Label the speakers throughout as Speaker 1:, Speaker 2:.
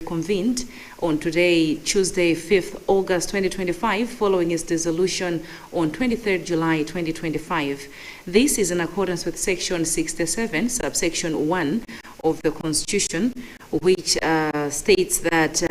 Speaker 1: reconvened on today, Tuesday, 5th August 2025, following its dissolution on 23rd July 2025. This is in accordance with Section 67, subsection 1 of the Constitution, which states that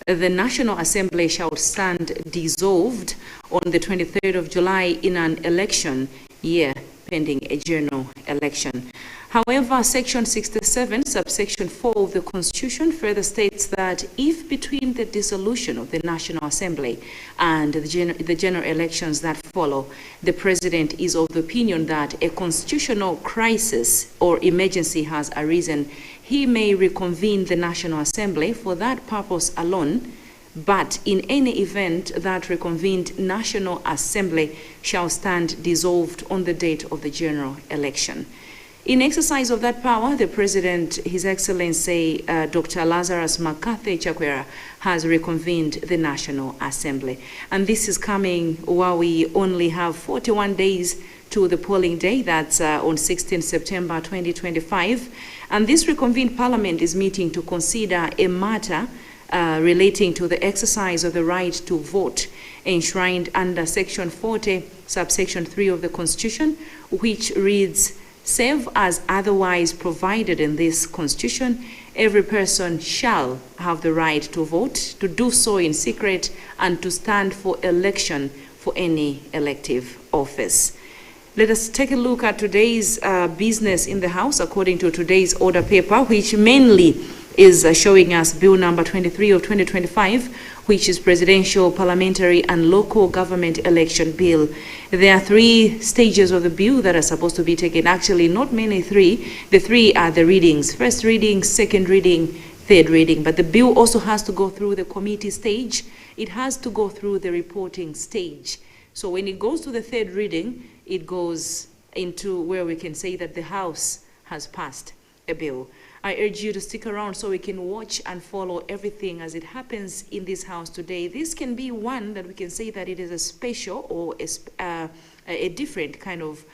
Speaker 1: the National Assembly shall stand dissolved on the 23rd of July in an election year pending a general election. However, Section 67, subsection 4 of the Constitution further states that if between the dissolution of the National Assembly and the general elections that follow, the President is of the opinion that a constitutional crisis or emergency has arisen, he may reconvene the National Assembly for that purpose alone, but in any event, that reconvened National Assembly shall stand dissolved on the date of the general election. In exercise of that power, the President, His Excellency Dr. Lazarus McCarthy Chakwera, has reconvened the National Assembly. And this is coming while we only have 41 days to the polling day, that's on 16 September 2025. And this reconvened Parliament is meeting to consider a matter relating to the exercise of the right to vote enshrined under Section 40, subsection 3 of the Constitution, which reads, "Save as otherwise provided in this Constitution, every person shall have the right to vote, to do so in secret, and to stand for election for any elective office." Let us take a look at today's business in the House according to today's order paper, which mainly is showing us Bill number 23 of 2025, which is Presidential, Parliamentary, and Local Government Election Bill. There are 3 stages of the bill that are supposed to be taken. Actually, not mainly 3. The 3 are the readings: first reading, second reading, third reading. But the bill also has to go through the committee stage. It has to go through the reporting stage. So when it goes to the third reading, it goes into where we can say that the House has passed a bill. I urge you to stick around so we can watch and follow everything as it happens in this House today. This can be one that we can say that it is a special or a different kind of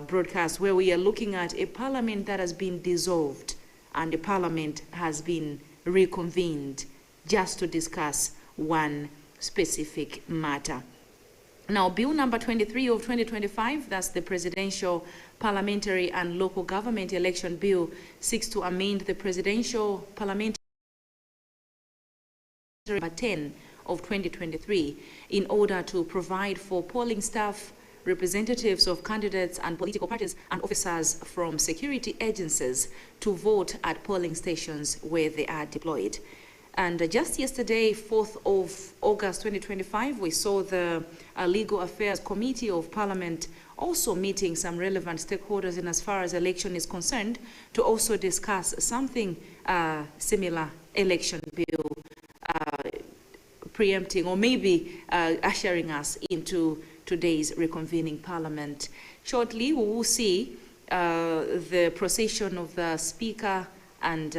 Speaker 1: broadcast, where we are looking at a Parliament that has been dissolved and the Parliament has been reconvened just to discuss one specific matter. Now, Bill number 23 of 2025, that's the Presidential, Parliamentary, and Local Government Election Bill, seeks to amend the Presidential, Parliamentary number 10 of 2023 in order to provide for polling staff, representatives of candidates and political parties, and officers from security agencies to vote at polling stations where they are deployed. And just yesterday, 4th of August 2025, we saw the Legal Affairs Committee of Parliament also meeting some relevant stakeholders in as far as election is concerned to also discuss something similar, election bill, preempting or maybe ushering us into today's reconvening Parliament. Shortly, we will see the procession of the Speaker and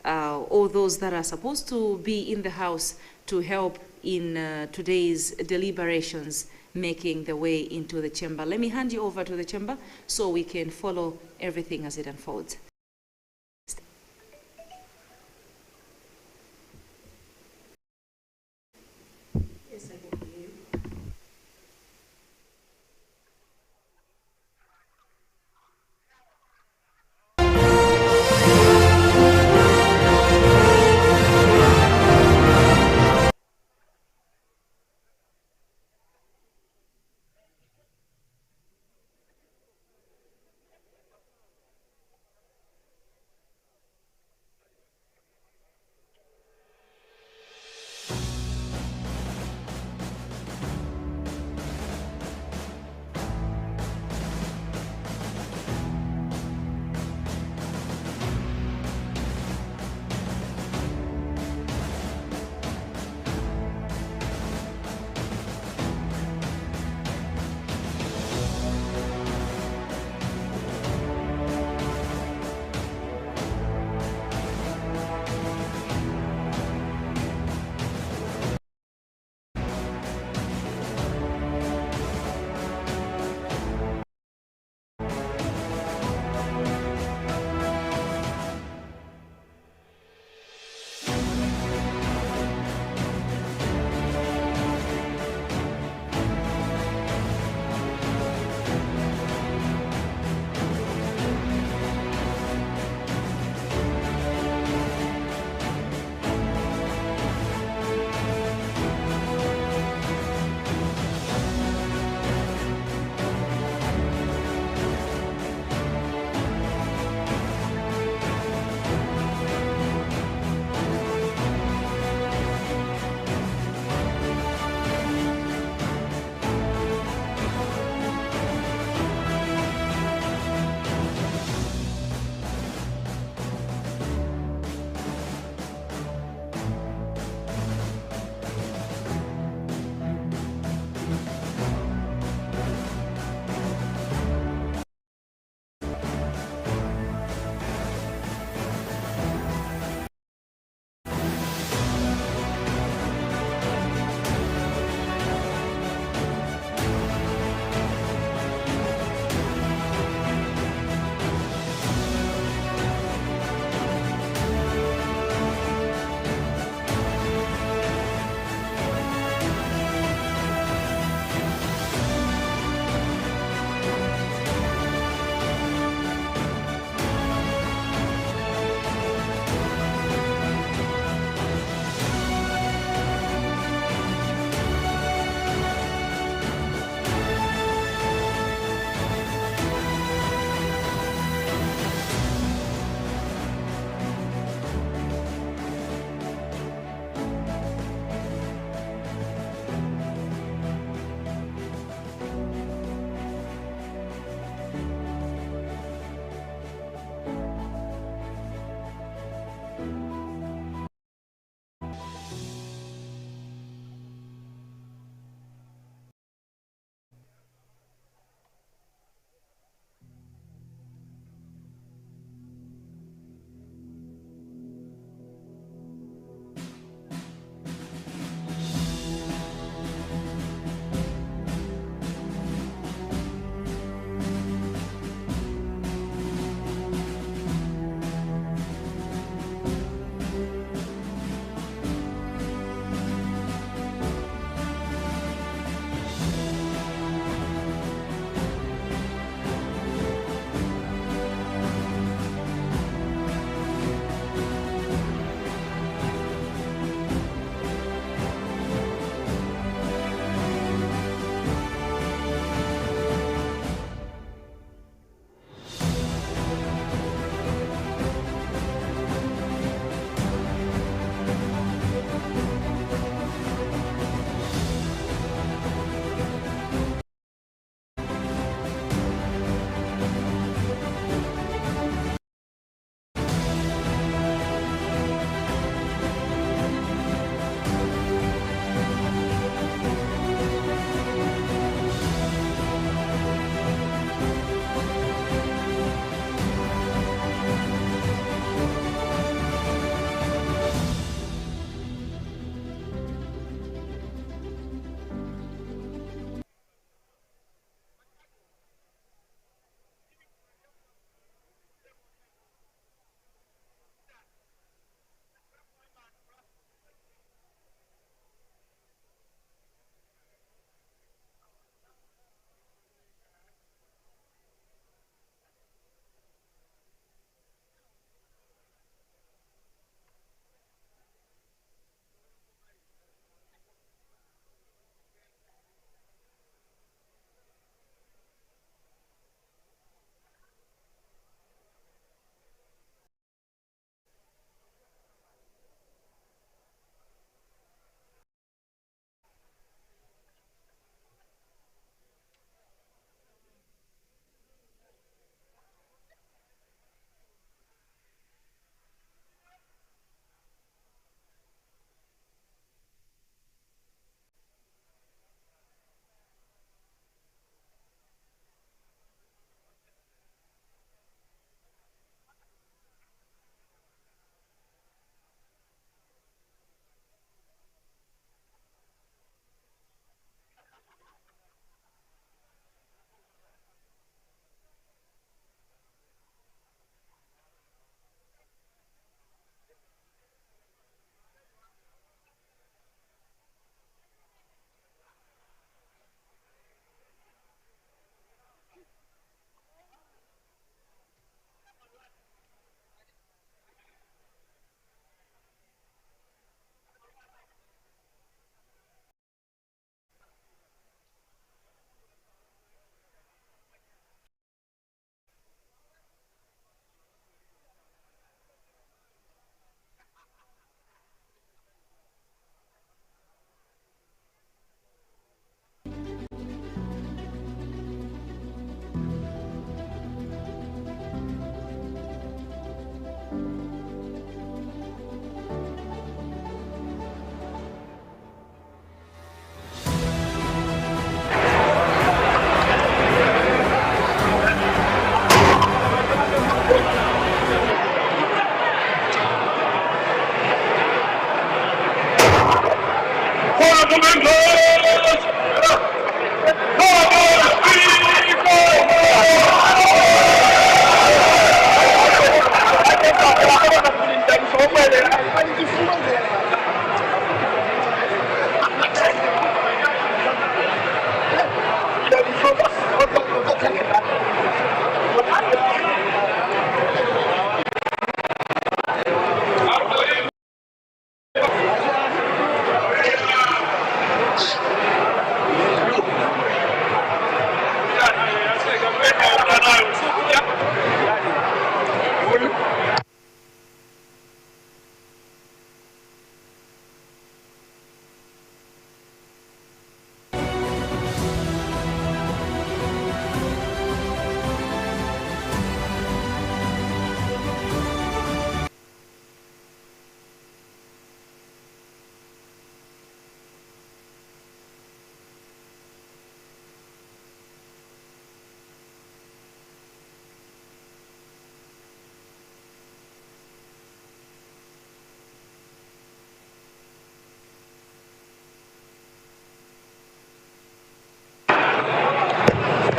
Speaker 1: all those that are supposed to be in the House to help in today's deliberations making the way into the chamber. Let me hand you over to the chamber so we can follow everything as it unfolds.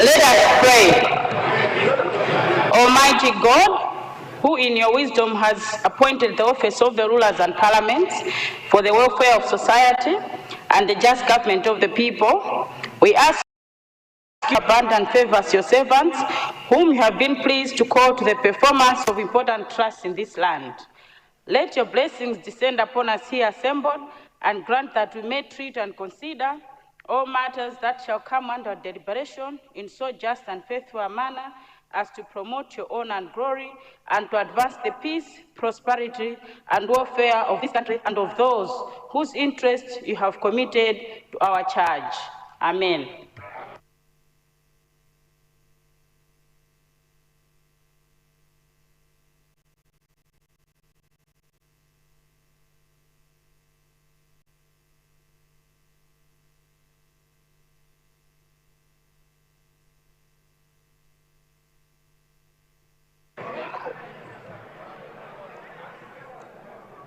Speaker 2: Let us pray. Almighty God, who in your wisdom has appointed the office of the rulers and parliaments for the welfare of society and the just government of the people, we ask you to abundant favors your servants, whom you have been pleased to call to the performance of important trusts in this land. Let your blessings descend upon us here assembled, and grant that we may treat and consider all matters that shall come under deliberation in so just and faithful a manner as to promote your honor and glory, and to advance the peace, prosperity, and welfare of this country and of those whose interests you have committed to our charge. Amen.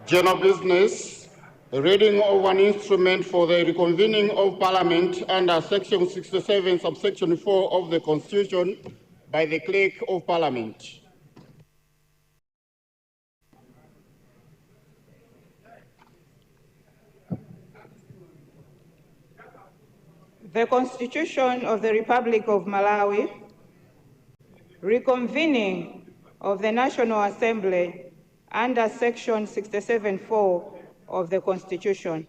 Speaker 3: General business, reading of an instrument for the reconvening of Parliament under Section 67, subsection 4 of the Constitution by the Clerk of Parliament.
Speaker 4: The Constitution of the Republic of Malawi, reconvening of the National Assembly under Section 67(4) of the Constitution.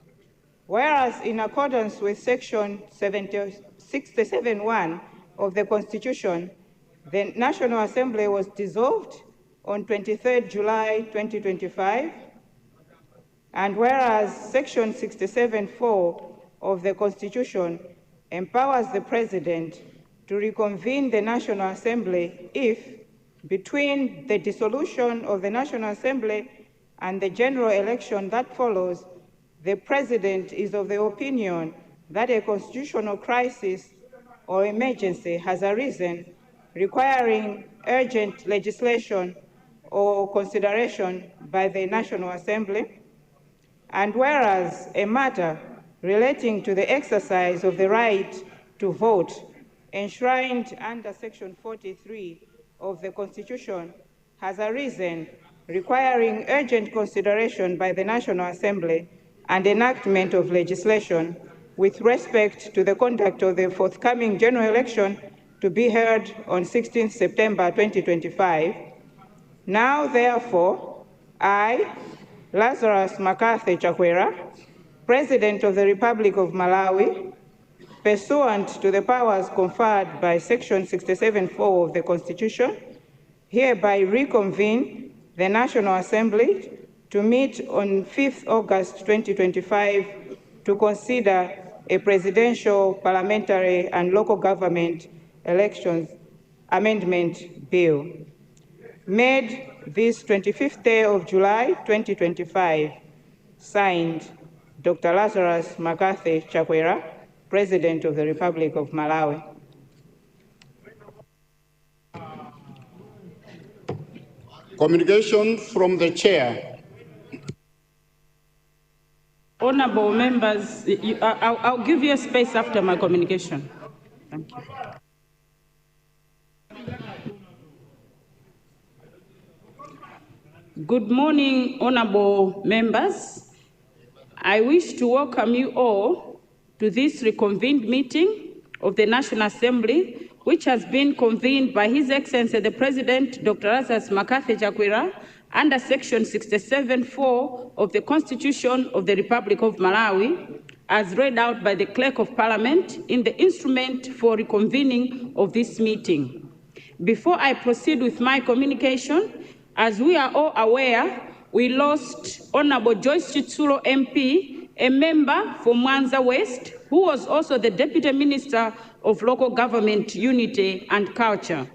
Speaker 4: Whereas in accordance with Section 67(1) of the Constitution, the National Assembly was dissolved on 23 July 2025, and whereas Section 67(4) of the Constitution empowers the President to reconvene the National Assembly if, between the dissolution of the National Assembly and the general election that follows, the President is of the opinion that a constitutional crisis or emergency has arisen requiring urgent legislation or consideration by the National Assembly, and whereas a matter relating to the exercise of the right to vote enshrined under Section 43 of the Constitution has arisen requiring urgent consideration by the National Assembly and enactment of legislation with respect to the conduct of the forthcoming general election to be held on 16 September 2025. Now, therefore, I, Lazarus McCarthy Chakwera, President of the Republic of Malawi, pursuant to the powers conferred by Section 67(4) of the Constitution, hereby reconvene the National Assembly to meet on 5 August 2025 to consider a presidential, parliamentary, and local government elections amendment bill. Made this 25th day of July 2025, signed Dr. Lazarus McCarthy Chakwera, President of the Republic of Malawi.
Speaker 3: Communication from the Chair.
Speaker 2: Honorable members, I'll give you a space after my communication. Thank you. Good morning, honorable members. I wish to welcome you all to this reconvened meeting of the National Assembly, which has been convened by His Excellency the President, Dr. Lazarus Makathi Chakwera, under Section 67(4) of the Constitution of the Republic of Malawi, as read out by the Clerk of Parliament in the instrument for reconvening of this meeting. Before I proceed with my communication, as we are all aware, we lost Honorable Joyce Chitsulo MP, a member for Mwanza West, who was also the Deputy Minister of Local Government, Unity and Culture.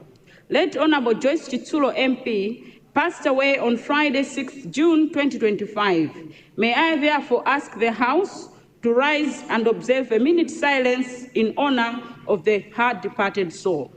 Speaker 2: Late Honorable Joyce Chitsulo MP passed away on Friday, 6 June 2025. May I therefore ask the House to rise and observe a minute silence in honor of the her departed soul.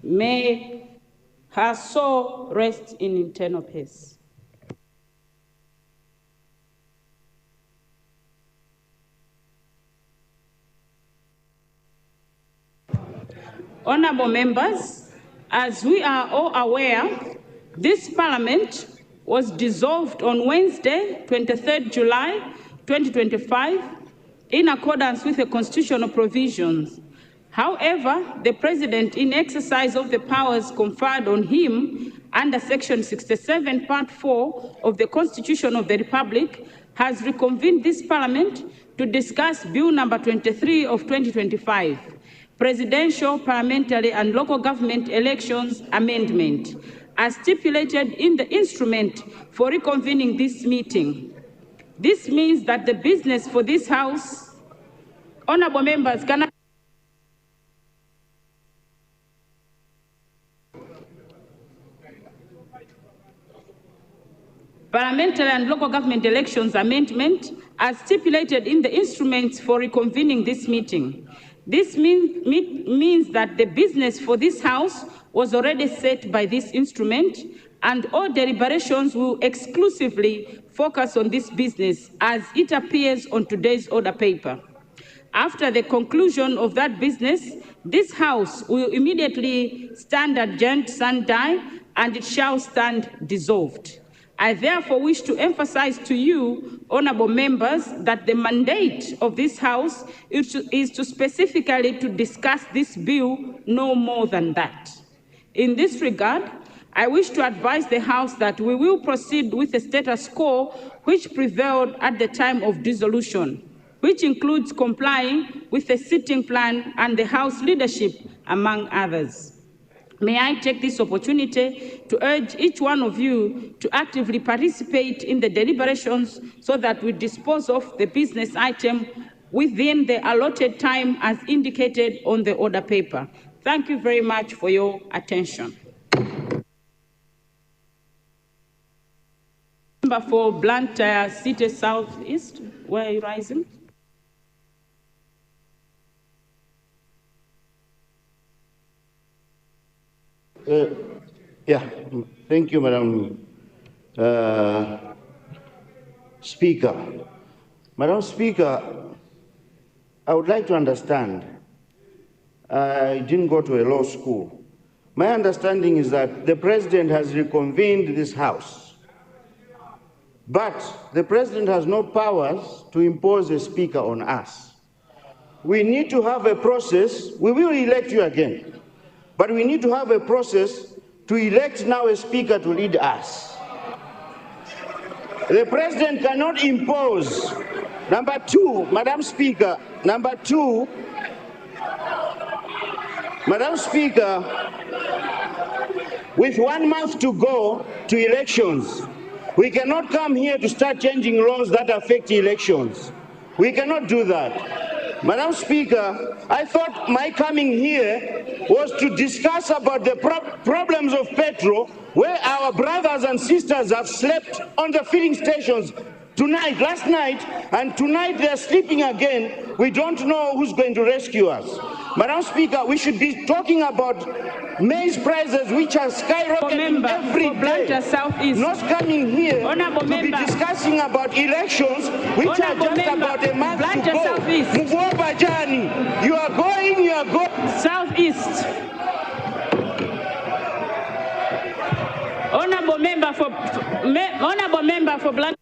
Speaker 2: May her soul rest in eternal peace. Honorable members, as we are all aware, this Parliament was dissolved on Wednesday, 23rd July 2025, in accordance with the constitutional provisions. However, the President, in exercise of the powers conferred on him under Section 67, Part 4 of the Constitution of the Republic, has reconvened this Parliament to discuss Bill number 23 of 2025, Presidential, Parliamentary and Local Government Elections Amendment, as stipulated in the instrument for reconvening this meeting. This means that the business for this House, honorable members, can Parliamentary and Local Government Elections Amendment, as stipulated in the instruments for reconvening this meeting. This means that the business for this House was already set by this instrument, and all deliberations will exclusively focus on this business as it appears on today's order paper. After the conclusion of that business, this House will immediately stand adjourned sine, and it shall stand dissolved. I therefore wish to emphasize to you, honorable members, that the mandate of this House is to specifically to discuss this bill, no more than that. In this regard, I wish to advise the House that we will proceed with the status quo which prevailed at the time of dissolution, which includes complying with the sitting plan and the House leadership, among others. May I take this opportunity to urge each one of you to actively participate in the deliberations so that we dispose of the business item within the allotted time as indicated on the order paper. Thank you very much for your attention. Member for Blantyre City Southeast, where are you rising?
Speaker 3: Thank you, Madam Speaker. Madam Speaker, I would like to understand. I didn't go to a law school. My understanding is that the President has reconvened this House, but the President has no powers to impose a Speaker on us. We need to have a process. We will elect you again. But we need to have a process to elect now a Speaker to lead us. The President cannot impose. Number two, Madam Speaker, Madam Speaker, with 1 month to go to elections, we cannot come here to start changing laws that affect elections. We cannot do that.
Speaker 5: Madam Speaker, I thought my coming here was to discuss about the problems of petrol, where our brothers and sisters have slept on the filling stations tonight, last night, and tonight they are sleeping again. We don't know who's going to rescue us. Madam Speaker, we should be talking about maize prices which are skyrocketing every day. Not coming here to be discussing about elections which are just about a month to go. Mugoba Jani, you are going.
Speaker 2: Southeast. Honorable member for Blank.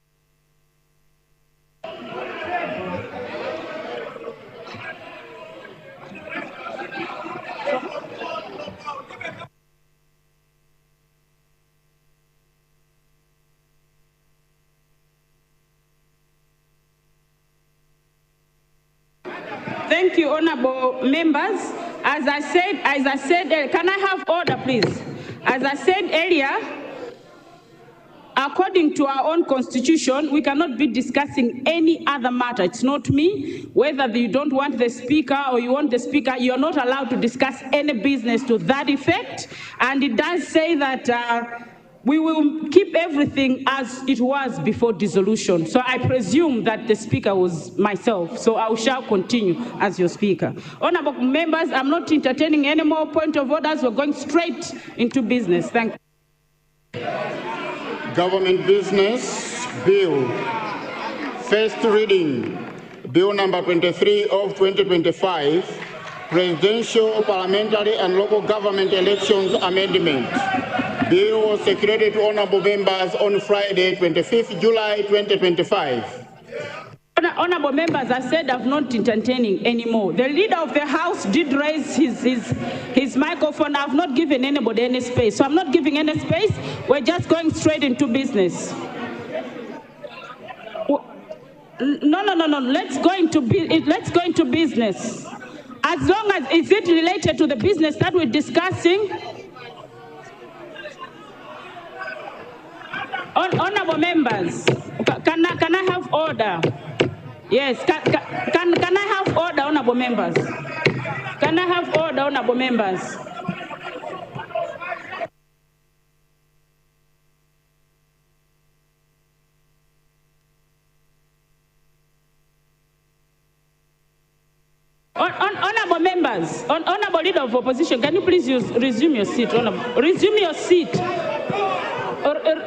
Speaker 2: Thank you, honorable members. As I said, can I have order, please? As I said earlier, according to our own constitution, we cannot be discussing any other matter. It's not me. Whether you don't want the speaker or you want the speaker, you're not allowed to discuss any business to that effect. And it does say that we will keep everything as it was before dissolution. So I presume that the speaker was myself. So I shall continue as your speaker. Honorable members, I'm not entertaining any more point of orders. We're going straight into business. Thank you.
Speaker 3: Government Business Bill. First reading, Bill number 23 of 2025, Presidential, Parliamentary and Local Government Elections Amendment. Bill was circulated to honorable members on Friday, 25th July 2025.
Speaker 2: Honorable members, I said I'm not entertaining anymore. The leader of the House did raise his microphone. I've not given anybody any space. So I'm not giving any space. We're just going straight into business. No. Let's go into business. As long as is it related to the business that we're discussing. Honorable members, can I have order? Yes, can I have order, honorable members? Can I have order, honorable members? Honorable members, honorable leader of opposition, can you please resume your seat? Resume your seat.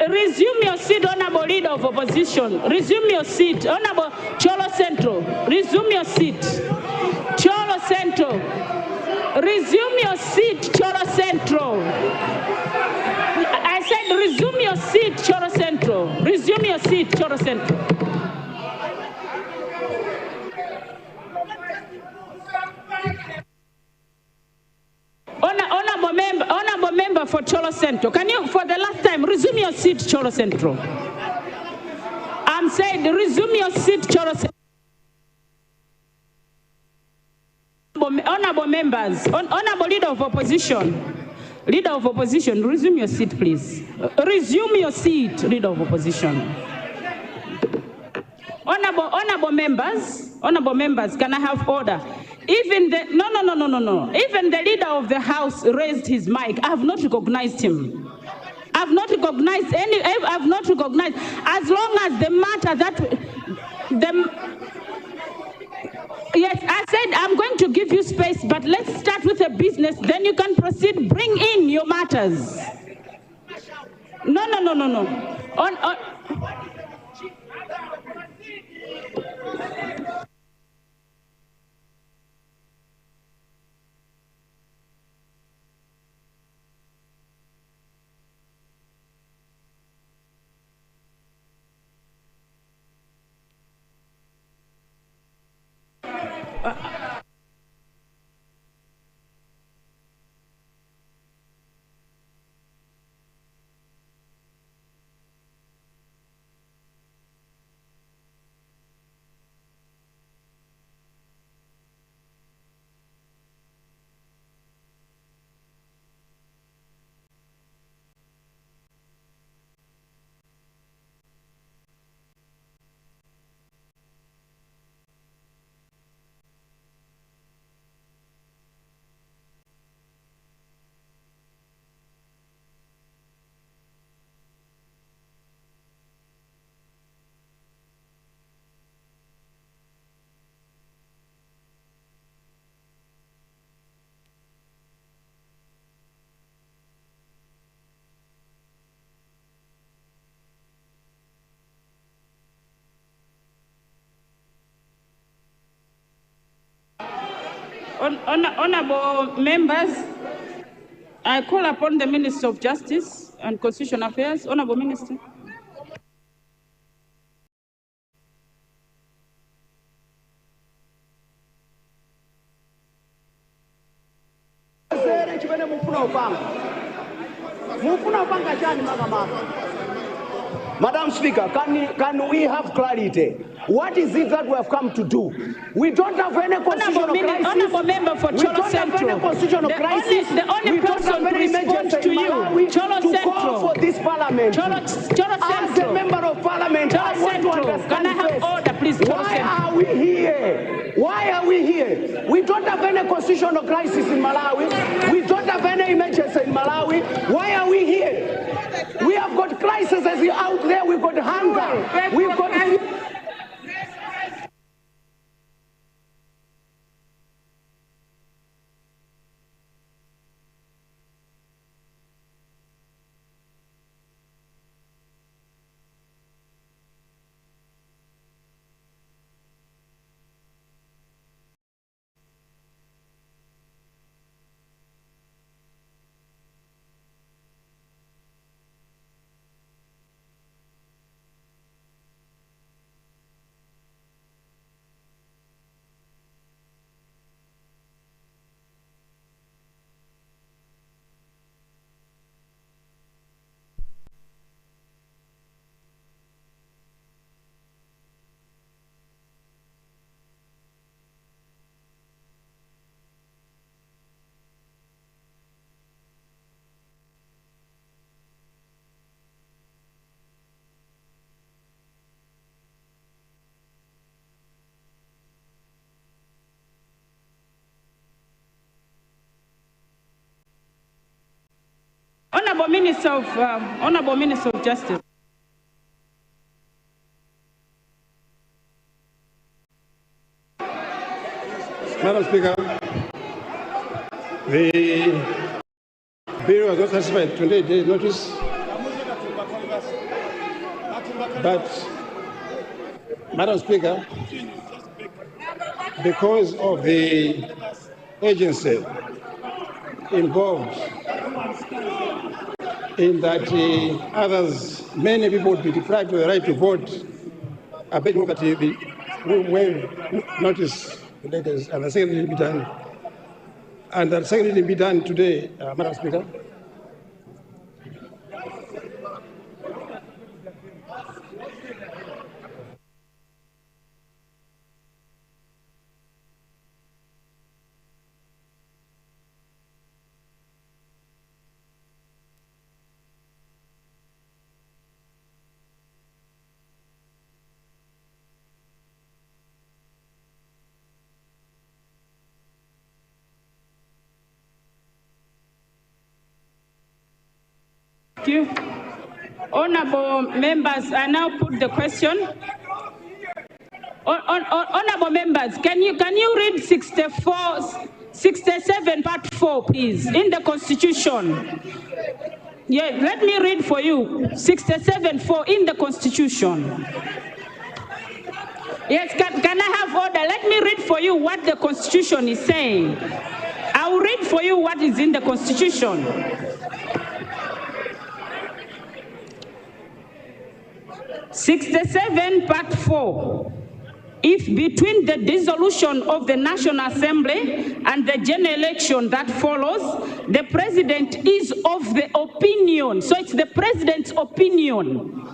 Speaker 2: Resume your seat, honorable leader of opposition. Resume your seat, honorable Cholo Central. Resume your seat, Cholo Central. Resume your seat, Cholo Central. I said resume your seat, Cholo Central. Resume your seat, Cholo Central. Honorable member for Cholo Central, can you, for the last time, resume your seat, Cholo Central? I'm saying resume your seat, Cholo Central. Honorable members, honorable leader of opposition, resume your seat, please. Resume your seat, leader of opposition. Honorable members, can I have order? Even the no. Even the leader of the House raised his mic. I have not recognized him. I've not recognized any. I've not recognized. As long as the matter that yes, I said I'm going to give you space, but let's start with a business. Then you can proceed. Bring in your matters. No. Honorable members, I call upon the Minister of Justice and Constitutional Affairs. Honorable Minister.
Speaker 5: Madam Speaker, can we have clarity? What is it that we have come to do? We don't have any constitutional crisis.
Speaker 2: Honorable member for Cholo Central. The only person to respond to you, Cholo Central.
Speaker 5: For this parliament.
Speaker 2: Cholo Central.
Speaker 5: As a member of parliament,
Speaker 2: Cholo Central. Can I have order, please, Cholo Central?
Speaker 5: Why are we here? Why are we here? We don't have any constitutional crisis in Malawi. We don't have any emergency in Malawi. Why are we here? We have got crises out there. We've got hunger. We've got...
Speaker 2: Honorable Minister of Justice.
Speaker 6: Madam Speaker, the bill was not satisfied 28 days notice, but Madam Speaker, because of the agency involved in that many people would be deprived of the right to vote, I beg that we will notice the letters and the second reading be done. And the second reading be done today, Madam Speaker.
Speaker 2: Thank you. Honorable members, I now put the question. Honorable members, can you read 67 part 4, please, in the Constitution? Yeah, let me read for you 67.4 in the Constitution. Yes, can I have order? Let me read for you what the Constitution is saying. I will read for you what is in the Constitution. 67 part 4. If between the dissolution of the National Assembly and the general election that follows, the president is of the opinion, so it's the president's opinion.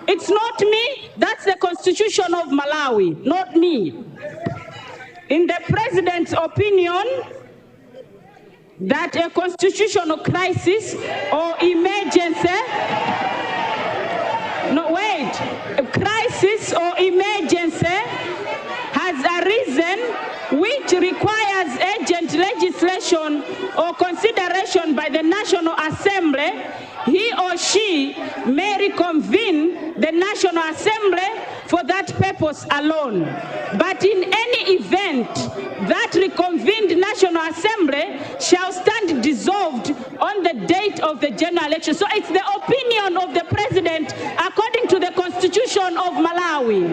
Speaker 2: It's not me, that's the Constitution of Malawi, not me. In the president's opinion, that a constitutional crisis or emergency, no, wait, a crisis or emergency has arisen which requires urgent legislation or consideration by the National Assembly. He or she may reconvene the National Assembly for that purpose alone. But in any event, that reconvened National Assembly shall stand dissolved on the date of the general election. So it's the opinion of the president according to the Constitution of Malawi.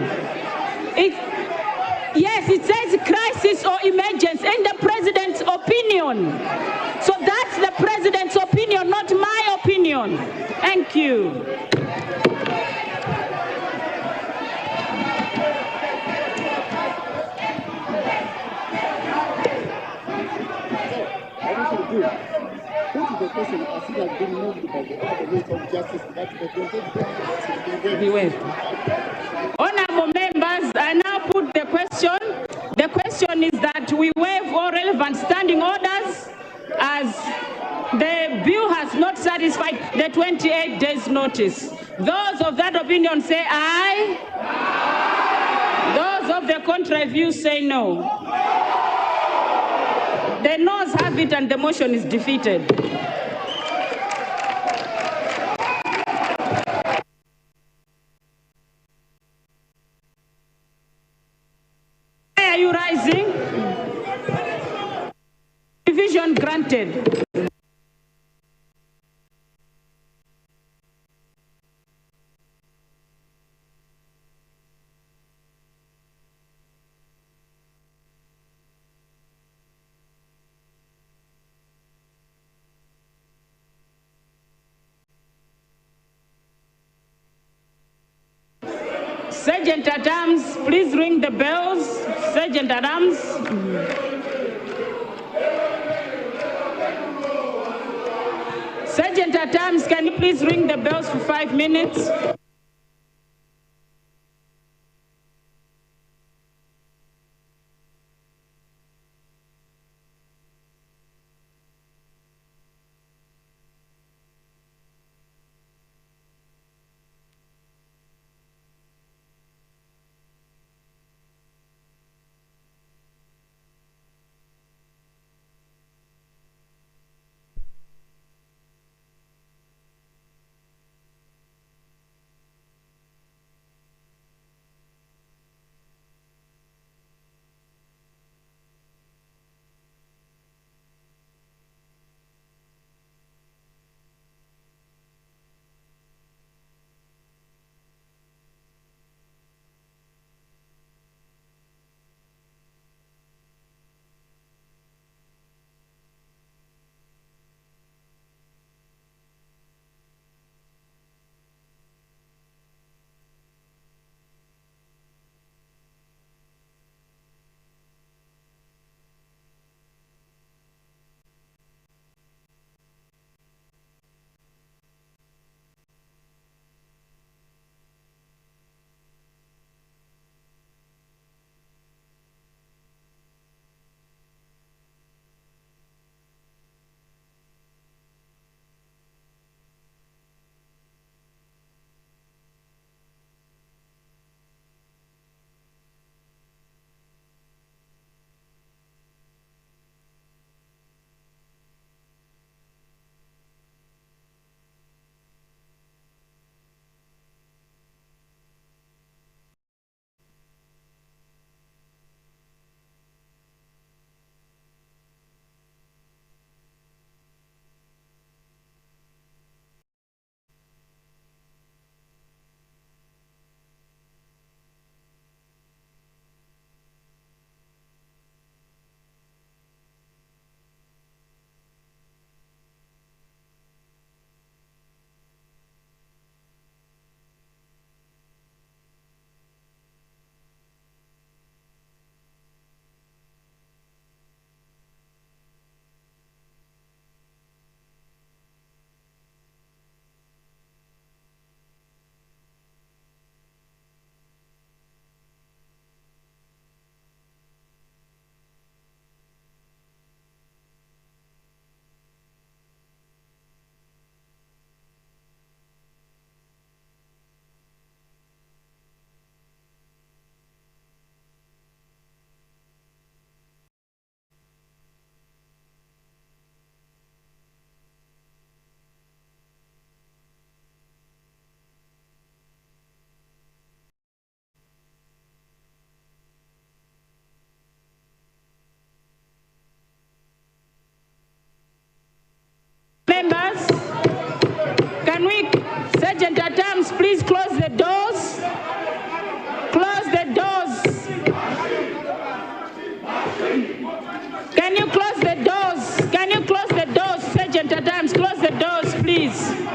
Speaker 2: Yes, it says crisis or emergency, and the president opinion. So that's the president's opinion, not my opinion. Thank you. Honorable members, I now put the question. The question is that we waive all relevant standing orders as the bill has not satisfied the 28 days notice. Those of that opinion say aye. Those of the contrary view say no. The noes have it and the motion is defeated. Why are you rising? Division granted. Sergeant at Arms, please ring the bells. Sergeant at Arms. Sergeant at Arms, can you please ring the bells for 5 minutes? Members, can we, Sergeant at Arms, please close the doors? Close the doors. Can you close the door? please.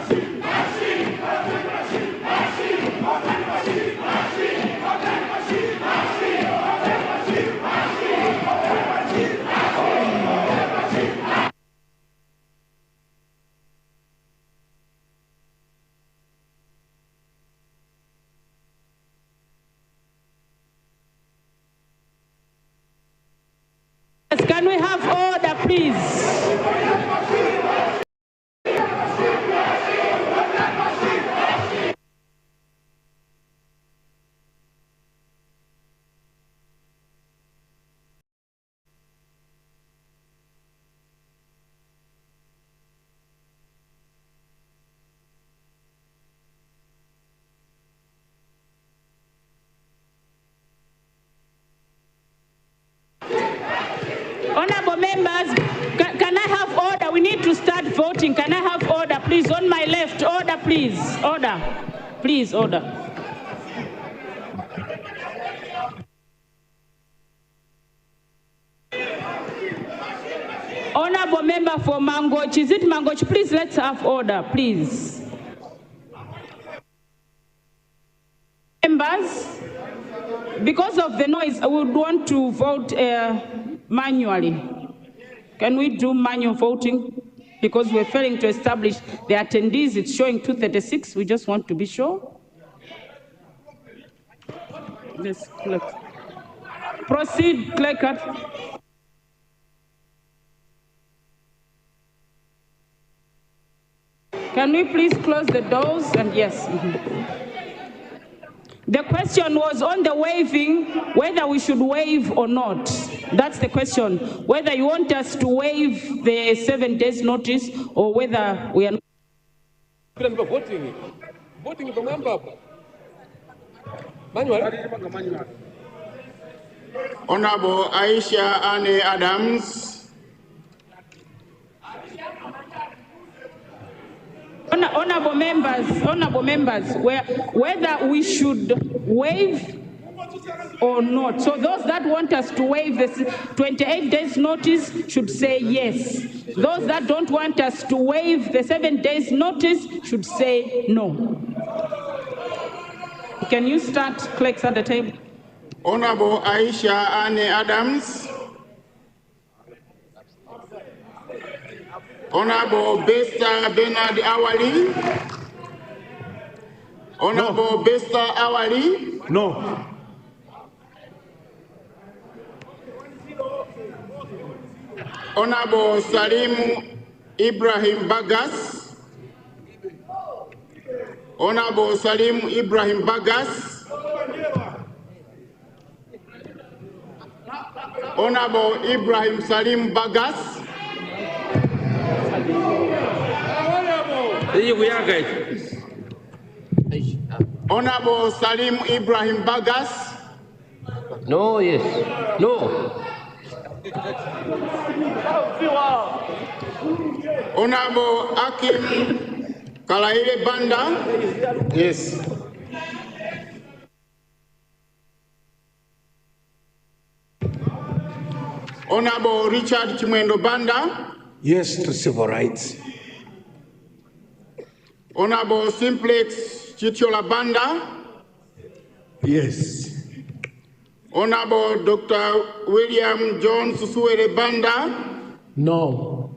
Speaker 2: Can we have order, please? Honorable members, can I have order? We need to start voting. Can I have order, please? On my left, order, please. Order. Please, order. Honorable member for Mangoch, is it Mangoch? Please, let's have order, please. Members, because of the noise, I would want to vote manually. Can we do manual voting? Because we're failing to establish the attendees. It's showing 236. We just want to be sure. Yes, clerk. Proceed, clerk. Can we please close the doors? And yes. The question was on the waiving, whether we should waive or not. That's the question. Whether you want us to waive the 7 days notice or whether we are not.
Speaker 7: Voting. Voting for member. Manual.
Speaker 3: Honorable Aisha Anne Adams.
Speaker 2: Honorable members, whether we should waive or not. So those that want us to waive the 28 days notice should say yes. Those that don't want us to waive the 7 days notice should say no. Can you start, clerks at the table?
Speaker 3: Honorable Aisha Anne Adams. Honorable Besta Bernard Awali. Honorable no. Besta Awali.
Speaker 5: No.
Speaker 3: Honorable Salim Ibrahim Bagas. Honorable Salim Ibrahim Bagas. Honorable Ibrahim Salim Bagas. Honorable Salim Ibrahim Bagas.
Speaker 7: No, yes. No.
Speaker 3: Honorable Akim Kalaire Banda.
Speaker 5: Yes.
Speaker 3: Honorable Richard Chimwendo Banda.
Speaker 5: Yes to civil rights.
Speaker 3: Honorable Simplex Chichola Banda.
Speaker 5: Yes.
Speaker 3: Honorable Dr. William John Susuere Banda.
Speaker 5: No.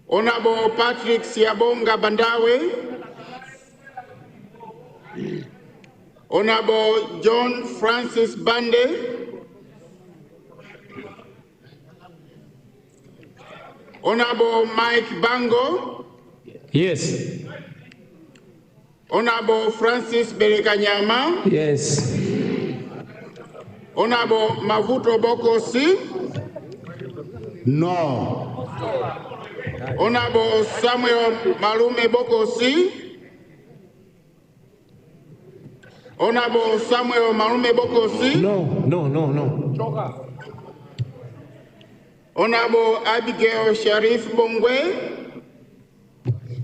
Speaker 3: Honorable Patrick Siabonga Bandawe. Honorable John Francis Bande. Honorable Mike Bango.
Speaker 7: Yes.
Speaker 3: Honorable Francis Berekanyama.
Speaker 7: Yes.
Speaker 3: Honorable Mavuto Bokosi.
Speaker 5: No.
Speaker 3: Honorable Samuel Malume Bokosi. Honorable Samuel Malume Bokosi.
Speaker 5: No.
Speaker 3: Honorable Abigail Sharif Bongwe.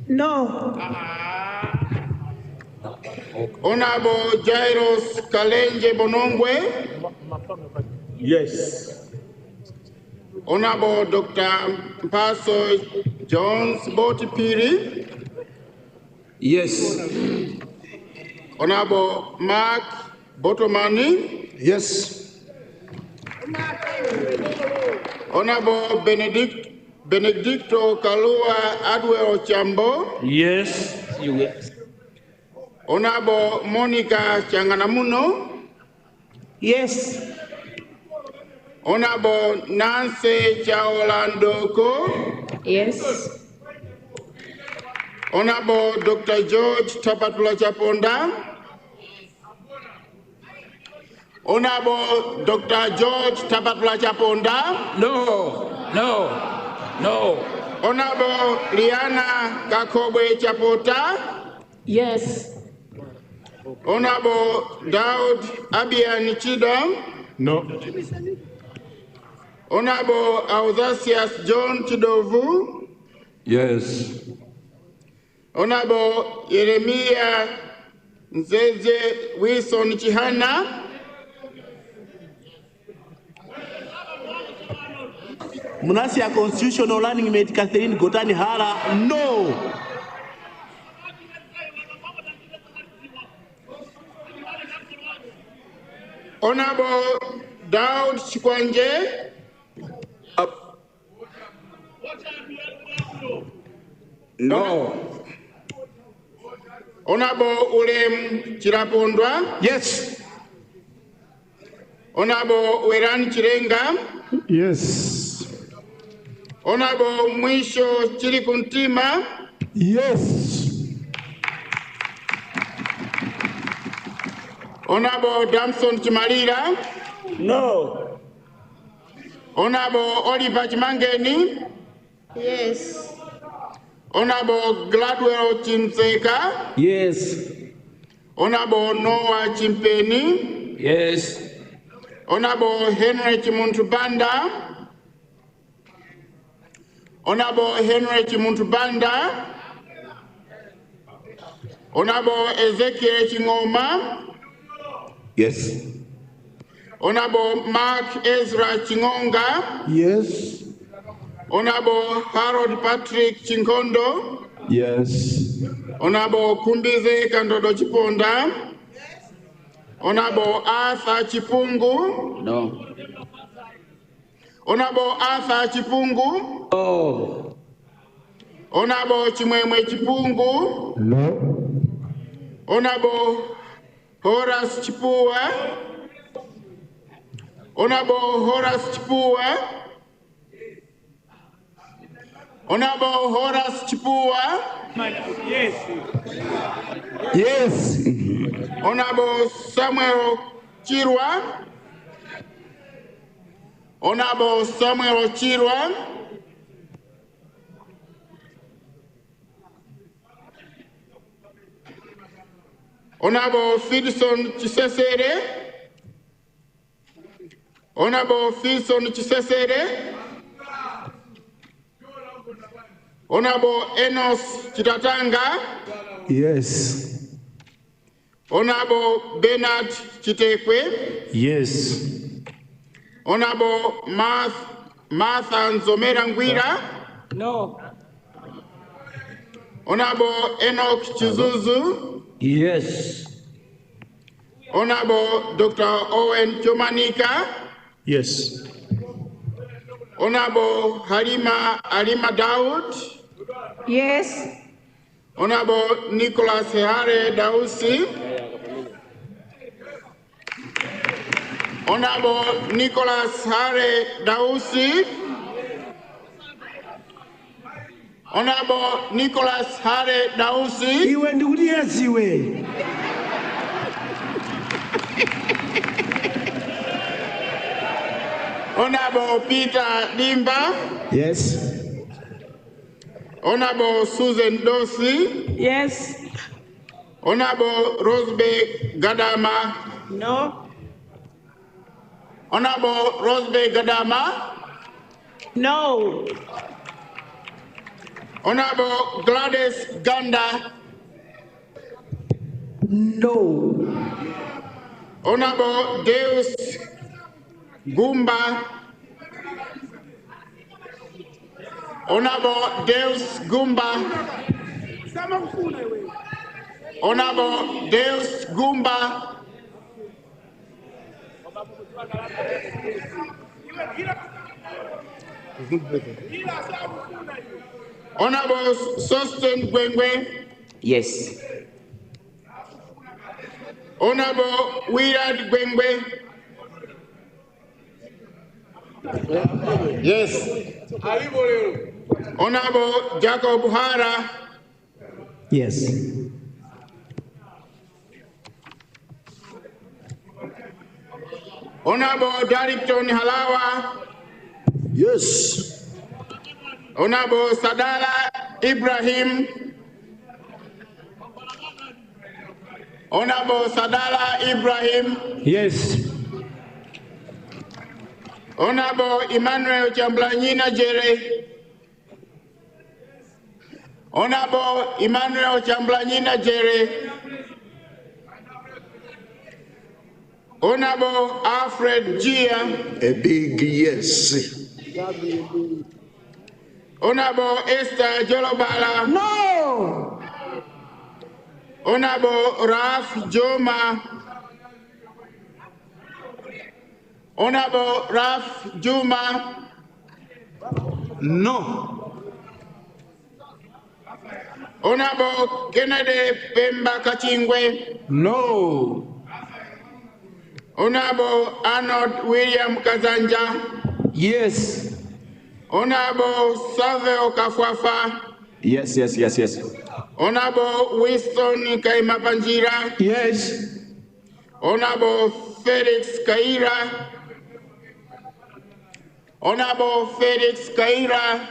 Speaker 4: No.
Speaker 3: Honorable Jairos Kalenje Bonongwe.
Speaker 5: Yes.
Speaker 3: Honorable Dr. Mpaso Jones Botipiri.
Speaker 7: Yes.
Speaker 3: Honorable Mark Botomani.
Speaker 6: Yes.
Speaker 3: Honorable Benedicto Kalua Adwell Chambo.
Speaker 7: Yes.
Speaker 3: Honorable Monica Changanamuno.
Speaker 4: Yes.
Speaker 3: Honorable Nancy Chaolandoko.
Speaker 4: Yes.
Speaker 3: Honorable Dr. George Tapatula Chaponda. Honorable Dr. George Tapatula Chaponda.
Speaker 7: No.
Speaker 3: Honorable Liana Kakobwe Chapota.
Speaker 4: Yes.
Speaker 3: Honorable Daud Abian Chidam.
Speaker 7: No.
Speaker 3: Honorable Authasius John Chidovu.
Speaker 7: Yes.
Speaker 3: Honorable Yeremia Nzeze Wilson Chihana.
Speaker 5: Munasia Constitutional Running Mate Catherine Gotani Hara, no.
Speaker 3: Honorable Daud Chikwanje.
Speaker 7: No.
Speaker 3: Honorable Ulem Chirapondwa.
Speaker 6: Yes.
Speaker 3: Honorable Weran Chirenga.
Speaker 6: Yes.
Speaker 3: Honorable Mwisho Chirikuntima.
Speaker 6: Yes.
Speaker 3: Honorable Damson Chimalira.
Speaker 5: No.
Speaker 3: Honorable Oliver Chimangeni.
Speaker 4: Yes.
Speaker 3: Honorable Gladwell Chimseka.
Speaker 7: Yes.
Speaker 3: Honorable Noah Chimpeni.
Speaker 7: Yes.
Speaker 3: Honorable Henry Chimuntubanda. Honorable Henry Chimuntubanda. Honorable Ezekiel Chingoma.
Speaker 7: Yes.
Speaker 3: Honorable Mark Ezra Chingonga.
Speaker 6: Yes.
Speaker 3: Honorable Harold Patrick Chinkondo.
Speaker 7: Yes.
Speaker 3: Honorable Kumbize Kandodo Chiponda. Honorable Arthur Chipungu.
Speaker 7: No.
Speaker 3: Honorable Arthur Chipungu.
Speaker 7: Oh.
Speaker 3: Honorable Chimwemwe Chipungu.
Speaker 6: No.
Speaker 3: Honorable Horace Chipua. Honorable Horace Chipua. Honorable Horace Chipua.
Speaker 5: Yes.
Speaker 6: Yes.
Speaker 3: Honorable Samuel Chirwa. Honorable Samuel Chirwa. Honorable Fidson Chisesere. Honorable Fidson Chisesere. Honorable Enos Chitatanga.
Speaker 6: Yes.
Speaker 3: Honorable Bernard Chitekwe.
Speaker 6: Yes.
Speaker 3: Honorable Martha Nzomera Ngwira.
Speaker 4: No.
Speaker 3: Honorable Enoch Chizuzu.
Speaker 7: Yes.
Speaker 3: Honorable Dr. Owen Chomanika.
Speaker 6: Yes.
Speaker 3: Honorable Halima Daud.
Speaker 4: Yes.
Speaker 3: Honorable Nicholas Hare Dausi. Honorable Nicholas Hare Dausi. Honorable Nicholas Hare Dausi.
Speaker 6: Iwe ndugu yasiwe.
Speaker 3: Honorable Peter Dimba.
Speaker 6: Yes.
Speaker 3: Honorable Susan Dosi.
Speaker 4: Yes.
Speaker 3: Honorable Rosebe Gadama.
Speaker 4: No.
Speaker 3: Honorable Rosebe Gadama.
Speaker 4: No.
Speaker 3: Honorable Gladys Ganda.
Speaker 6: No.
Speaker 3: Honorable Deus Gumba. Honorable Deus Gumba. Honorable Deus Gumba. Honorable Sosten Gwengwe.
Speaker 8: Yes.
Speaker 3: Honorable Willard Gwengwe. Yes. Honorable Jacob Hara.
Speaker 7: Yes.
Speaker 3: Honorable Darrington Halawa.
Speaker 5: Yes.
Speaker 3: Honorable Sadala Ibrahim. Honorable Sadala Ibrahim.
Speaker 7: Yes.
Speaker 3: Honorable Emmanuel Chamblanyina Jere. Honorable Emmanuel Chamblanyina Jere. Honorable Alfred Gia.
Speaker 5: A big yes.
Speaker 3: Honorable Esther Jolobala.
Speaker 5: No.
Speaker 3: Honorable Raf Joma. Honorable Raf Juma.
Speaker 5: No.
Speaker 3: Honorable Kennedy Pemba Kachingwe.
Speaker 5: No.
Speaker 3: Honorable Arnold William Kazanja.
Speaker 5: Yes.
Speaker 3: Honorable Savio Kafwafa.
Speaker 5: Yes, yes, yes, yes.
Speaker 3: Honorable Winston Kaimapanjira.
Speaker 5: Yes.
Speaker 3: Honorable Felix Kaira. Honorable Felix Kaira.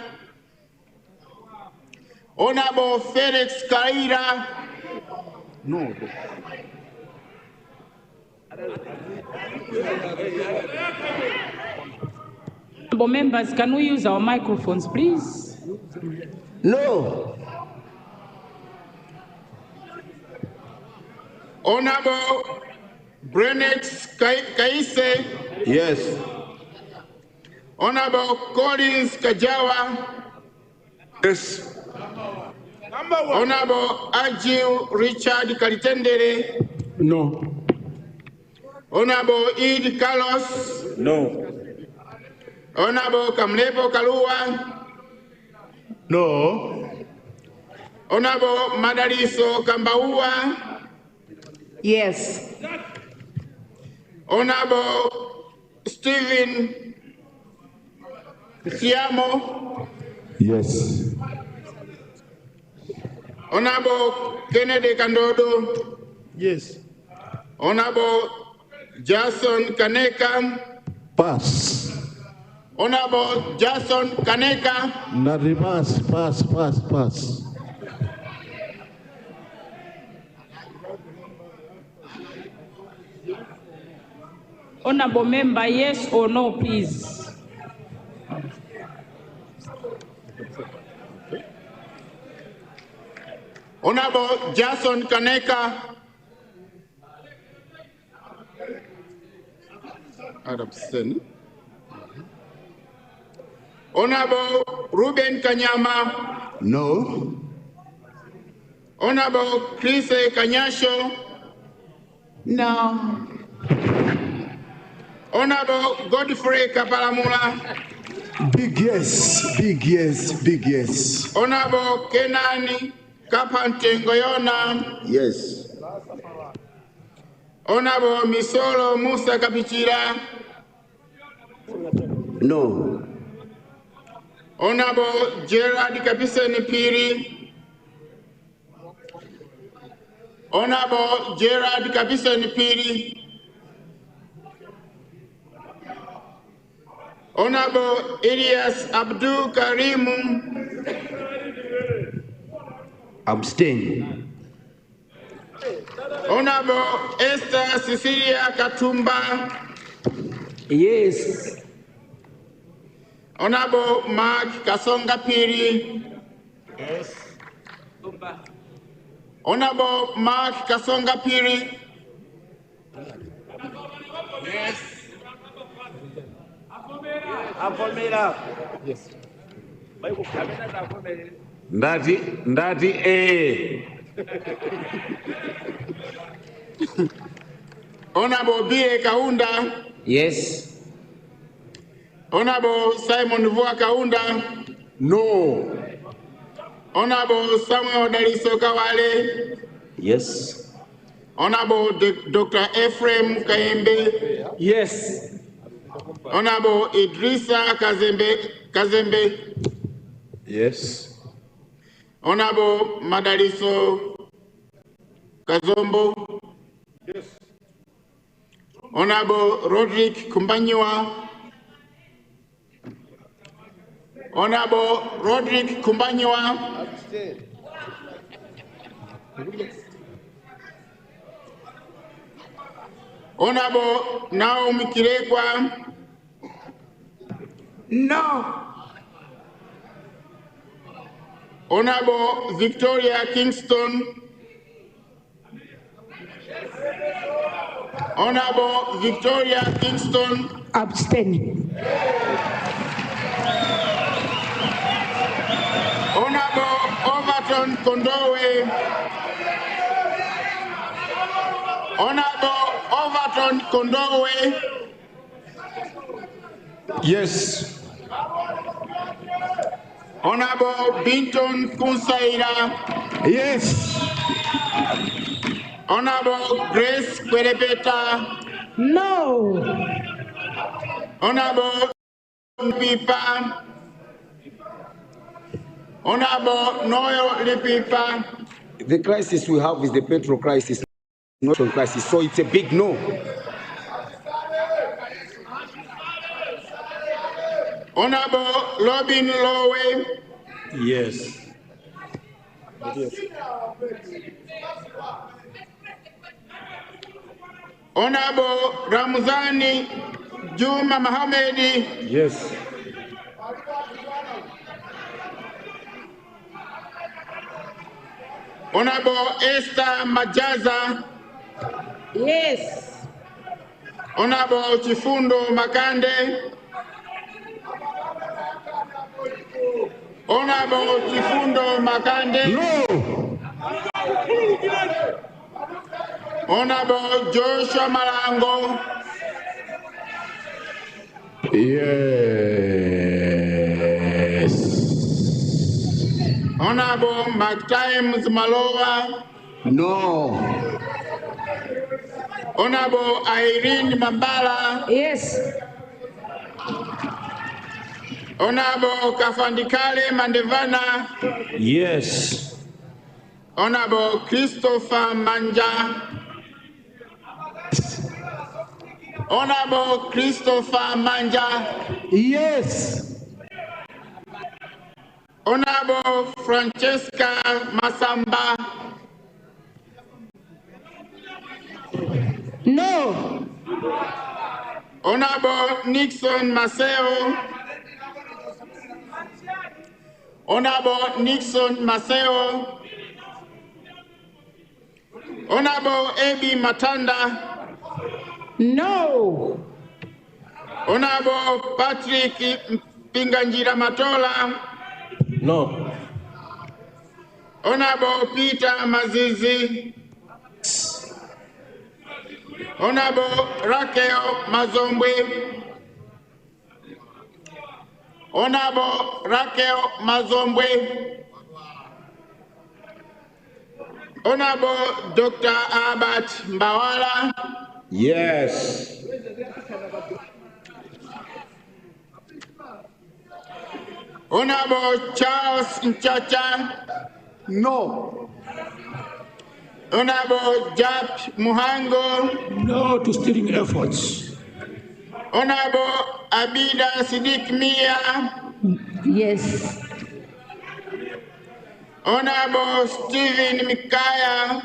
Speaker 3: Honorable Felix Kaira.
Speaker 5: No.
Speaker 2: Honorable members, can we use our microphones, please?
Speaker 5: No.
Speaker 3: Honorable Brennet Kaise.
Speaker 5: Yes.
Speaker 3: Honorable Collins Kajawa.
Speaker 5: Yes.
Speaker 3: Honorable Ajil Richard Kalitendere.
Speaker 5: No.
Speaker 3: Honorable Ed Carlos.
Speaker 5: No.
Speaker 3: Honorable Kamlepo Kalua.
Speaker 5: No.
Speaker 3: Honorable Madaliso Kambaua.
Speaker 4: Yes.
Speaker 3: Honorable Stephen Siamo.
Speaker 5: Yes.
Speaker 3: Honorable Kennedy Kandodo.
Speaker 5: Yes.
Speaker 3: Honorable Jason Kaneka.
Speaker 5: Pass.
Speaker 3: Honorable Jason Kaneka.
Speaker 5: Not pass.
Speaker 2: Honorable member, yes or no, please?
Speaker 3: Honorable Jason Kaneka. Abstain. Honorable Ruben Kanyama.
Speaker 5: No.
Speaker 3: Honorable Chris Kanyasho.
Speaker 4: No.
Speaker 3: Honorable Godfrey Kapalamula.
Speaker 5: Big yes.
Speaker 3: Honorable Kenani Kapante Ngoyona.
Speaker 5: Yes.
Speaker 3: Honorable Misolo Musa Kapichira.
Speaker 5: No.
Speaker 3: Honorable Gerard Kapiseni Piri. Honorable Gerard Kapiseni Piri. Honorable Elias Abdul Karimu.
Speaker 7: Abstain.
Speaker 3: Honorable Esther Cecilia Katumba.
Speaker 7: Yes.
Speaker 3: Honorable Mark Kasonga Piri.
Speaker 8: Yes.
Speaker 3: Honorable Mark Kasonga Piri.
Speaker 8: Yes. Ndati
Speaker 3: Honorable B.A. Kaunda.
Speaker 7: Yes.
Speaker 3: Honorable Simon Vua Kaunda.
Speaker 7: No.
Speaker 3: Honorable Samuel Daliso Kawale.
Speaker 7: Yes.
Speaker 3: Honorable Dr. Ephraim Kayembe.
Speaker 7: Yes.
Speaker 3: Honorable Idrissa Kazembe.
Speaker 7: Yes.
Speaker 3: Honorable Madaliso Kazombo.
Speaker 6: Yes.
Speaker 3: Honorable Roderick Kumbanywa. Honorable Roderick Kumbanywa. Honorable Naomi Kirekwa.
Speaker 7: No.
Speaker 3: Honorable Victoria Kingston. Honorable Victoria Kingston.
Speaker 9: Abstain.
Speaker 3: Honorable Overton Kondowe. Honorable Overton Kondowe.
Speaker 7: Yes.
Speaker 3: Honorable Binton Kunsaira.
Speaker 7: Yes.
Speaker 3: Honorable Grace Kwerebeta.
Speaker 9: No.
Speaker 3: Honorable Lipipa. Honorable Noyo Lipipa.
Speaker 7: The crisis we have is the petrol crisis, not a crisis. So it's a big no.
Speaker 3: Honorable Robin Lowe.
Speaker 7: Yes.
Speaker 3: Honorable Ramzani Juma Mohamedi.
Speaker 7: Yes.
Speaker 3: Honorable Esther Majaza.
Speaker 9: Yes.
Speaker 3: Honorable Chifundo Makande. Honorable Chifundo Makande.
Speaker 7: No.
Speaker 3: Honorable Joshua Malango.
Speaker 7: Yes.
Speaker 3: Honorable McTimes Malowa.
Speaker 7: No.
Speaker 3: Honorable Irene Mambala.
Speaker 9: Yes.
Speaker 3: Honorable Kafandikale Mandevana.
Speaker 7: Yes.
Speaker 3: Honorable Christopher Manja. Honorable Christopher Manja.
Speaker 7: Yes.
Speaker 3: Honorable Francesca Masamba.
Speaker 9: No.
Speaker 3: Honorable Nixon Maceo. Honorable Nixon Maceo. Honorable A.B. Matanda.
Speaker 9: No.
Speaker 3: Honorable Patrick Pinganjira Matola.
Speaker 7: No.
Speaker 3: Honorable Peter Mazizi. Honorable Raquel Mazombwe. Honorable Raquel Mazombwe. Honorable Dr. Albert Mbawala.
Speaker 7: Yes.
Speaker 3: Honorable Charles Nchacha.
Speaker 7: No.
Speaker 3: Honorable Jap Muhango.
Speaker 6: No to steering efforts.
Speaker 3: Honorable Abida Siddiq Mia.
Speaker 9: Yes.
Speaker 3: Honorable Stephen Mikaya.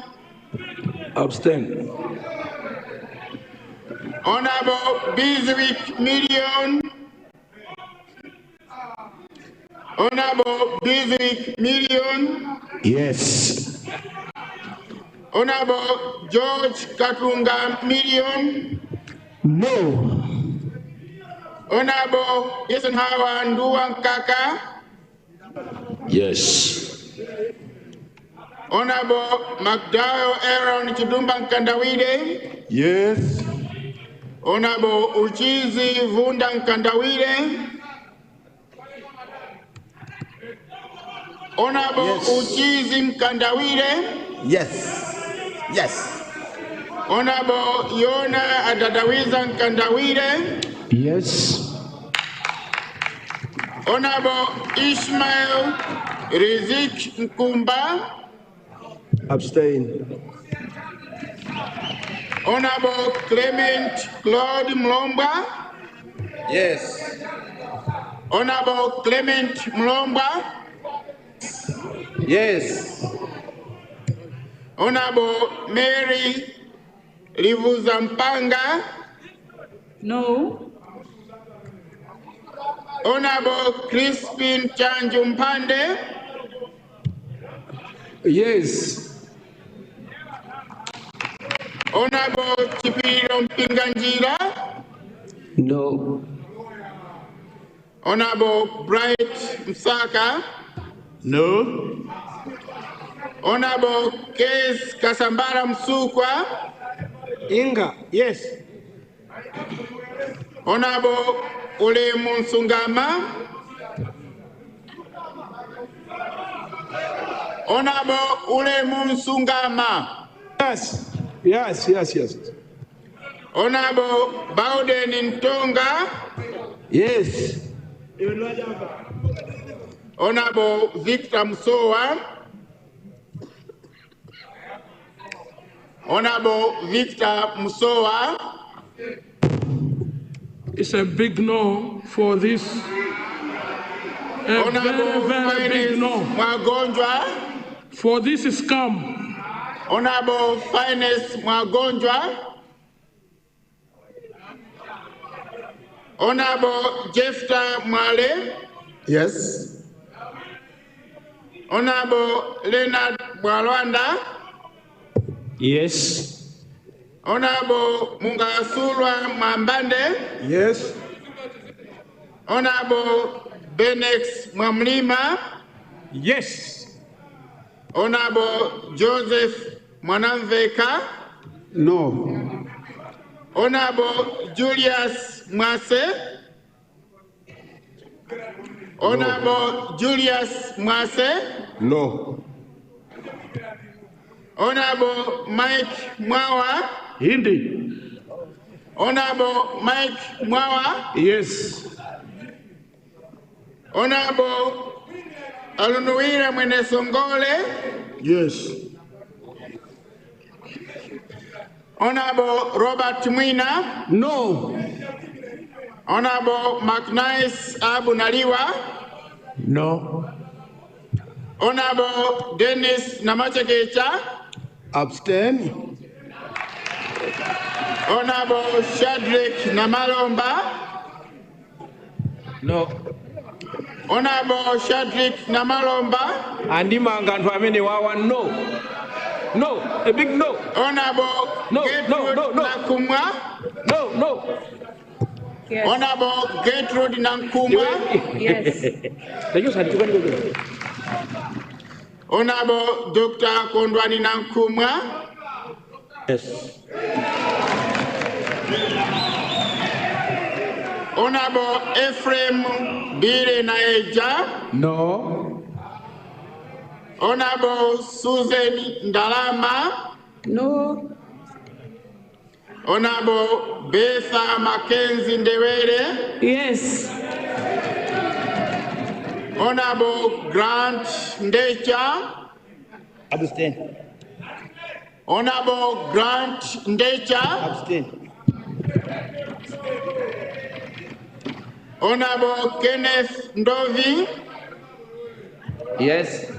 Speaker 7: Abstain.
Speaker 3: Honorable Biswick Million. Honorable Biswick Million.
Speaker 7: Yes.
Speaker 3: Honorable George Katunga Million.
Speaker 7: No.
Speaker 3: Honorable Eisenhower Nduwankaka.
Speaker 8: Yes.
Speaker 3: Honorable McDowell Aaron Chidumba Nkandawire.
Speaker 5: Yes.
Speaker 3: Honorable Uchizi Vunda Nkandawire. Honorable Uchizi Nkandawire.
Speaker 7: Yes. Yes.
Speaker 3: Honorable Yona Adadawiza Nkandawire.
Speaker 6: Yes.
Speaker 3: Honorable Ishmael Rizik Nkumba.
Speaker 5: Abstain.
Speaker 3: Honorable Clement Claude Mlomba.
Speaker 7: Yes.
Speaker 3: Honorable Clement Mlomba.
Speaker 7: Yes.
Speaker 3: Honorable Mary Livuzampanga.
Speaker 9: No.
Speaker 3: Honorable Crispin Chanjumpande.
Speaker 6: Yes.
Speaker 3: Honorable Chipiro Mpinganjira.
Speaker 6: No.
Speaker 3: Honorable Bright Msaka.
Speaker 5: No.
Speaker 3: Honorable Case Kasambara Msukwa.
Speaker 5: Inga. Yes.
Speaker 3: Honorable Ulemu Nsungama. Honorable Ulemu Nsungama.
Speaker 5: Yes. Yes, yes, yes.
Speaker 3: Honorable Bowden Ntonga.
Speaker 5: Yes.
Speaker 3: Honorable Victor Msowa. Honorable Victor Msowa.
Speaker 10: It's a big no for this. A
Speaker 3: Honorable
Speaker 10: very big no.
Speaker 3: Mwagonjwa.
Speaker 10: For this scam.
Speaker 3: Honorable Finance Mwagonjwa. Honorable Jefta Mwale.
Speaker 5: Yes.
Speaker 3: Honorable Leonard Mwalwanda.
Speaker 5: Yes.
Speaker 3: Honorable Mungasulwa Mambande.
Speaker 5: Yes.
Speaker 3: Honorable Benex Mwamlima.
Speaker 5: Yes.
Speaker 3: Honorable Joseph Mwanamveka.
Speaker 5: No.
Speaker 3: Honorable Julius Mwase. Honorable Julius Mwase.
Speaker 5: No.
Speaker 3: Honorable Mike Mwawa.
Speaker 5: Hindi.
Speaker 3: Honorable Mike Mwawa.
Speaker 5: Yes.
Speaker 3: Honorable Alunuwira Mwenesongole.
Speaker 5: Yes.
Speaker 3: Honorable Robert Mwina.
Speaker 5: No.
Speaker 3: Honorable McNice Abunaliwa.
Speaker 5: No.
Speaker 3: Honorable Dennis Namachekecha.
Speaker 5: Abstain.
Speaker 3: Honorable Shadrach Namalomba.
Speaker 5: No.
Speaker 3: Honorable Shadrach Namalomba.
Speaker 5: Andimanga nthu amene wawa no. No, a big no.
Speaker 3: Honorable Gertrude Nakumwa.
Speaker 5: No, no.
Speaker 9: Yes.
Speaker 3: Honorable Gertrude Nakumwa.
Speaker 9: Yes.
Speaker 3: Honorable Dr. Kondwani Nankumwa.
Speaker 5: Yes.
Speaker 3: Honorable Ephraim Bire Naeja.
Speaker 5: No.
Speaker 3: Honorable Susan Ndalama.
Speaker 9: No.
Speaker 3: Honorable Betha Mackenzie Ndewere.
Speaker 9: Yes.
Speaker 3: Honorable Grant Ndecha.
Speaker 5: Abstain.
Speaker 3: Honorable Grant Ndecha.
Speaker 5: Abstain.
Speaker 3: Honorable Kenneth Ndovi.
Speaker 5: Yes.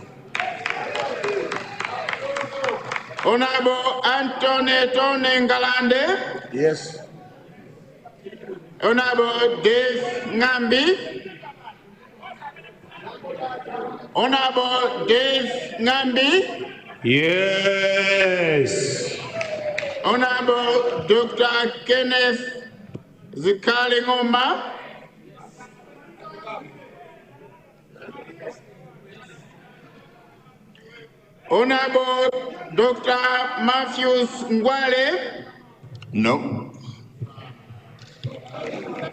Speaker 3: Honorable Anthony Tone Ngalande.
Speaker 5: Yes.
Speaker 3: Honorable Dave Ngambi. Honorable Dave Ngambi.
Speaker 5: Yes.
Speaker 3: Honorable Dr. Kenneth Zikali Ngoma. Honorable Dr. Matthews Ngwale.
Speaker 5: No.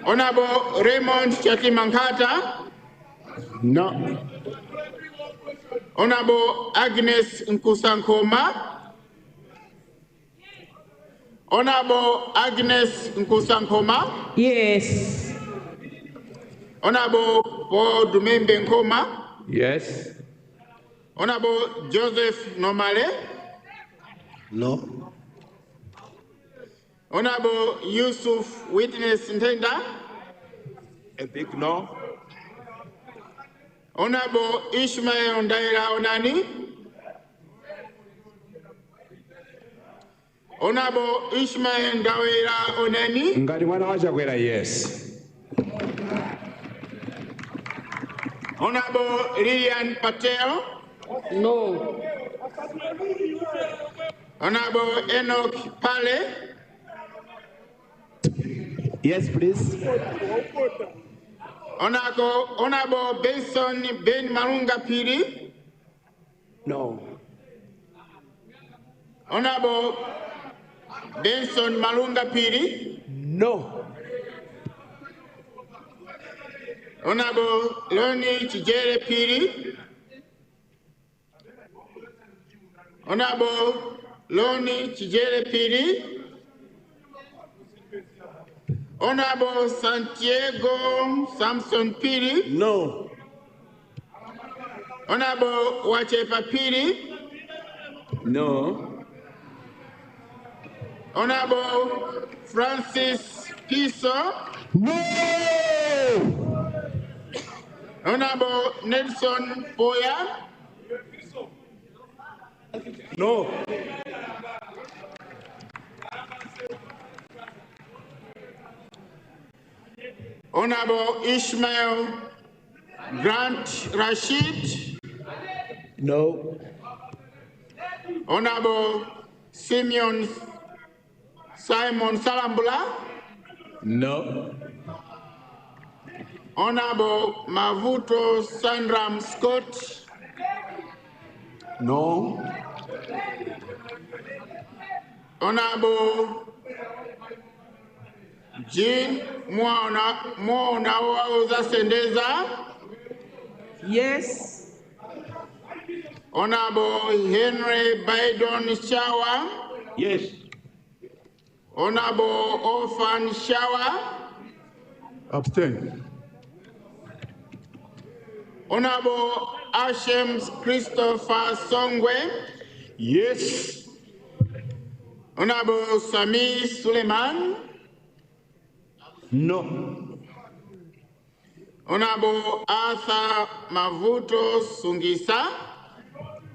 Speaker 3: Honorable Raymond Chatimankata.
Speaker 5: No.
Speaker 3: Honorable Agnes Nkusankoma. Honorable Agnes Nkusankoma.
Speaker 9: Yes.
Speaker 3: Honorable Paul Dumembe Nkoma.
Speaker 8: Yes.
Speaker 3: Honorable Joseph Nomale.
Speaker 5: No.
Speaker 3: Honorable Yusuf Witness Ntenda.
Speaker 5: A big no.
Speaker 3: Honorable Ishmael Ndaira Onani. Honorable Ishmael Ndaira Onani.
Speaker 8: Ngati mwana wa Chakwera, yes.
Speaker 3: Honorable Lilian Patel.
Speaker 9: No.
Speaker 3: Honorable Enoch Pale.
Speaker 5: Yes, please.
Speaker 3: Honorable Benson Ben Marunga Piri.
Speaker 5: No.
Speaker 3: Honorable Benson Malunga Piri.
Speaker 5: No.
Speaker 3: Honorable Loni Chijere Piri. Honorable Loni Chijere Piri. Honorable Santiago Samson Piri.
Speaker 5: No.
Speaker 3: Honorable Wachepa Piri.
Speaker 5: No.
Speaker 3: Honorable Francis Piso.
Speaker 5: No.
Speaker 3: Honorable Nelson Poya.
Speaker 5: No.
Speaker 3: Honorable Ishmael Grant Rashid.
Speaker 5: No.
Speaker 3: Honorable Simon Salambula.
Speaker 5: No.
Speaker 3: Honorable Mavuto Sandram Scott.
Speaker 5: No.
Speaker 3: Honorable Jean Mwana Wauza Sendeza.
Speaker 4: Yes.
Speaker 3: Honorable Henry Biden Shawa.
Speaker 5: Yes.
Speaker 3: Honorable Orphan Shawa.
Speaker 5: Abstain.
Speaker 3: Honorable Hashem Christopher Songwe.
Speaker 5: Yes.
Speaker 3: Honorable Sami Suleiman.
Speaker 5: No.
Speaker 3: Honorable Arthur Mavuto Sungisa.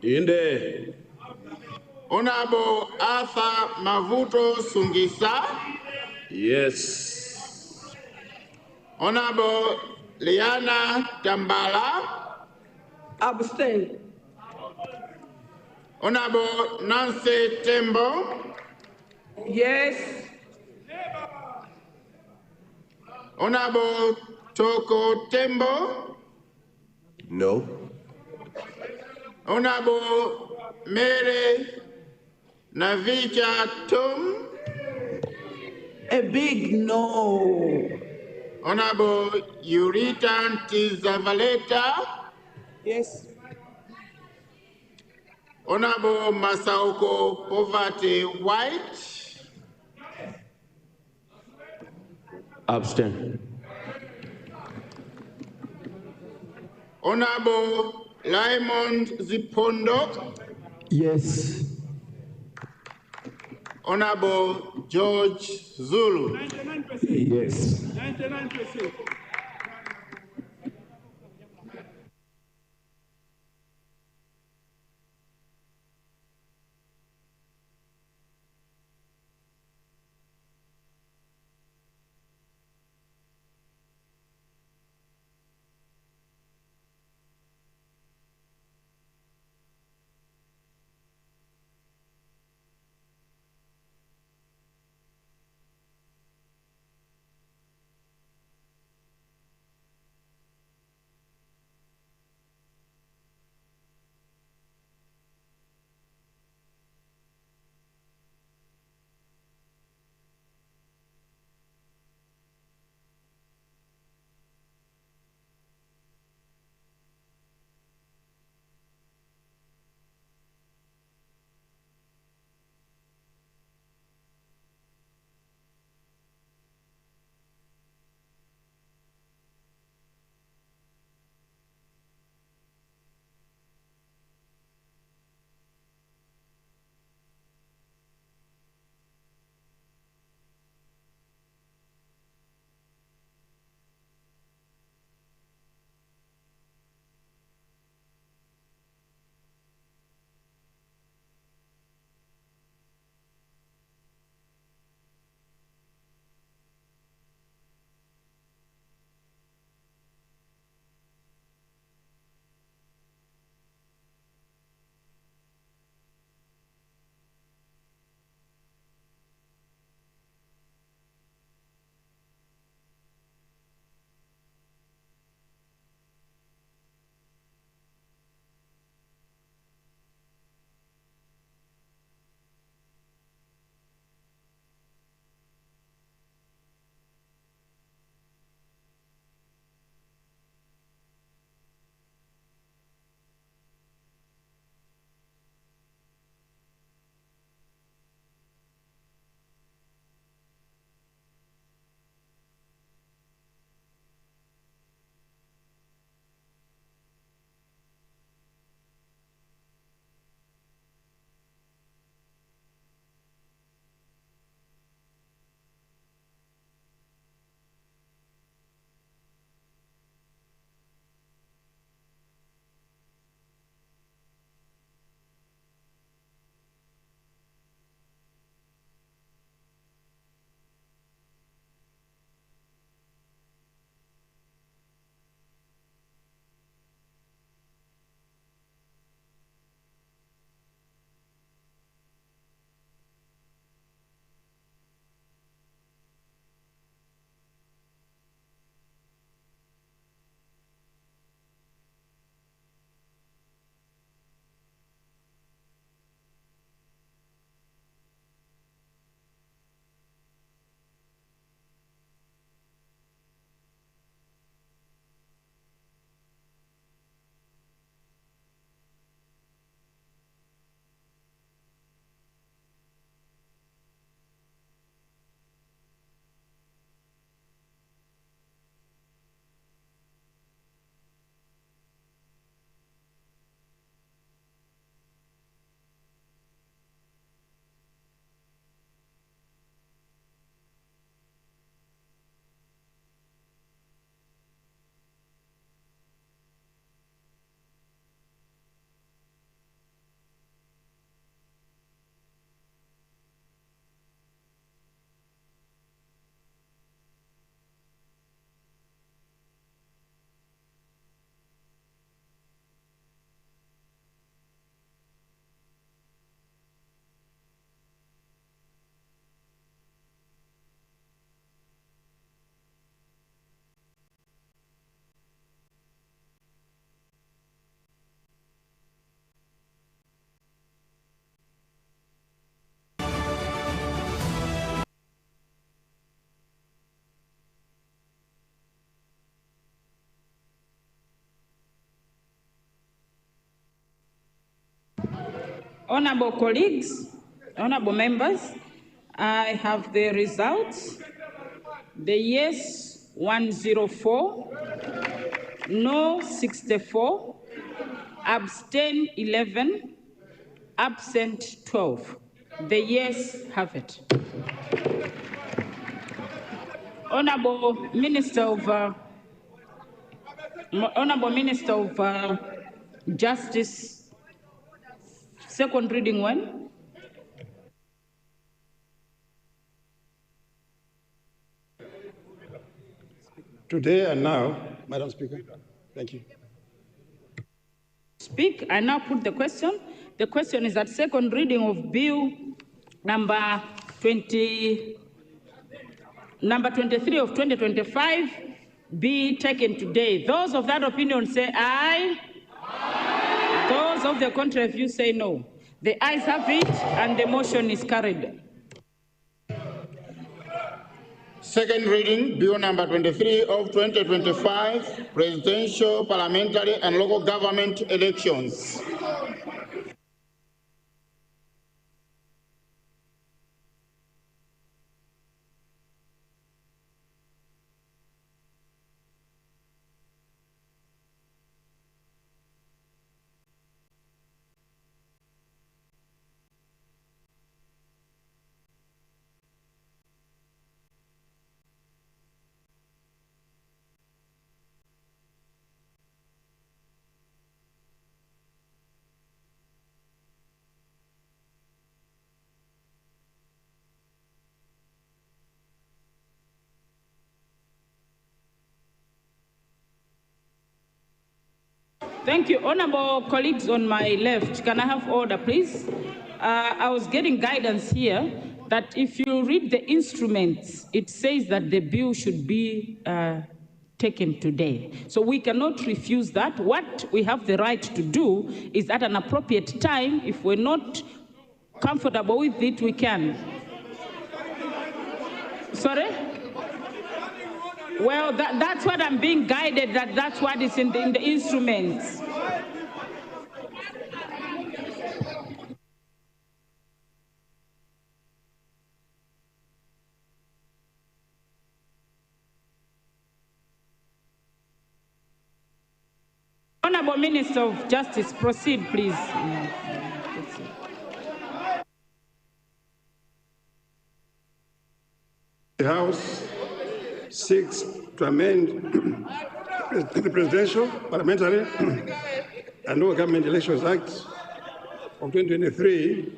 Speaker 5: Inde.
Speaker 3: Honorable Arthur Mavuto Sungisa.
Speaker 5: Yes.
Speaker 3: Honorable Liana Tambala.
Speaker 9: Abstain.
Speaker 3: Honorable Nancy Tembo.
Speaker 9: Yes.
Speaker 3: Honorable Toko Tembo.
Speaker 5: No.
Speaker 3: Honorable Mary Navicha Tum.
Speaker 9: A big no.
Speaker 3: Honorable Yurita Tizavaleta.
Speaker 9: Yes.
Speaker 3: Honorable Masaoko Poverty White.
Speaker 5: Abstain.
Speaker 3: Honorable Raymond Zipondo.
Speaker 5: Yes.
Speaker 3: Honorable George Zulu.
Speaker 10: 99%.
Speaker 5: Yes.
Speaker 10: 99%.
Speaker 2: Honorable colleagues, honorable members, I have the results. The yes 104, no 64, abstain 11, absent 12. The yes have it. Honorable Minister of Justice, second reading when?
Speaker 6: Today and now, Madam Speaker. Thank you.
Speaker 2: Speak. I now put the question. The question is that second reading of Bill number 23 of 2025 be taken today. Those of that opinion say aye. Those of the contrary view say no. The ayes have it, and the motion is carried.
Speaker 3: Second reading, Bill number 23 of 2025, Presidential, Parliamentary and Local Government Elections.
Speaker 2: Thank you. Honorable colleagues on my left, can I have order, please? I was getting guidance here that if you read the instruments, it says that the bill should be taken today. So we cannot refuse that. What we have the right to do is at an appropriate time, if we're not comfortable with it, we can. Sorry? Well, that's what I'm being guided, that's what is in the instruments. Honorable Minister of Justice, proceed, please.
Speaker 6: The House seeks to amend the Presidential, Parliamentary and Local Government Elections Act of 2023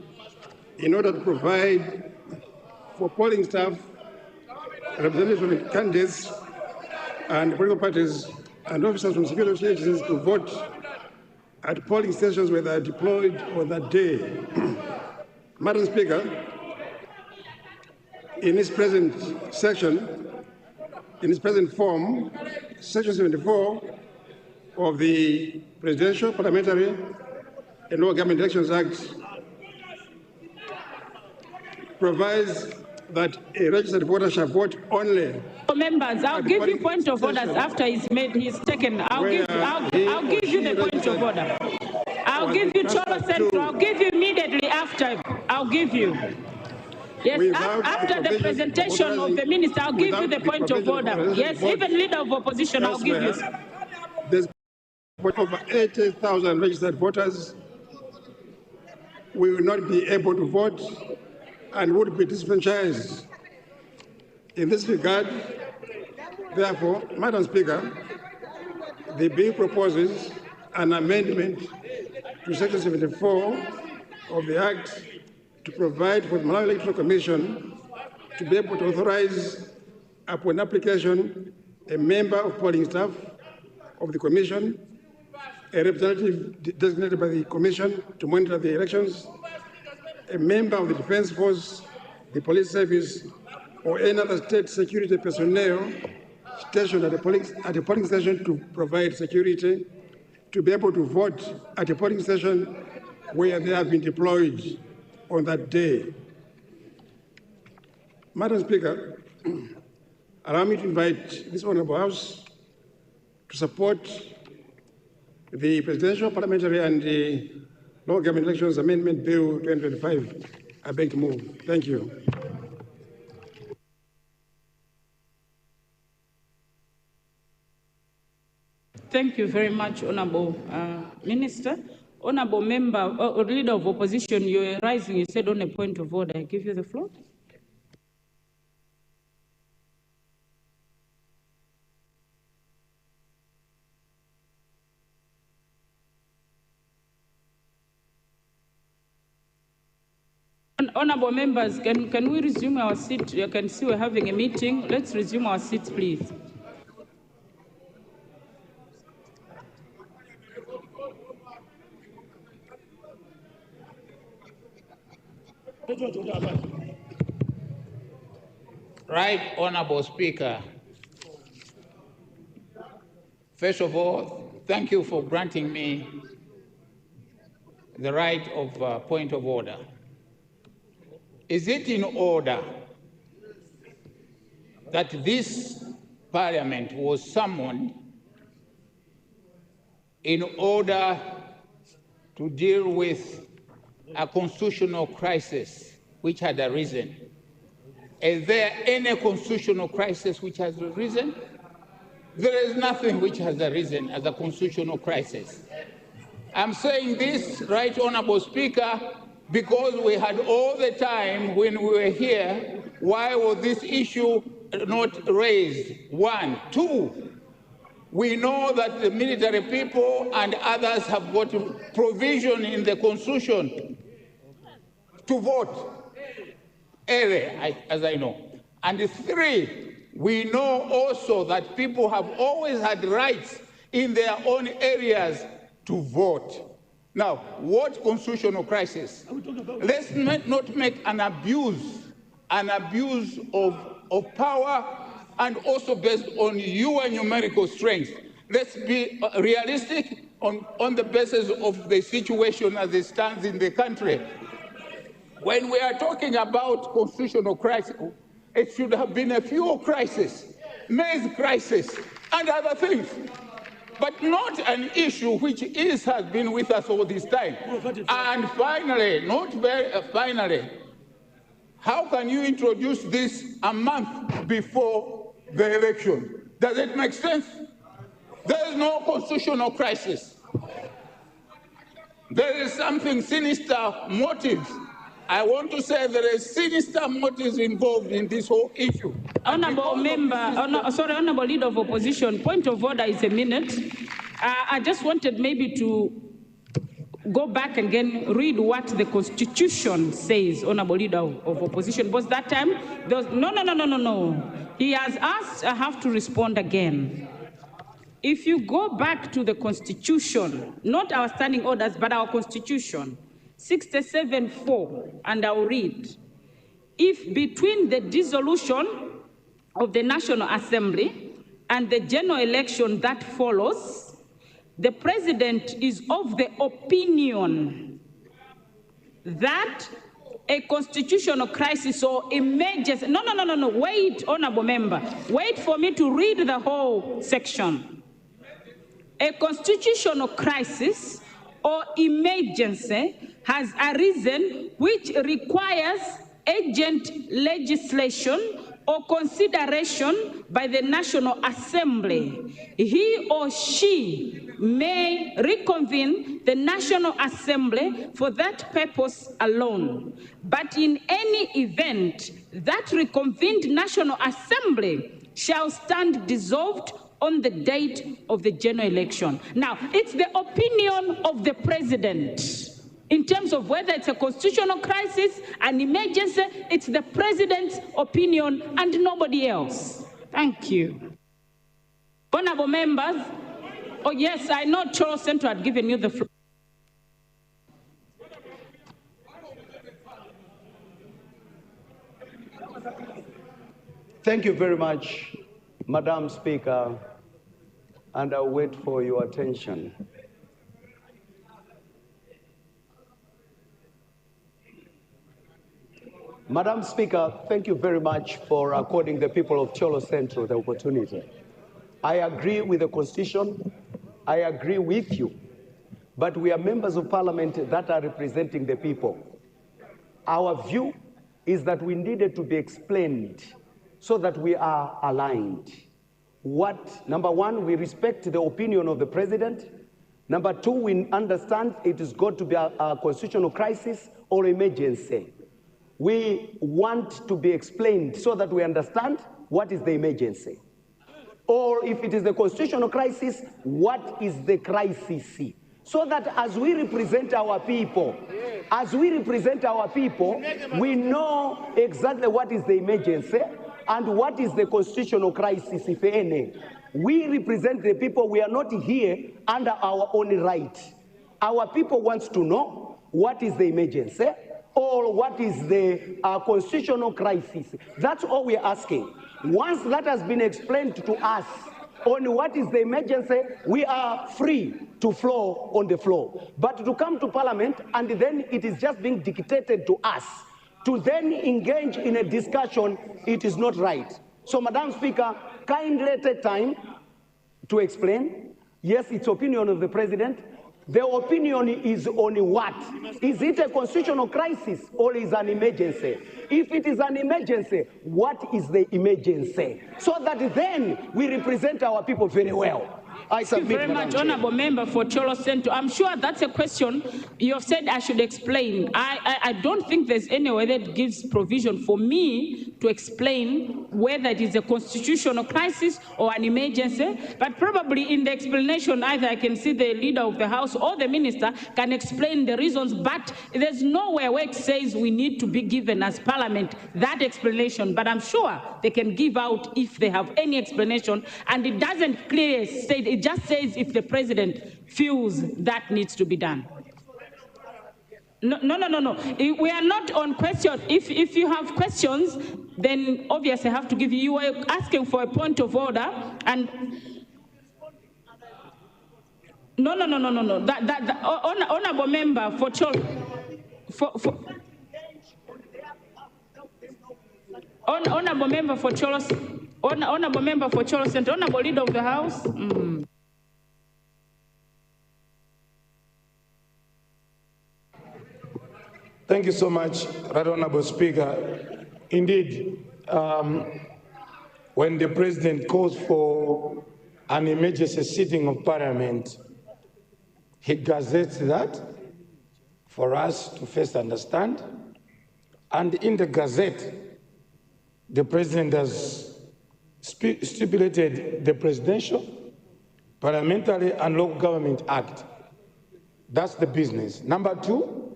Speaker 6: in order to provide for polling staff, representatives of candidates and political parties and officers from security agencies to vote at polling stations where they are deployed on that day. Madam Speaker, in its present section, in its present form, Section 74 of the Presidential, Parliamentary and Local Government Elections Act provides that a registered voter shall vote only.
Speaker 2: Members, I'll give you point of orders after he's taken. I'll give you the point of order. I'll give you Cholo Central. I'll give you immediately after. I'll give you. Yes, after the presentation of the minister, I'll give you the point of order. Yes, even leader of opposition, I'll give you.
Speaker 6: There's over 80,000 registered voters. We will not be able to vote and would be disenfranchised. In this regard, therefore, Madam Speaker, the bill proposes an amendment to Section 74 of the Act to provide for the Malawi Electoral Commission to be able to authorize, upon application, a member of polling staff of the Commission, a representative designated by the Commission to monitor the elections, a member of the Defense Force, the Police Service, or any other state security personnel stationed at a polling station to provide security, to be able to vote at a polling station where they have been deployed on that day. Madam Speaker, allow me to invite this Honourable House to support the Presidential, Parliamentary and the Local Government Elections Amendment Bill 2025. I beg to move. Thank you.
Speaker 2: Thank you very much, Honorable Minister. Honorable Member, or Leader of Opposition, you were rising, you said on a point of order. I give you the floor. Honorable members, can we resume our seat? You can see we're having a meeting. Let's resume our seats, please.
Speaker 11: Right, Honorable Speaker. First of all, thank you for granting me the right of point of order. Is it in order that this Parliament was summoned in order to deal with a constitutional crisis which had arisen? Is there any constitutional crisis which has arisen? There is nothing which has arisen as a constitutional crisis. I'm saying this, Right Honorable Speaker, because we had all the time when we were here, why was this issue not raised? One. Two, we know that the military people and others have got provision in the Constitution to vote early, as I know. And three, we know also that people have always had rights in their own areas to vote. Now, what constitutional crisis? Let's not make an abuse of power and also based on your numerical strength. Let's be realistic on the basis of the situation as it stands in the country. When we are talking about constitutional crisis, it should have been a fuel crisis, maize crisis, and other things, but not an issue which has been with us all this time. And finally, finally, how can you introduce this a month before the election? Does it make sense? There is no constitutional crisis. There is something sinister motives. I want to say there is sinister motives involved in this whole issue.
Speaker 2: Honorable Member, Honorable Leader of Opposition, point of order is a minute. I just wanted maybe to go back again, read what the Constitution says, Honorable Leader of Opposition, because that time, there was, no. He has asked, I have to respond again. If you go back to the Constitution, not our standing orders, but our Constitution, 67(4), and I'll read. If between the dissolution of the National Assembly and the general election that follows, the President is of the opinion that a constitutional crisis or emergency, no, wait, Honorable Member, wait for me to read the whole section. A constitutional crisis or emergency has arisen which requires urgent legislation or consideration by the National Assembly. He or she may reconvene the National Assembly for that purpose alone. But in any event, that reconvened National Assembly shall stand dissolved on the date of the general election. Now, it's the opinion of the President. In terms of whether it's a constitutional crisis, an emergency, it's the President's opinion and nobody else. Thank you. Honorable members, oh yes, I know Charles Central had given you the floor.
Speaker 12: Thank you very much, Madam Speaker, and I'll wait for your attention. Madam Speaker, thank you very much for according the people of Cholo Central the opportunity. I agree with the Constitution. I agree with you. but we are members of parliament that are representing the people. Our view is that we needed to be explained so that we are aligned. Number one, we respect the opinion of the president. Number two, we understand it is going to be a constitutional crisis or emergency. We want to be explained so that we understand what is the emergency. Or if it is a constitutional crisis, what is the crisis? So that as we represent our people, we know exactly what is the emergency and what is the constitutional crisis, if any. We represent the people. We are not here under our own right. Our people wants to know what is the emergency or what is the constitutional crisis. That's all we are asking. Once that has been explained to us on what is the emergency, we are free to flow on the floor. But to come to parliament and then it is just being dictated to us, to then engage in a discussion, it is not right. So, Madam Speaker, kindly take time to explain. Yes, it's opinion of the president. The opinion is on what? Is it a constitutional crisis or is an emergency? If it is an emergency, what is the emergency? So that then we represent our people very well.
Speaker 2: Thank you very much, Honourable Member for Cholo Central. I'm sure that's a question you have said I should explain. I don't think there's any way that gives provision for me to explain whether it is a constitutional crisis or an emergency, but probably in the explanation either I can see the Leader of the House or the Minister can explain the reasons, but there's nowhere where it says we need to be given as Parliament that explanation, but I'm sure they can give out if they have any explanation, and it doesn't clearly state, it just says if the president feels that needs to be done. No. We are not on question. If you have questions, then obviously I have to give you. You were asking for a point of order, and no. Honourable Member for Honourable Member for Cholo Central, Honourable Leader of the House.
Speaker 8: Thank you so much, Right Honourable Speaker. Indeed, when the President calls for an emergency sitting of Parliament, he gazettes that for us to first understand. And in the Gazette, the President has stipulated the Presidential, Parliamentary and Local Government Act. That's the business. Number two,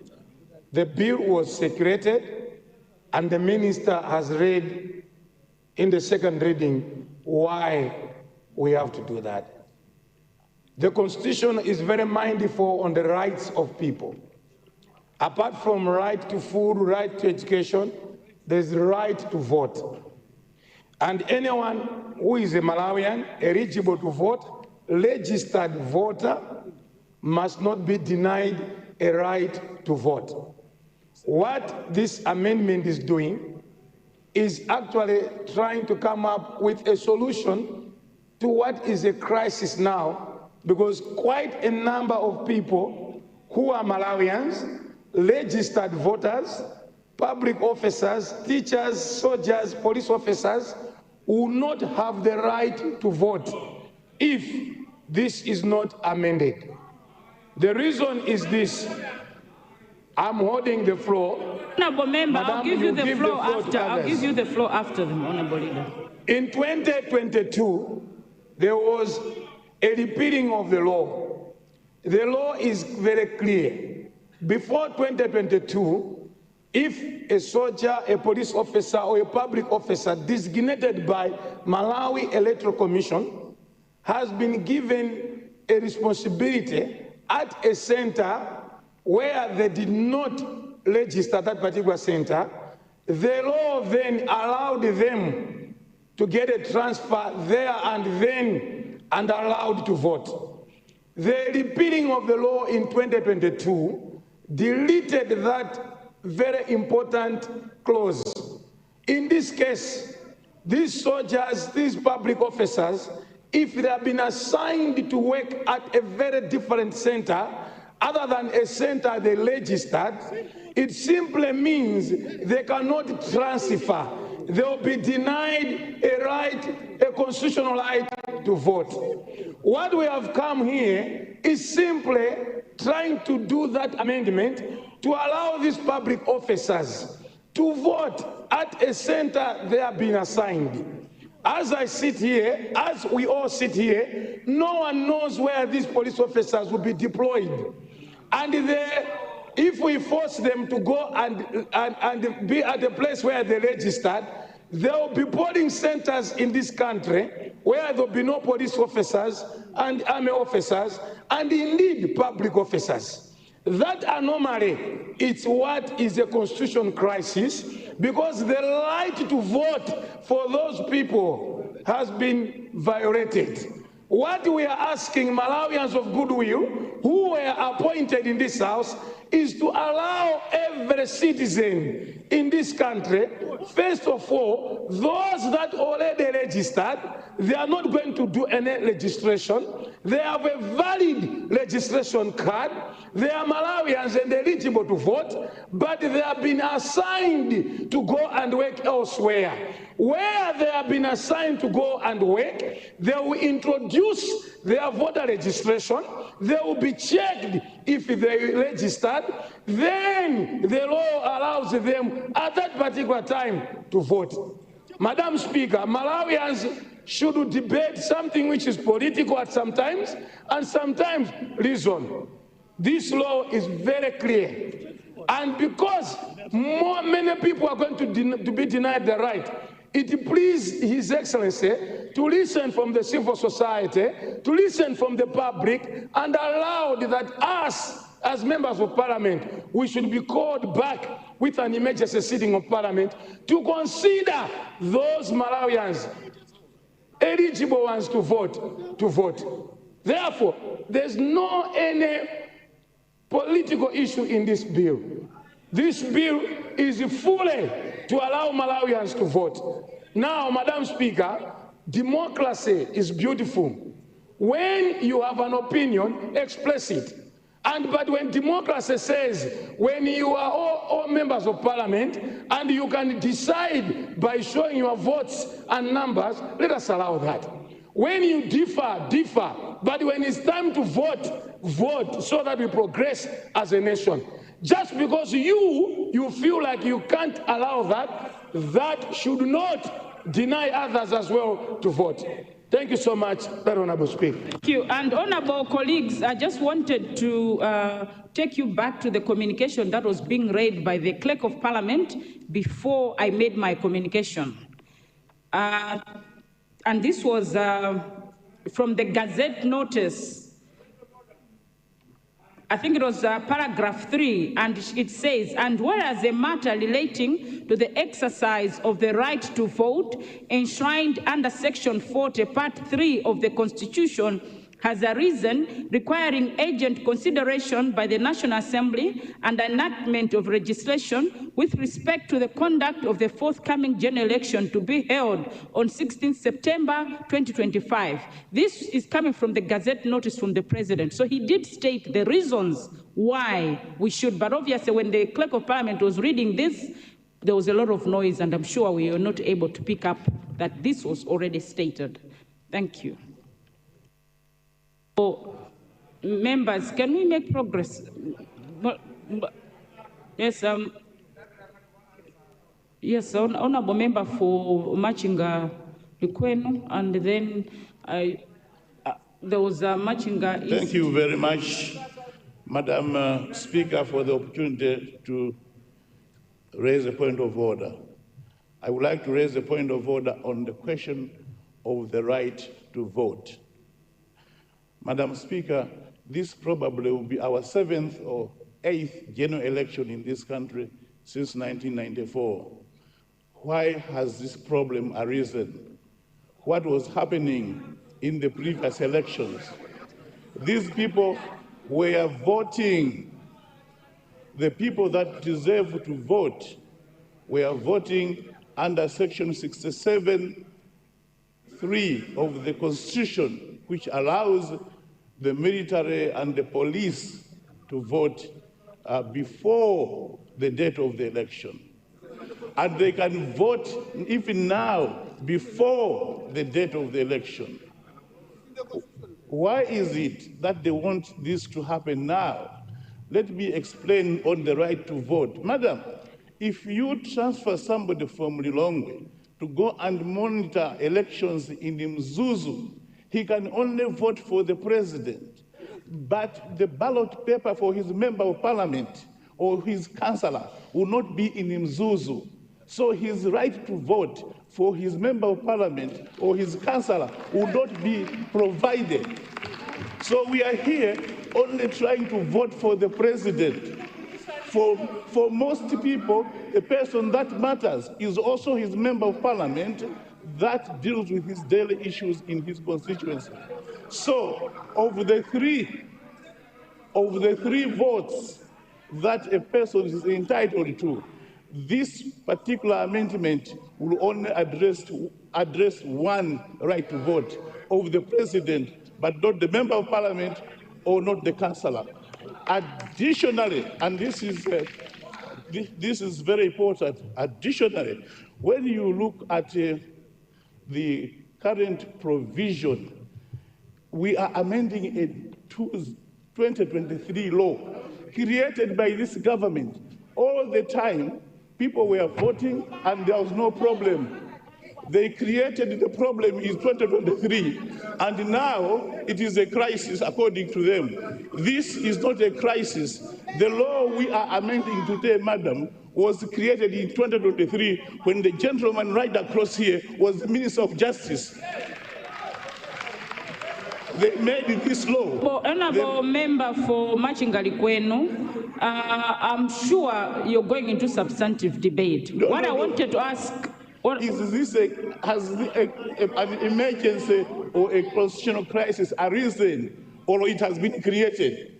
Speaker 8: the bill was circulated and the Minister has read in the second reading why we have to do that. The Constitution is very mindful on the rights of people. Apart from right to food, right to education, there's the right to vote. And anyone who is a Malawian, eligible to vote, registered voter, must not be denied a right to vote. What this amendment is doing is actually trying to come up with a solution to what is a crisis now, because quite a number of people who are Malawians, registered voters, public officers, teachers, soldiers, police officers will not have the right to vote if this is not amended. The reason is this. I'm holding the floor.
Speaker 2: Honourable Member,
Speaker 8: Madam,
Speaker 2: I'll give you the floor after.
Speaker 8: I'll
Speaker 2: give you the floor after them, Honourable Leader.
Speaker 8: In 2022, there was a repealing of the law. The law is very clear. Before 2022, if a soldier, a police officer, or a public officer designated by Malawi Electoral Commission has been given a responsibility at a center where they did not register that particular center, the law then allowed them to get a transfer there and allowed to vote. The repealing of the law in 2022 deleted that very important clause. In this case, these soldiers, these public officers, if they have been assigned to work at a very different center other than a center they registered, it simply means they cannot transfer. They will be denied a constitutional right to vote. What we have come here is simply trying to do that amendment to allow these public officers to vote at a center they have been assigned. As I sit here, as we all sit here, no one knows where these police officers will be deployed. And if we force them to go and be at the place where they registered, there will be polling centers in this country where there will be no police officers and army officers and indeed public officers. That anomaly is what is a constitutional crisis, because the right to vote for those people has been violated. What we are asking Malawians of goodwill who were appointed in this house is to allow every citizen in this country, first of all, those that already registered, they are not going to do any registration. They have a valid registration card. They are Malawians and eligible to vote, but they have been assigned to go and work elsewhere. Where they have been assigned to go and work, they will introduce their voter registration. They will be checked if they registered. Then the law allows them at that particular time to vote. Madam Speaker, Malawians should debate something which is political at some times and sometimes reason. This law is very clear. And because many people are going to be denied the right, it pleased His Excellency to listen from the civil society, to listen from the public, and allowed that us, as members of Parliament, we should be called back with an emergency sitting of Parliament to consider those Malawians eligible ones to vote. Therefore, there's no any political issue in this bill. This bill is fully to allow Malawians to vote. Now, Madam Speaker, democracy is beautiful. When you have an opinion, express it. But when democracy says, when you are all members of Parliament and you can decide by showing your votes and numbers, let us allow that. When you differ, but when it's time to vote so that we progress as a nation. Just because you feel like you can't allow that, that should not deny others as well to vote. Thank you so much, Very Honorable Speaker.
Speaker 2: Thank you. And honorable colleagues, I just wanted to take you back to the communication that was being read by the Clerk of Parliament before I made my communication. And this was from the Gazette notice. I think it was paragraph 3, and it says, and whereas a matter relating to the exercise of the right to vote enshrined under Section 40, Part 3 of the Constitution has arisen, requiring urgent consideration by the National Assembly and enactment of legislation with respect to the conduct of the forthcoming general election to be held on 16 September 2025. This is coming from the Gazette notice from the President. So he did state the reasons why we should, but obviously when the Clerk of Parliament was reading this, there was a lot of noise, and I'm sure we were not able to pick up that this was already stated. Thank you. So, members, can we make progress? Yes, yes, honorable member for Machinga Likwenu, and then there was a Machinga.
Speaker 13: Thank you very much, Madam Speaker, for the opportunity to raise a point of order. I would like to raise a point of order on the question of the right to vote. Madam Speaker, this probably will be our 7th or 8th general election in this country since 1994. Why has this problem arisen? What was happening in the previous elections? These people were voting. The people that deserve to vote were voting under Section 67(3) of the Constitution, which allows the military and the police to vote before the date of the election. And they can vote even now before the date of the election. Why is it that they want this to happen now? Let me explain on the right to vote. Madam, if you transfer somebody from Lilongwe to go and monitor elections in Mzuzu, he can only vote for the president. But the ballot paper for his member of parliament or his councillor will not be in Mzuzu. So his right to vote for his member of parliament or his councillor will not be provided. So we are here only trying to vote for the president. For most people, the person that matters is also his member of parliament that deals with his daily issues in his constituency. So of the three votes that a person is entitled to, this particular amendment will only address one right to vote of the president, but not the member of parliament or not the councillor. Additionally, and this is very important, additionally, when you look at the current provision, we are amending a 2023 law created by this government. All the time, people were voting and there was no problem. They created the problem in 2023, and now it is a crisis according to them. This is not a crisis. The law we are amending today, madam, was created in 2023 when the gentleman right across here was the Minister of Justice. They made this law.
Speaker 2: Honorable member for Machingali Kwenu, I'm sure you're going into substantive debate. I wanted to ask,
Speaker 13: is this an emergency or a constitutional crisis arisen, or it has been created?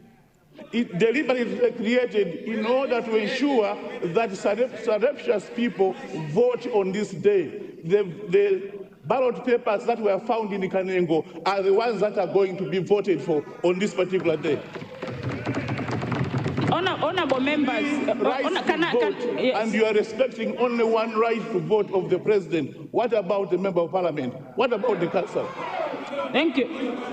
Speaker 13: It deliberately created in order to ensure that surreptitious people vote on this day. The ballot papers that were found in Kanengo are the ones that are going to be voted for on this particular day.
Speaker 2: Honorable members,
Speaker 13: yes. And you are respecting only one right to vote of the president. What about the member of parliament? What about the council?
Speaker 2: Thank you.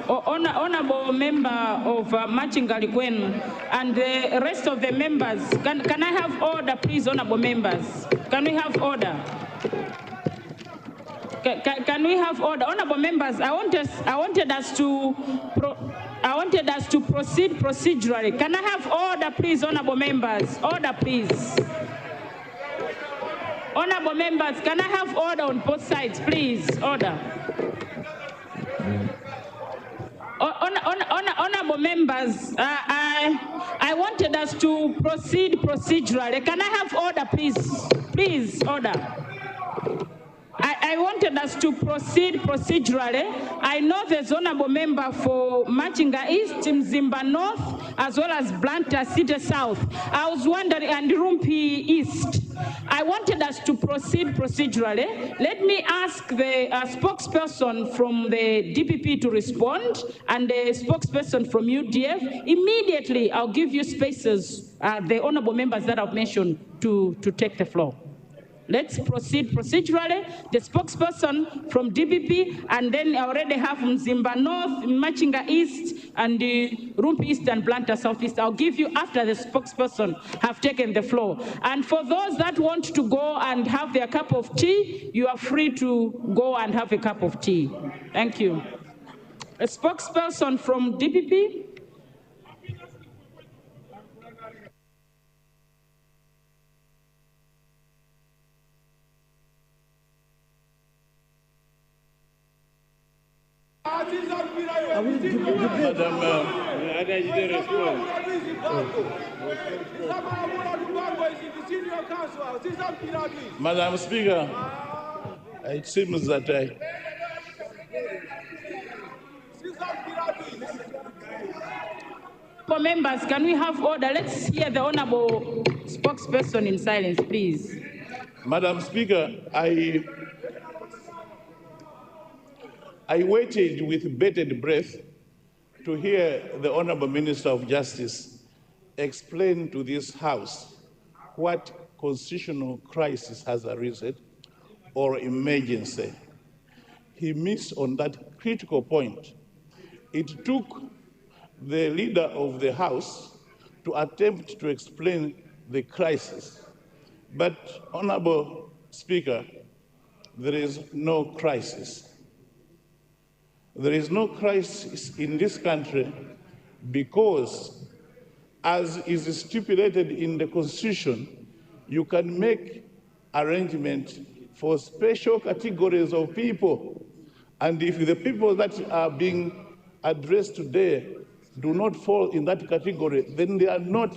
Speaker 2: Honorable member of Machingali Kwenu and the rest of the members, can I have order, please, honorable members? Can we have order? Can we have order? Honorable members, I wanted us to proceed procedurally. Can I have order, please, honorable members? Order, please. Honorable members, can I have order on both sides, please? Order. Honorable members, I wanted us to proceed procedurally. Can I have order, please? Please, order. I wanted us to proceed procedurally. I know there's honorable member for Machinga East, Mzimba North, as well as Blantyre City South. I was wondering, and Rumpi East. I wanted us to proceed procedurally. Let me ask the spokesperson from the DPP to respond, and the spokesperson from UDF. Immediately, I'll give you spaces, the honorable members that I've mentioned, to take the floor. Let's proceed procedurally. The spokesperson from DPP, and then I already have Mzimba North, Machinga East, and Rumpi East and Blantyre Southeast. I'll give you after the spokesperson have taken the floor. And for those that want to go and have their cup of tea, you are free to go and have a cup of tea. Thank you. A spokesperson from DPP.
Speaker 13: Madam Speaker, it seems that
Speaker 2: members, can we have order? Let's hear the honorable spokesperson in silence, please.
Speaker 13: Madam Speaker, I waited with bated breath to hear the Honorable Minister of Justice explain to this House what constitutional crisis has arisen or emergency. He missed on that critical point. It took the leader of the House to attempt to explain the crisis. But, Honorable Speaker, there is no crisis. There is no crisis in this country because, as is stipulated in the Constitution, you can make arrangements for special categories of people. And if the people that are being addressed today do not fall in that category, then they are not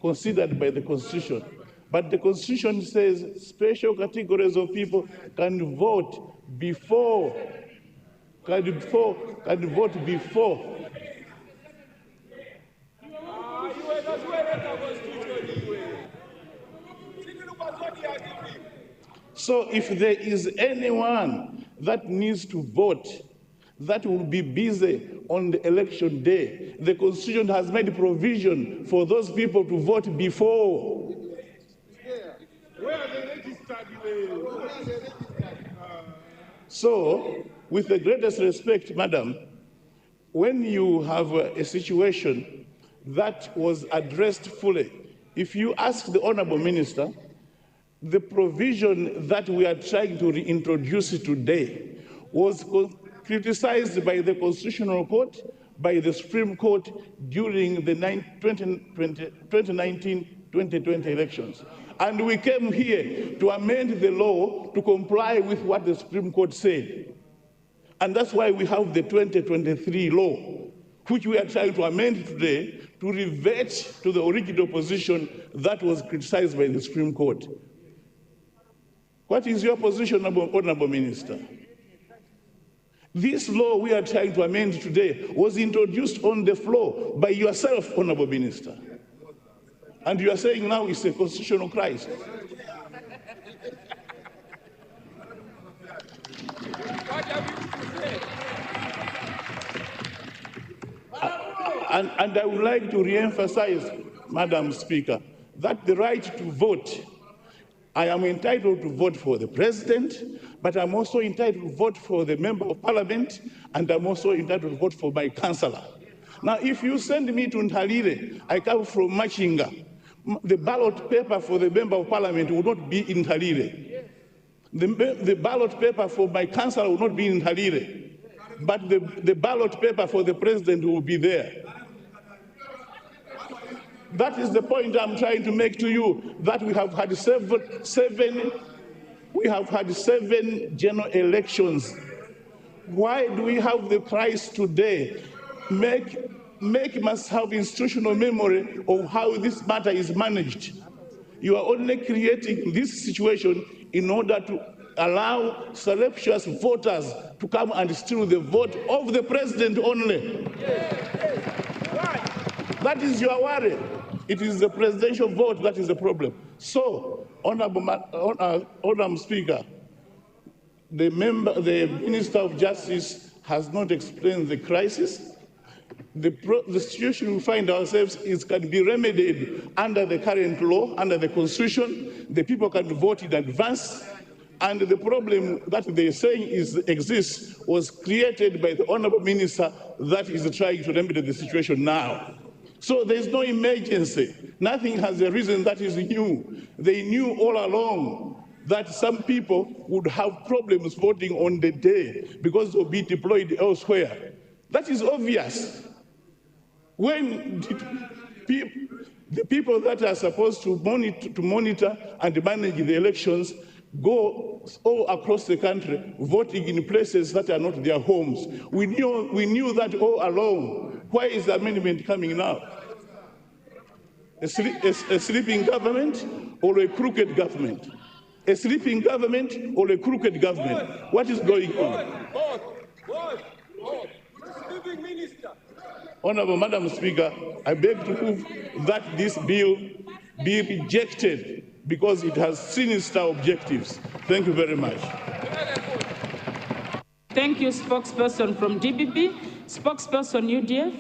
Speaker 13: considered by the Constitution. But the Constitution says special categories of people can vote before. So if there is anyone that needs to vote, that will be busy on the election day, the Constitution has made provision for those people to vote before. Where are they registered? So, with the greatest respect, Madam, when you have a situation that was addressed fully, if you ask the Honorable Minister, the provision that we are trying to reintroduce today was criticized by the Constitutional Court, by the Supreme Court during the 2019-2020 elections. And we came here to amend the law to comply with what the Supreme Court said. And that's why we have the 2023 law, which we are trying to amend today to revert to the original position that was criticized by the Supreme Court. What is your position, Honorable Minister? This law we are trying to amend today was introduced on the floor by yourself, Honorable Minister. And you are saying now it's a constitutional crisis. And I would like to re-emphasize, Madam Speaker, that the right to vote, I am entitled to vote for the President, but I'm also entitled to vote for the Member of Parliament, and I'm also entitled to vote for my councillor. Now, if you send me to Ntalile, I come from Machinga, the ballot paper for the Member of Parliament will not be in Ntalile. The ballot paper for my councillor will not be in Ntalile, but the ballot paper for the President will be there. That is the point I'm trying to make to you, that we have had seven general elections. Why do we have the crisis today? Make must have institutional memory of how this matter is managed. You are only creating this situation in order to allow surreptitious voters to come and steal the vote of the President only. That is your worry. It is the presidential vote that is the problem. So, Honorable Speaker, the Minister of Justice has not explained the crisis. The situation we find ourselves can be remedied under the current law, under the Constitution. The people can vote in advance. And the problem that they're saying exists was created by the Honorable Minister that is trying to remedy the situation now. So there's no emergency. Nothing has a reason that is new. They knew all along that some people would have problems voting on the day because they'll be deployed elsewhere. That is obvious. When the people that are supposed to monitor and manage the elections go all across the country voting in places that are not their homes. We knew that all along. Why is the amendment coming now? A sleeping government or a crooked government? A sleeping government or a crooked government? What is going on? Honorable Madam Speaker, I beg to move that this bill be rejected because it has sinister objectives. Thank you very much.
Speaker 2: Thank you, spokesperson from DPP. Spokesperson UDF.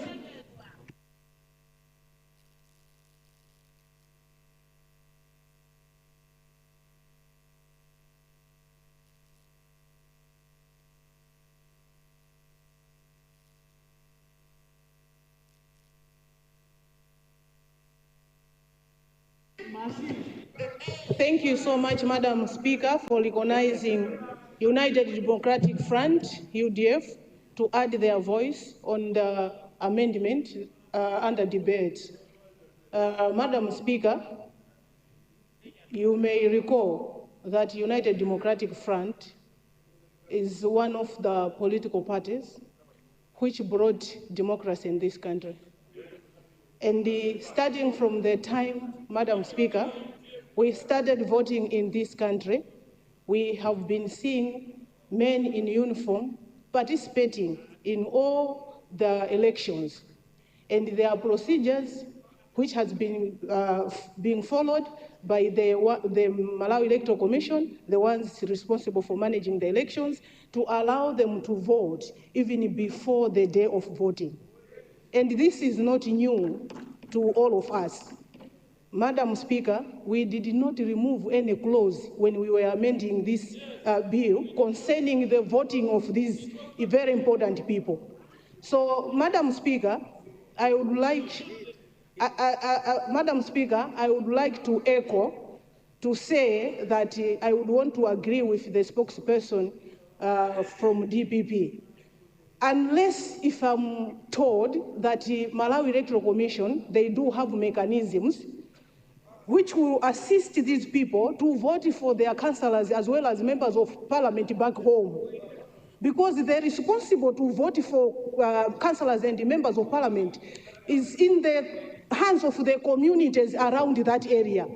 Speaker 9: Thank you so much, Madam Speaker, for recognizing United Democratic Front, UDF, to add their voice on the amendment under debate. Madam Speaker, you may recall that United Democratic Front is one of the political parties which brought democracy in this country. And starting from the time, Madam Speaker, we started voting in this country, we have been seeing men in uniform participating in all the elections. And there are procedures which has been being followed by the Malawi Electoral Commission, the ones responsible for managing the elections, to allow them to vote even before the day of voting. And this is not new to all of us. Madam Speaker, we did not remove any clause when we were amending this bill concerning the voting of these very important people. So, Madam Speaker, I would like, Madam Speaker, I would like to echo to say that I would want to agree with the spokesperson from DPP. Unless if I'm told that the Malawi Electoral Commission, they do have mechanisms which will assist these people to vote for their councillors as well as members of parliament back home. Because they're responsible to vote for councillors and members of parliament is in the hands of the communities around that area.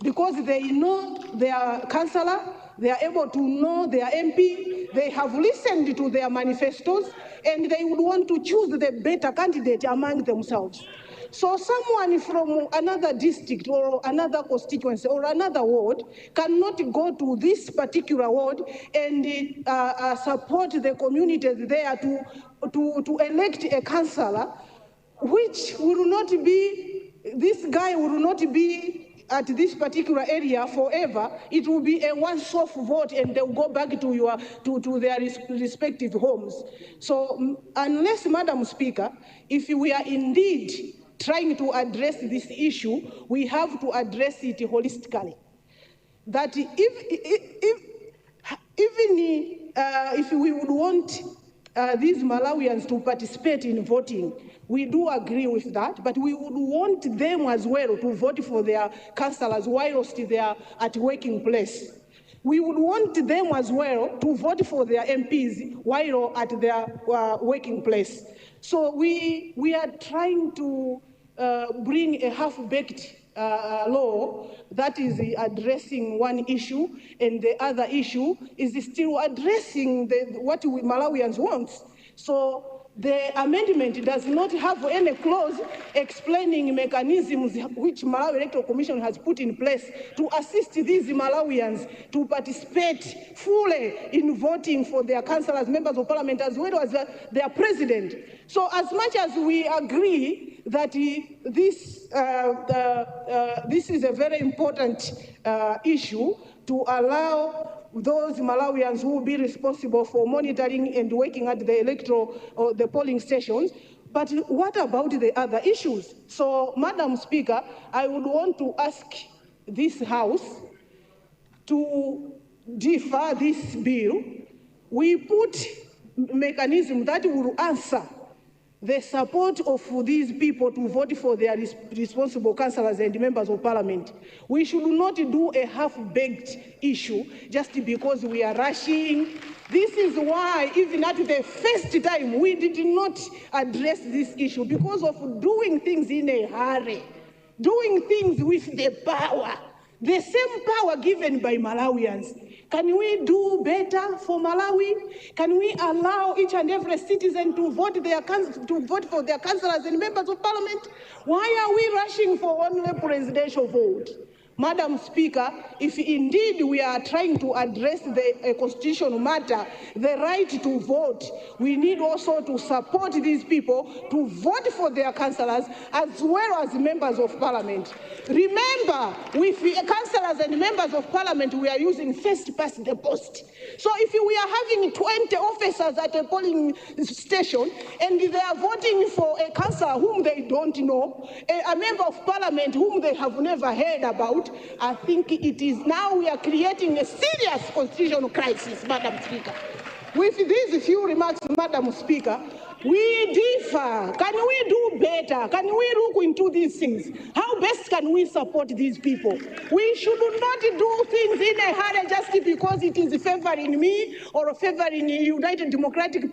Speaker 9: Because they know their councillor, they are able to know their MP, they have listened to their manifestos, and they would want to choose the better candidate among themselves. So someone from another district or another constituency or another ward cannot go to this particular ward and support the communities there to elect a councillor, which will not be, this guy will not be at this particular area forever. It will be a once-off vote and they'll go back to their respective homes. So unless, Madam Speaker, if we are indeed trying to address this issue, we have to address it holistically. That if we would want these Malawians to participate in voting, we do agree with that, but we would want them as well to vote for their councillors whilst they are at working place. We would want them as well to vote for their MPs while at their working place. So we are trying to bring a half-baked law that is addressing one issue, and the other issue is still addressing what Malawians want. So the amendment does not have any clause explaining mechanisms which Malawi Electoral Commission has put in place to assist these Malawians to participate fully in voting for their councillors, members of parliament, as well as their president. So as much as we agree that this is a very important issue to allow those Malawians who will be responsible for monitoring and working at the electoral or the polling stations. But what about the other issues? So, Madam Speaker, I would want to ask this House to defer this bill. We put mechanism that will answer the support of these people to vote for their responsible councillors and members of parliament. We should not do a half-baked issue just because we are rushing. This is why even at the first time we did not address this issue, because of doing things in a hurry, doing things with the power, the same power given by Malawians. Can we do better for Malawi? Can we allow each and every citizen to vote for their councillors and members of parliament? Why are we rushing for only presidential vote? Madam Speaker, if indeed we are trying to address the constitutional matter, the right to vote, we need also to support these people to vote for their councillors as well as members of parliament. Remember, with councillors and members of parliament, we are using first past the post. So if we are having 20 officers at a polling station and they are voting for a councillor whom they don't know, a member of parliament whom they have never heard about, I think it is now we are creating a serious constitutional crisis, Madam Speaker. With these few remarks, Madam Speaker, we differ. Can we do better? Can we look into these things? How best can we support these people? We should not do things in a hurry just because it is favoring me or favoring the United Democratic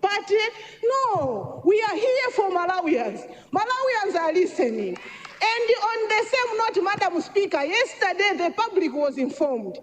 Speaker 9: Party. No, we are here for Malawians. Malawians are listening. And on the same note, Madam Speaker, yesterday the public was informed.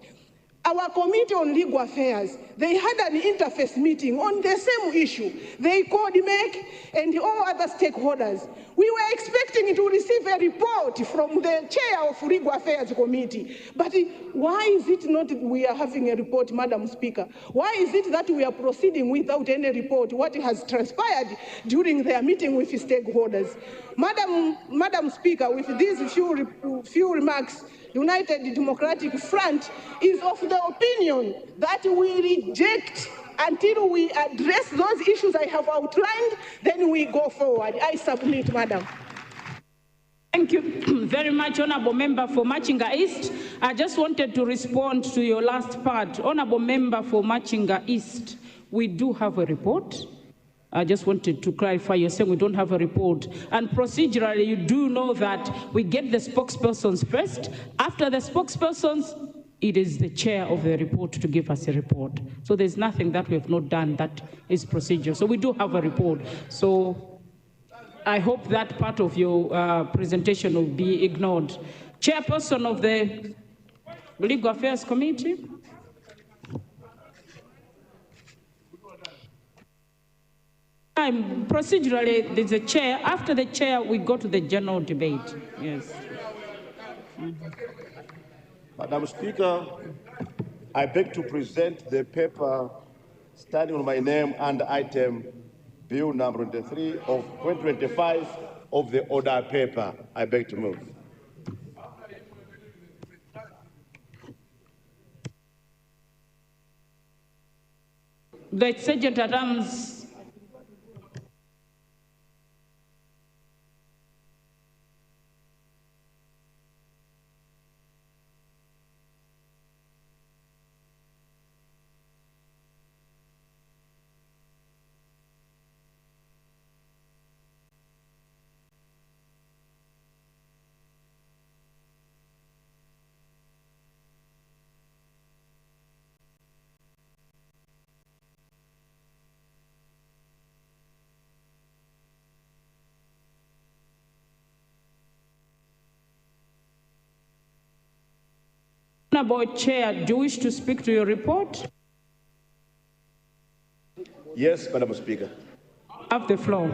Speaker 9: Our Committee on Legal Affairs, they had an interface meeting on the same issue. They called MEC and all other stakeholders. We were expecting to receive a report from the chair of Legal Affairs Committee. But why is it not we are having a report, Madam Speaker? Why is it that we are proceeding without any report, what has transpired during their meeting with stakeholders? Madam Speaker, with these few remarks, United Democratic Front is of the opinion that we reject until we address those issues I have outlined, then we go forward. I submit, Madam.
Speaker 2: Thank you very much, Honourable Member for Machinga East. I just wanted to respond to your last part. Honourable Member for Machinga East, we do have a report. I just wanted to clarify, you're saying we don't have a report. And procedurally, you do know that we get the spokespersons first. After the spokespersons, it is the chair of the report to give us a report. So there's nothing that we have not done that is procedure. So we do have a report. So I hope that part of your presentation will be ignored. Chairperson of the Legal Affairs Committee. Procedurally, there's a chair. After the chair, we go to the general debate. Yes.
Speaker 5: Madam Speaker, I beg to present the paper standing on my name under item Bill number 23 of 2025 of the order paper. I beg to move.
Speaker 2: The Sergeant at Arms. Honourable Chair, do you wish to speak to your report?
Speaker 5: Yes, Madam Speaker.
Speaker 2: Have the floor.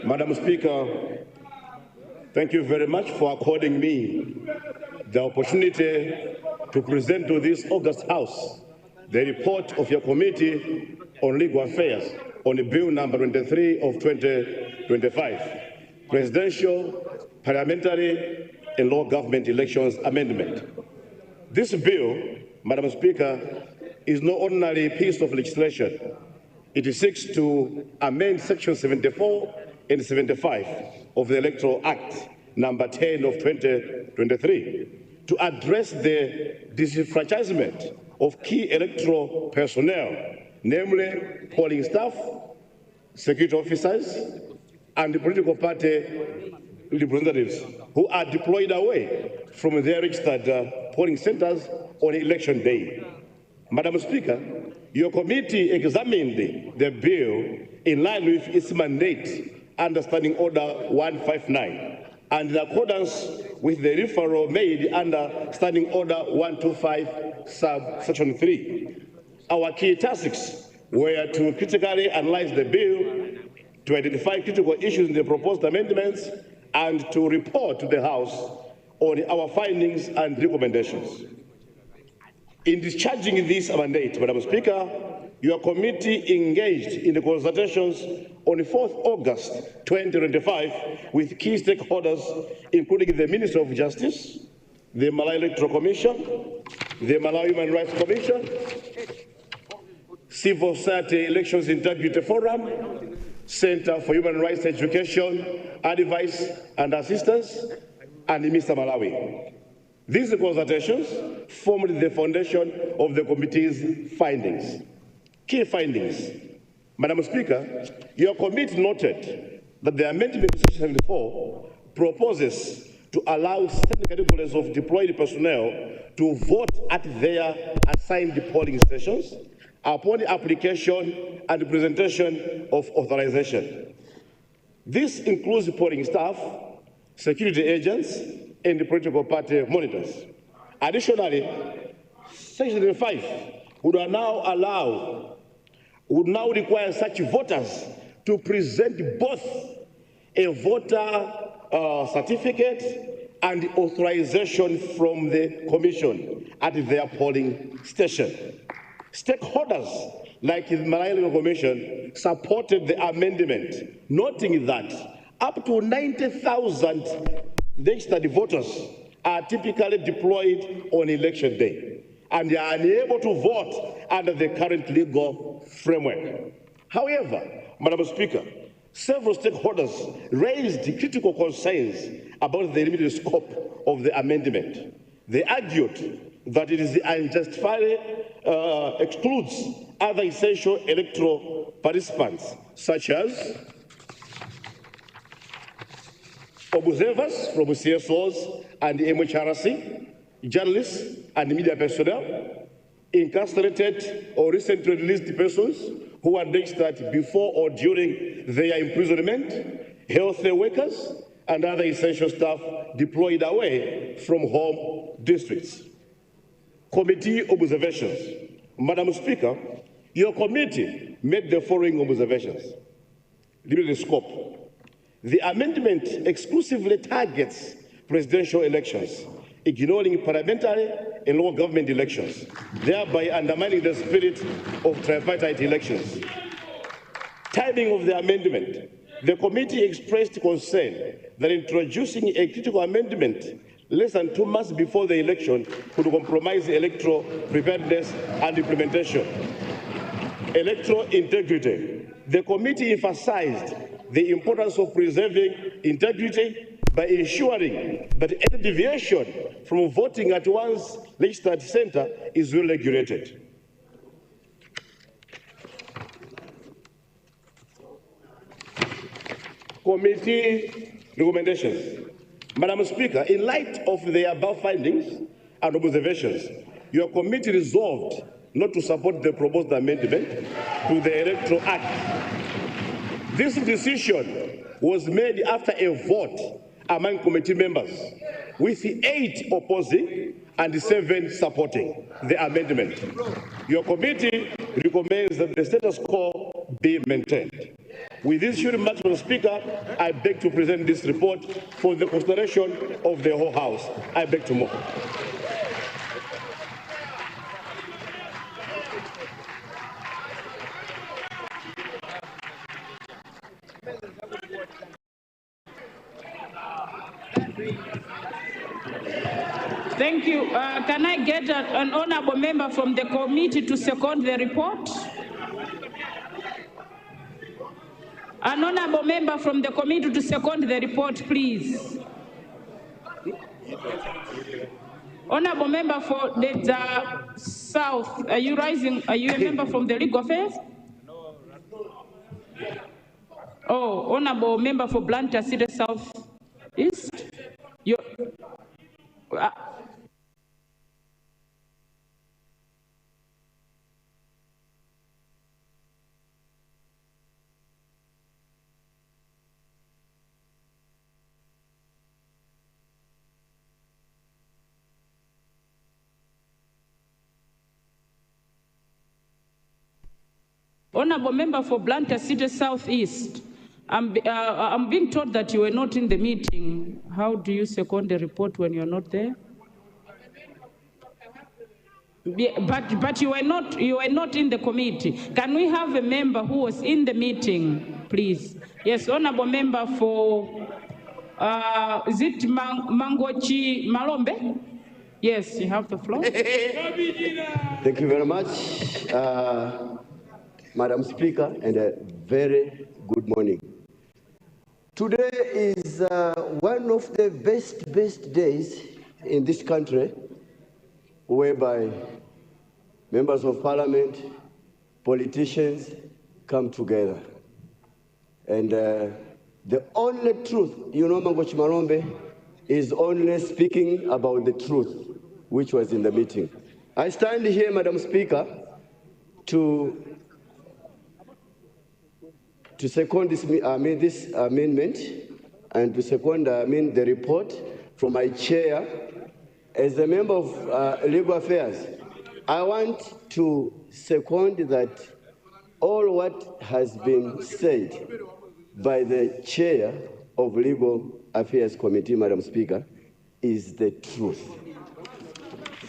Speaker 5: Madam Speaker, thank you very much for according me the opportunity to present to this august House the report of your Committee on Legal Affairs on the Bill number 23 of 2025, Presidential, Parliamentary and Local Government Elections Amendment. This bill, Madam Speaker, is no ordinary piece of legislation. It seeks to amend Section 74 and 75 of the Electoral Act number 10 of 2023 to address the disenfranchisement of key electoral personnel, namely polling staff, security officers, and political party representatives who are deployed away from their registered polling centers on election day. Madam Speaker, your committee examined the bill in line with its mandate under Standing Order 159 and in accordance with the referral made under Standing Order 125 subsection 3
Speaker 14: Our key tasks were to critically analyze the bill, to identify critical issues in the proposed amendments, and to report to the House on our findings and recommendations. In discharging this mandate, Madam Speaker, your committee engaged in the consultations on 4th August 2025 with key stakeholders, including the Minister of Justice, the Malawi Electoral Commission, the Malawi Human Rights Commission, Civil Society Elections Integrity Forum, Center for Human Rights Education, Advice and Assistance, and Mr. Malawi. These consultations formed the foundation of the committee's findings. Key findings. Madam Speaker, your committee noted that the amendment to Section 74 proposes to allow certain categories of deployed personnel to vote at their assigned polling stations upon application and presentation of authorization. This includes polling staff, security agents, and political party monitors. Additionally, Section 5 would now require such voters to present both a voter certificate and authorization from the Commission at their polling station. Stakeholders like the Malawi Electoral Commission supported the amendment, noting that up to 90,000 registered voters are typically deployed on election day and are unable to vote under the current legal framework. However, Madam Speaker, several stakeholders raised critical concerns about the limited scope of the amendment. They argued that it is unjustifiably excludes other essential electoral participants, such as observers from CSOs and MHRC, journalists and media personnel, incarcerated or recently released persons who are registered before or during their imprisonment, health workers, and other essential staff deployed away from home districts. Committee observations. Madam Speaker, your committee made the following observations. Limited scope. The amendment exclusively targets presidential elections, ignoring parliamentary and local government elections, thereby undermining the spirit of tripartite elections. Timing of the amendment. The committee expressed concern that introducing a critical amendment less than 2 months before the election could compromise electoral preparedness and implementation. Electoral integrity. The committee emphasized the importance of preserving integrity by ensuring that any deviation from voting at one's registered center is well regulated. Committee recommendations. Madam Speaker, in light of the above findings and observations, your committee resolved not to support the proposed amendment to the Electoral Act. This decision was made after a vote among committee members, with 8 opposing and 7 supporting the amendment. Your committee recommends that the status quo be maintained. With this short remarks, Mr. Speaker, I beg to present this report for the consideration of the whole House. I beg to move.
Speaker 2: Thank you. Can I get an honorable member from the committee to second the report? An honorable member from the committee to second the report, please. Honorable member for the South, are you rising? Are you a member from the Legal Affairs? Oh, honorable member for Blantyre City South East. Honorable Member for Blantyre City Southeast, I'm being told that you were not in the meeting. How do you second the report when you're not there? But you were not in the committee. Can we have a member who was in the meeting, please? Yes, Honorable Member for, is it Mangochi Malombe? Yes, you have the floor.
Speaker 15: Thank you very much, Madam Speaker, and a very good morning. Today is one of the best days in this country, whereby members of parliament, politicians come together. And the only truth, Mangochi Malombe is only speaking about the truth, which was in the meeting. I stand here, Madam Speaker, to second this amendment and to second the report from my chair. As a member of Legal Affairs, I want to second that all what has been said by the chair of Legal Affairs Committee, Madam Speaker, is the truth.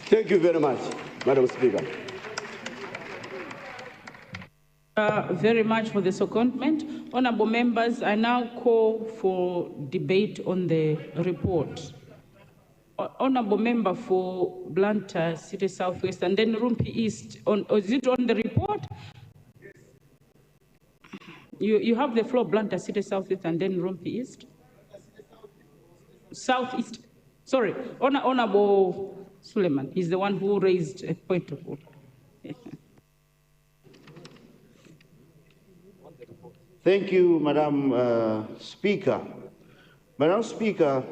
Speaker 15: Thank you very much, Madam Speaker.
Speaker 2: Very much for the secondment. Honorable members, I now call for debate on the report. Honorable Member for Blantyre City Southwest and then Rumpi East. Is it on the report? You have the floor, Blantyre City Southwest and then Rumpi East. Southeast. Sorry, Honorable Suleiman. He's the one who raised a point of order.
Speaker 5: Thank you, Madam Speaker. Madam Speaker,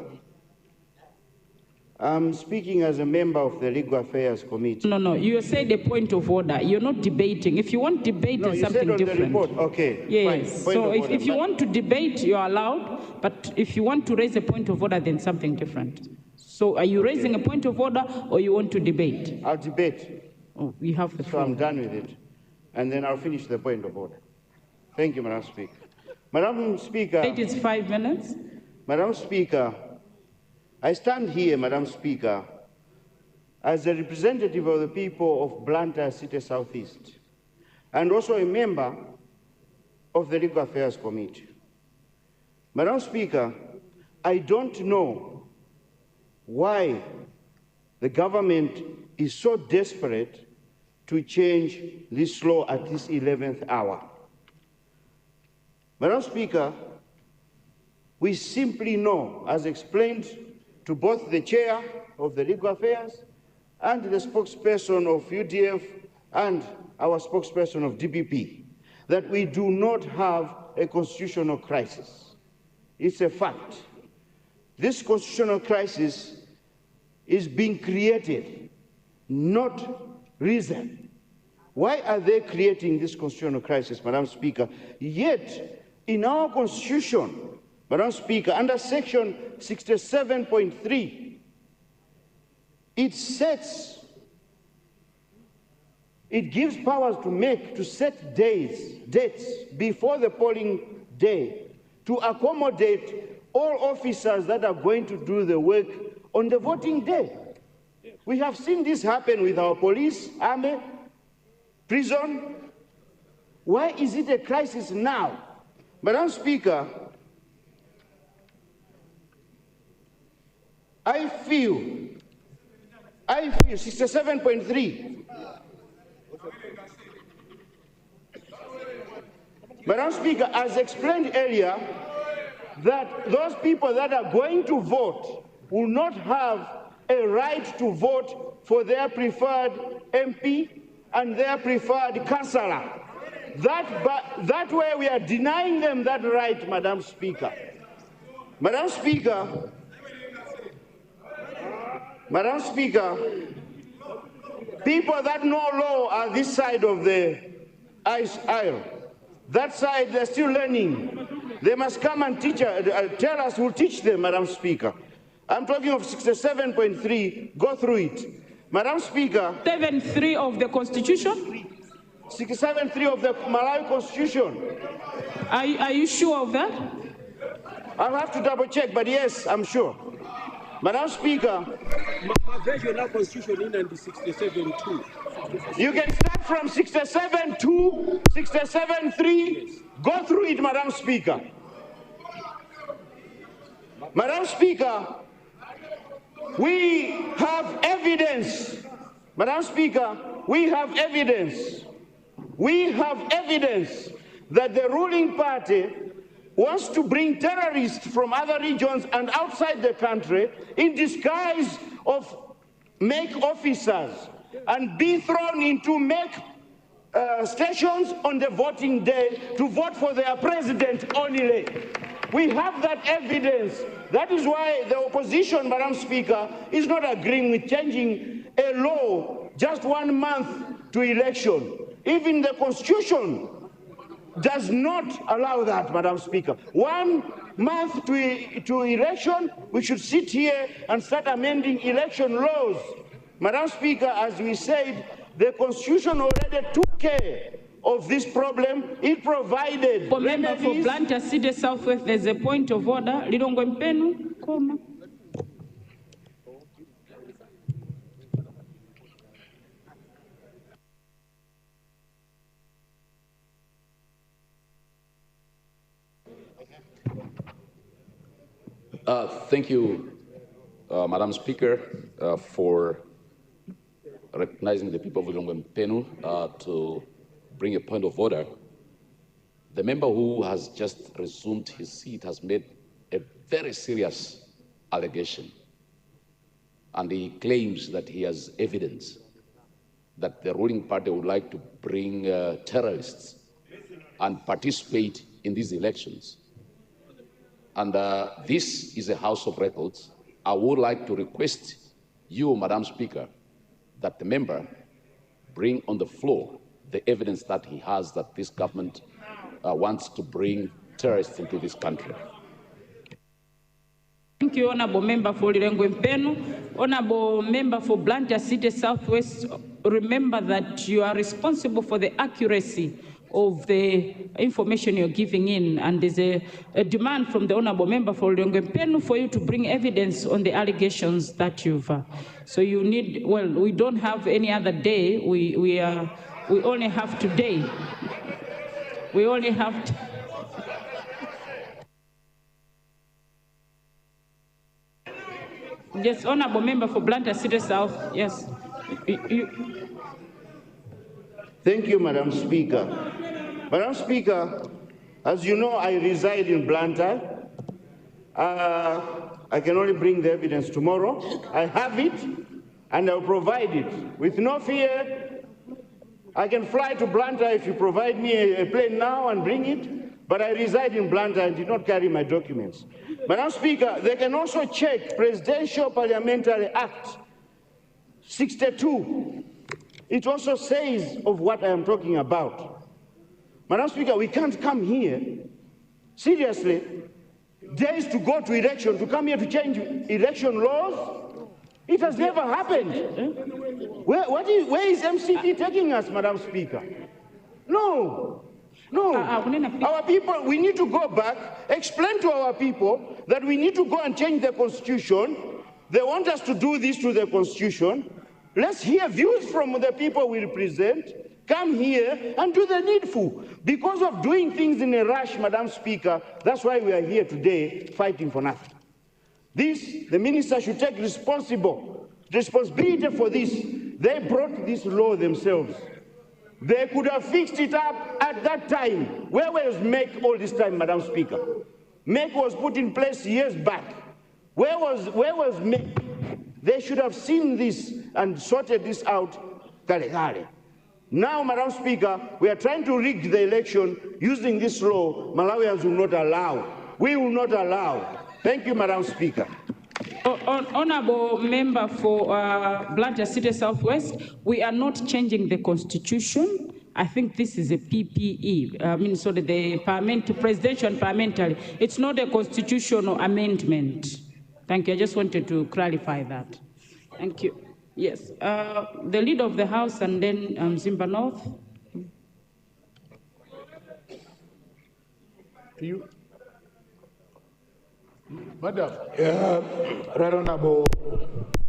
Speaker 5: I'm speaking as a member of the Legal Affairs Committee.
Speaker 2: No, you said a point of order. You're not debating. If you want debate,
Speaker 5: no,
Speaker 2: it's
Speaker 5: you
Speaker 2: something
Speaker 5: said on
Speaker 2: different.
Speaker 5: The report. Okay.
Speaker 2: Yes.
Speaker 5: Fine.
Speaker 2: So if you want to debate, you're allowed. But if you want to raise a point of order, then something different. So are you raising a point of order or you want to debate?
Speaker 5: I'll debate.
Speaker 2: Oh, you have the floor.
Speaker 5: So I'm done with it. And then I'll finish the point of order. Thank you, Madam Speaker. Madam Speaker.
Speaker 2: It is 5 minutes.
Speaker 5: Madam Speaker, I stand here, Madam Speaker, as a representative of the people of Blantyre City Southeast, and also a member of the Legal Affairs Committee. Madam Speaker, I don't know why the government is so desperate to change this law at this 11th hour. Madam Speaker, we simply know, as explained to both the chair of the Legal Affairs and the spokesperson of UDF and our spokesperson of DPP, that we do not have a constitutional crisis. It's a fact. This constitutional crisis is being created, not reason. Why are they creating this constitutional crisis, Madam Speaker? Yet, in our Constitution, Madam Speaker, under Section 67.3, it gives powers to set dates before the polling day to accommodate all officers that are going to do the work on the voting day. We have seen this happen with our police, army, prison. Why is it a crisis now? Madam Speaker, I feel 67.3. Madam Speaker, as explained earlier, that those people that are going to vote will not have a right to vote for their preferred MP and their preferred councillor. That way we are denying them that right, Madam Speaker. Madam Speaker, people that know law are this side of the aisle. That side, they're still learning. They must come and tell us who teach them, Madam Speaker. I'm talking of 67.3. Go through it. Madam Speaker.
Speaker 2: 7.3 of the Constitution?
Speaker 5: 67.3 of the Malawi Constitution.
Speaker 2: Are you sure of that?
Speaker 5: I'll have to double check, but yes, I'm sure. Madam Speaker,
Speaker 12: my version of Constitution in 67.2.
Speaker 5: You can start from 67.2, 67.3, go through it, Madam Speaker. Madam Speaker, we have evidence. Madam Speaker, we have evidence. We have evidence that the ruling party wants to bring terrorists from other regions and outside the country in disguise of make officers and be thrown into make stations on the voting day to vote for their president only. We have that evidence. That is why the opposition, Madam Speaker, is not agreeing with changing a law just 1 month to election. Even the Constitution does not allow that, Madam Speaker. 1 month to election, we should sit here and start amending election laws. Madam Speaker, as we said, the Constitution already took care of this problem. It provided
Speaker 2: Member for Blantyre City Southwest, there's a point of order. Lilongwe Mpenu, koma.
Speaker 16: Thank you, Madam Speaker, for recognizing the people of Lilongwe Mpenu to bring a point of order. The member who has just resumed his seat has made a very serious allegation, and he claims that he has evidence that the ruling party would like to bring terrorists and participate in these elections. And this is a House of Records. I would like to request you, Madam Speaker, that the member bring on the floor the evidence that he has that this government wants to bring terrorists into this country.
Speaker 2: Thank you, Honorable Member for Lilongwe Mpenu. Honorable Member for Blantyre City Southwest, remember that you are responsible for the accuracy of the information you're giving in, and there's a demand from the Honorable Member for Lilongwe Mpenu for you to bring evidence on the allegations that you've. So you need, well, we don't have any other day. We only have today. We only have. Yes, Honorable Member for Blantyre City South. Yes.
Speaker 5: Thank you, Madam Speaker. Madam Speaker, as you know, I reside in Blantyre. I can only bring the evidence tomorrow. I have it, and I'll provide it. With no fear, I can fly to Blantyre if you provide me a plane now and bring it, but I reside in Blantyre and did not carry my documents. Madam Speaker, they can also check Presidential Parliamentary Act 62. It also says of what I am talking about. Madam Speaker, we can't come here, seriously, days to go to election, to come here to change election laws. It has never happened. Where is MCT taking us, Madam Speaker? No. Our people, we need to go back, explain to our people that we need to go and change the Constitution. They want us to do this to the Constitution. Let's hear views from the people we represent. Come here and do the needful. Because of doing things in a rush, Madam Speaker, that's why we are here today fighting for nothing. The minister should take responsibility for this. They brought this law themselves. They could have fixed it up at that time. Where was MEC all this time, Madam Speaker? MEC was put in place years back. Where was MEC? They should have seen this and sorted this out. Now, Madam Speaker, we are trying to rig the election using this law. Malawians will not allow. We will not allow. Thank you, Madam Speaker.
Speaker 2: Honorable Member for Blantyre City Southwest, we are not changing the Constitution. I think this is a PPE, so the presidential and parliamentary. It's not a constitutional amendment. Thank you. I just wanted to clarify that. Thank you. Yes. The leader of the House and then Zimba North.
Speaker 8: Madam. Right Honorable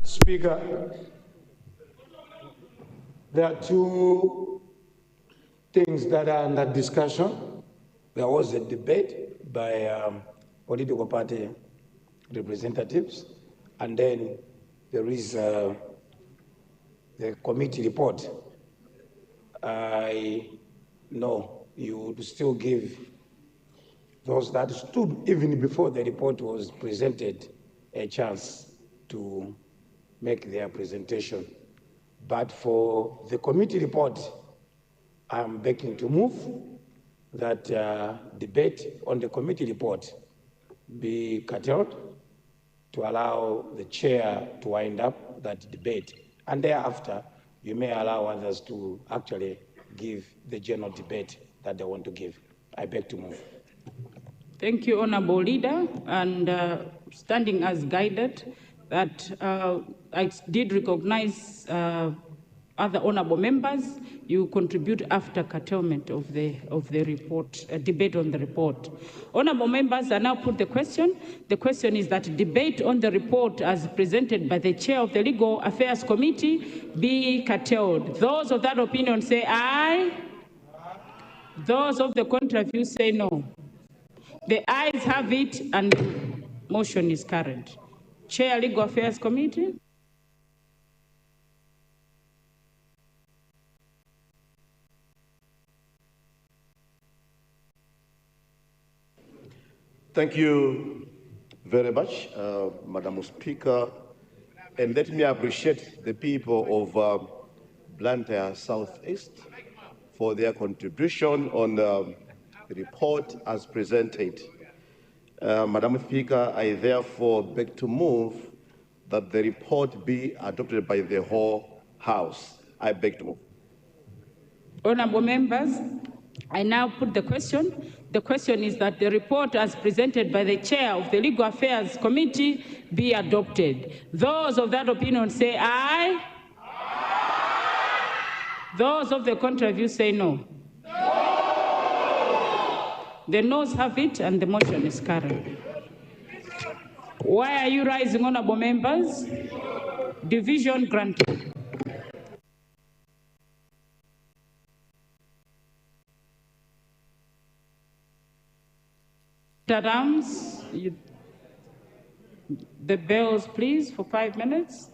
Speaker 8: Speaker, there are two things that are under discussion. There was a debate by political party representatives, and then there is the committee report. I know you would still give those that stood even before the report was presented a chance to make their presentation. But for the committee report, I'm begging to move that debate on the committee report be curtailed to allow the chair to wind up that debate. And thereafter, you may allow others to actually give the general debate that they want to give. I beg to move.
Speaker 2: Thank you, Honorable Leader. And standing as guided, that I did recognize other honorable members. You contribute after curtailment of the report, debate on the report. Honorable members, I now put the question. The question is that debate on the report as presented by the chair of the Legal Affairs Committee be curtailed. Those of that opinion say aye. Those of the contrary view say no. The ayes have it, and the motion is carried. Chair, Legal Affairs Committee.
Speaker 14: Thank you very much, Madam Speaker. And let me appreciate the people of Blantyre Southeast for their contribution on the report as presented. Madam Speaker, I therefore beg to move that the report be adopted by the whole House. I beg to move.
Speaker 2: Honorable members, I now put the question. The question is that the report as presented by the chair of the Legal Affairs Committee be adopted. Those of that opinion say aye. Those of the contrary view say no. The noes have it, and the motion is carried. Why are you rising, honorable members? Division granted. Arms, the bells, please, for 5 minutes.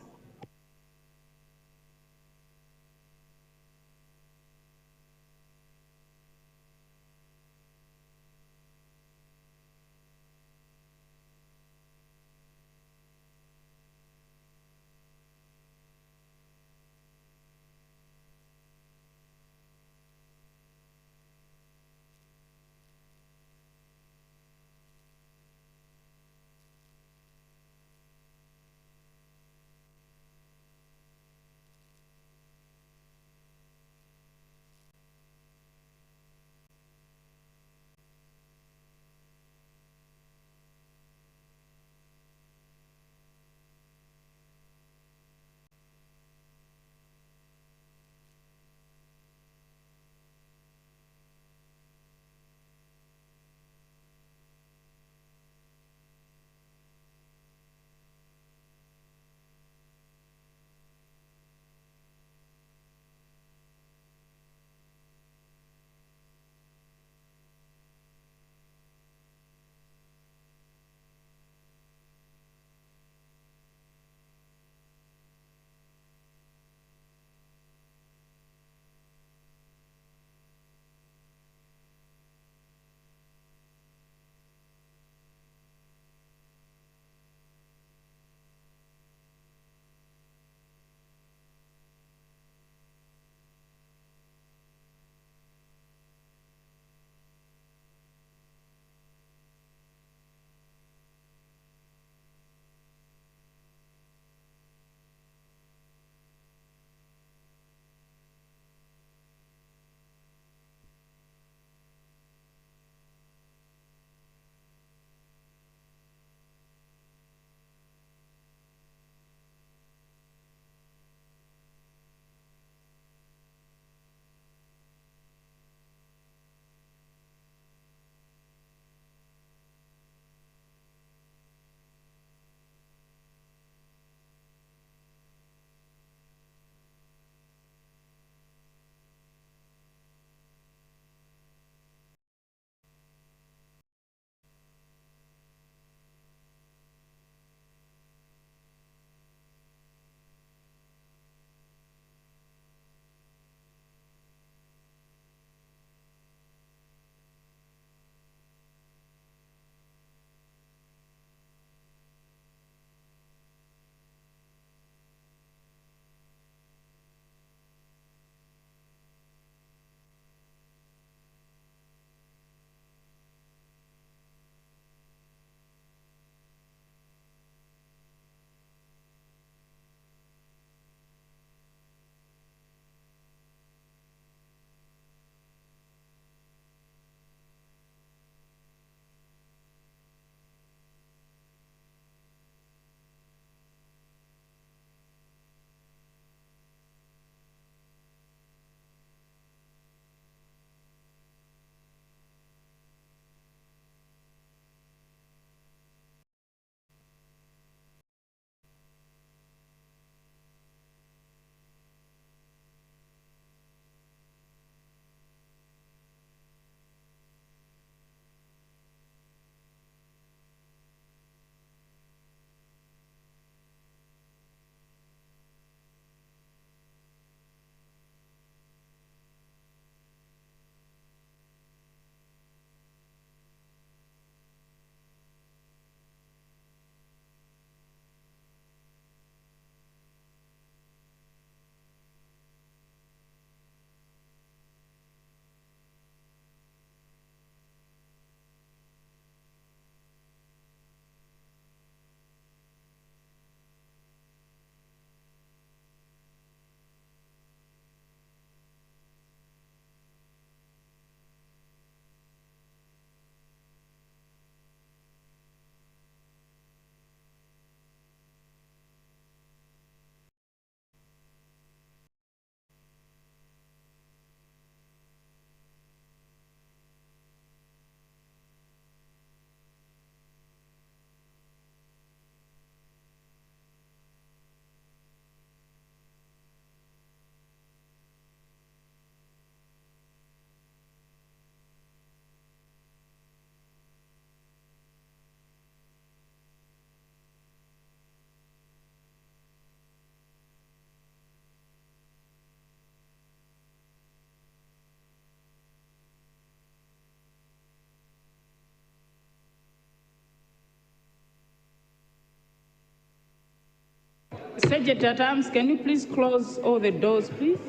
Speaker 2: Sergeant at Arms, can you please close all the doors, please?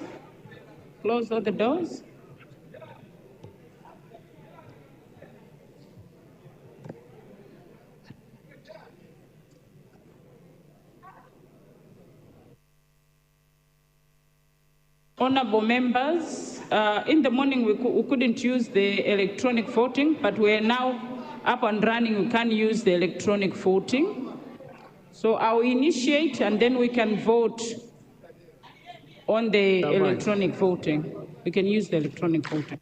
Speaker 2: Close all the doors. Honorable members, in the morning we couldn't use the electronic voting, but we're now up and running. We can use the electronic voting. So I'll initiate and then we can vote on the electronic voting. We can use the electronic voting.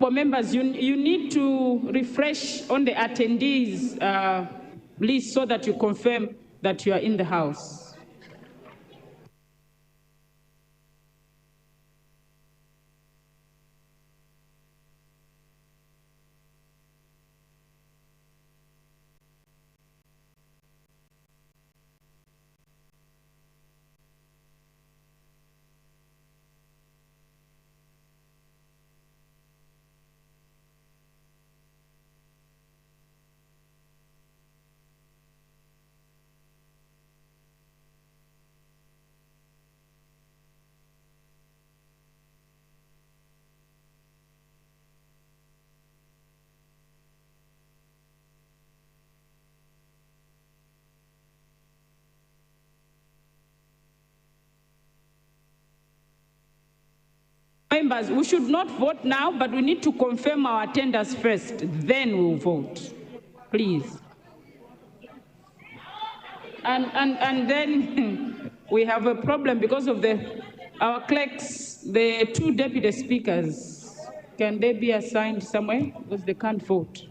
Speaker 2: For members, you need to refresh on the attendees list so that you confirm that you are in the house. Members, we should not vote now, but we need to confirm our attendance first, then we'll vote, please. And then we have a problem because of our clerks, the 2 deputy speakers. Can they be assigned somewhere? Because they can't vote.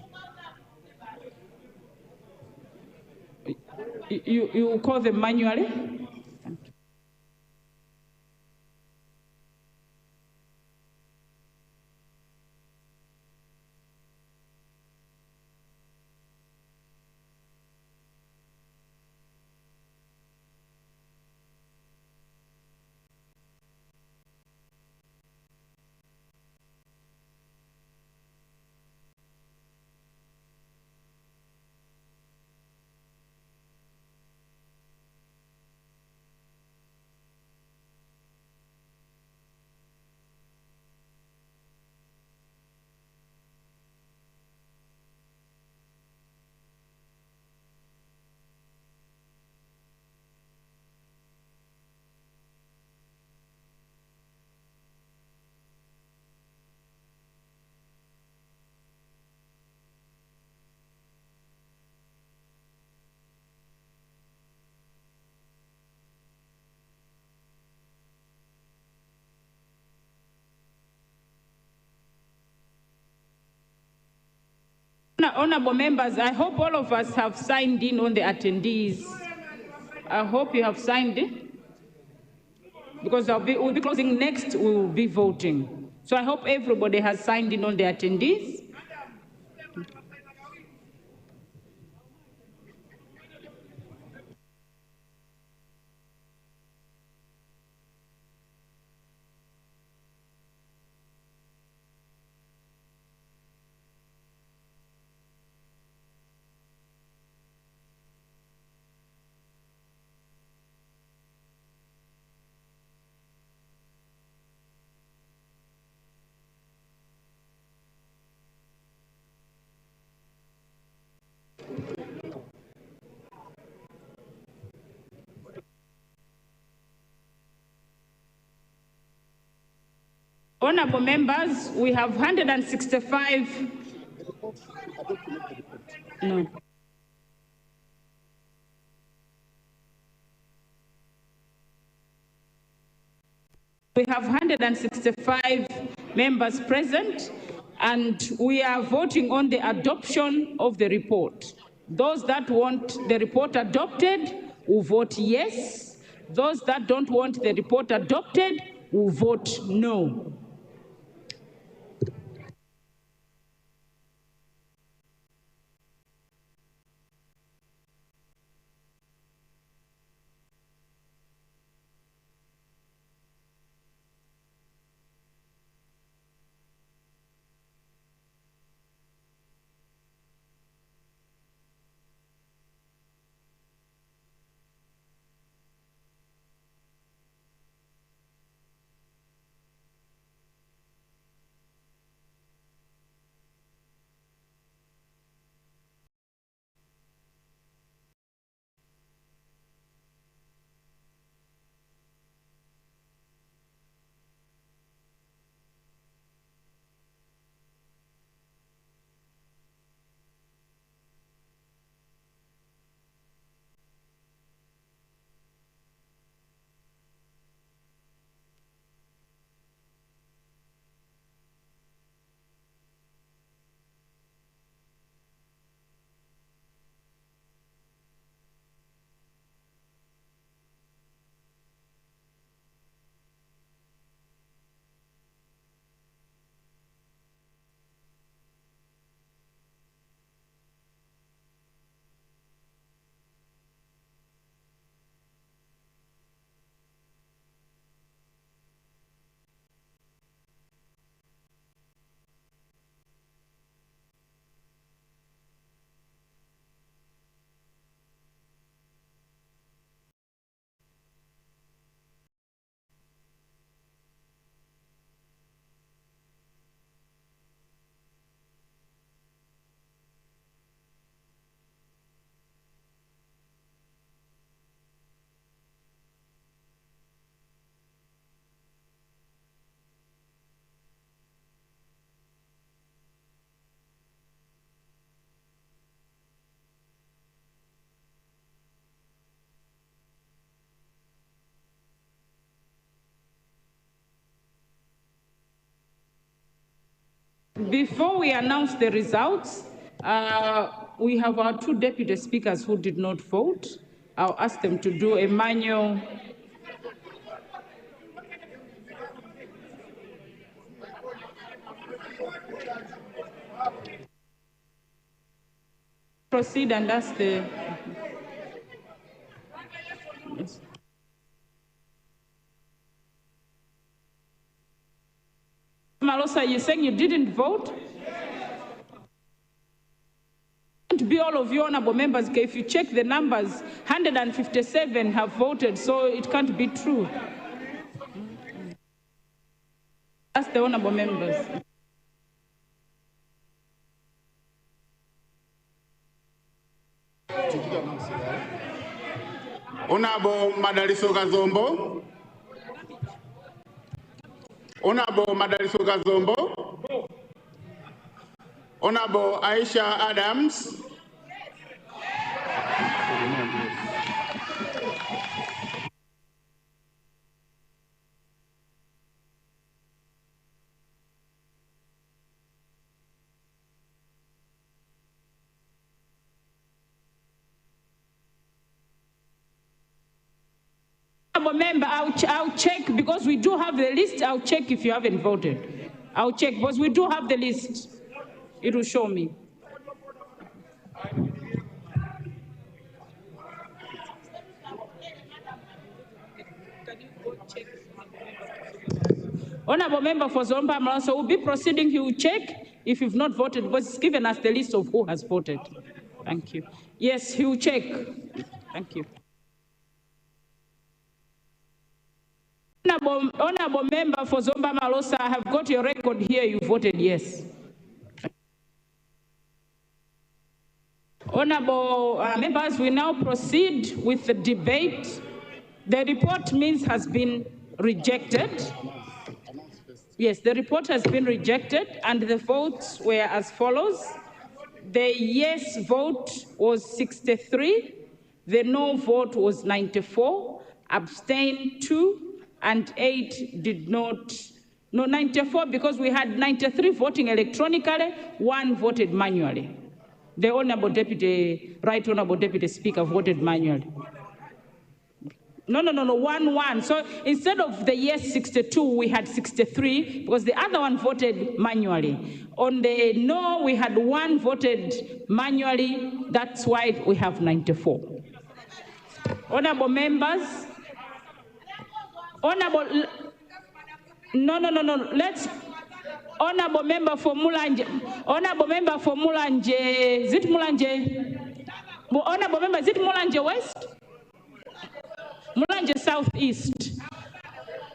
Speaker 2: You call them manually? Honorable members, I hope all of us have signed in on the attendees. I hope you have signed in, because we'll be closing next, we will be voting. So I hope everybody has signed in on the attendees. Honorable members, we have 165. No. We have 165 members present, and we are voting on the adoption of the report. Those that want the report adopted will vote yes. Those that don't want the report adopted will vote no. Before we announce the results, we have our two deputy speakers who did not vote. I'll ask them to do a manual. Proceed and ask the... Yes. Malosa, you're saying you didn't vote? To be all of you honorable members, if you check the numbers, 157 have voted, so it can't be true. That's the honorable members.
Speaker 3: Honorable Madaliso Gazombo. Honorable Madaliso Gazombo. Honorable Aisha Adams.
Speaker 2: Member, I'll check because we do have the list. I'll check if you haven't voted. I'll check because we do have the list. It will show me. Honorable member for Zomba Malaso will be proceeding. He will check if you've not voted because it's given us the list of who has voted. Thank you. Yes, he will check. Thank you. Honorable member for Zomba Malosa, I have got your record here. You voted yes. Honorable members, we now proceed with the debate. The report means has been rejected. Yes, the report has been rejected, and the votes were as follows. The yes vote was 63, the no vote was 94, abstain 2, and 8 did not. No, 94 because we had 93 voting electronically, 1 voted manually. The Honorable Deputy, Right Honorable Deputy Speaker voted manually. No, 1-1. So instead of the yes 62, we had 63 because the other one voted manually. On the no, we had 1 voted manually. That's why we have 94. Honorable members, no. Let's, honorable member for Mulanje, is it Mulanje? Honorable member, is it Mulanje West? Mulanje Southeast.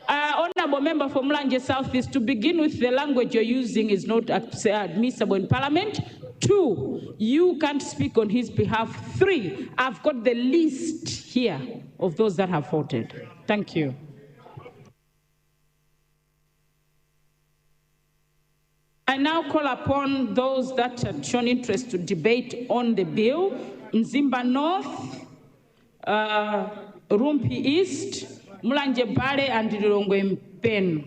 Speaker 2: Honorable member for Mulanje Southeast, to begin with, the language you're using is not admissible in Parliament. 2, you can't speak on his behalf. 3, I've got the list here of those that have voted. Thank you. I now call upon those that have shown interest to debate on the bill. Nzimba North, Rumpi East, Mulanje Bale, and Lilongwe Mpenu.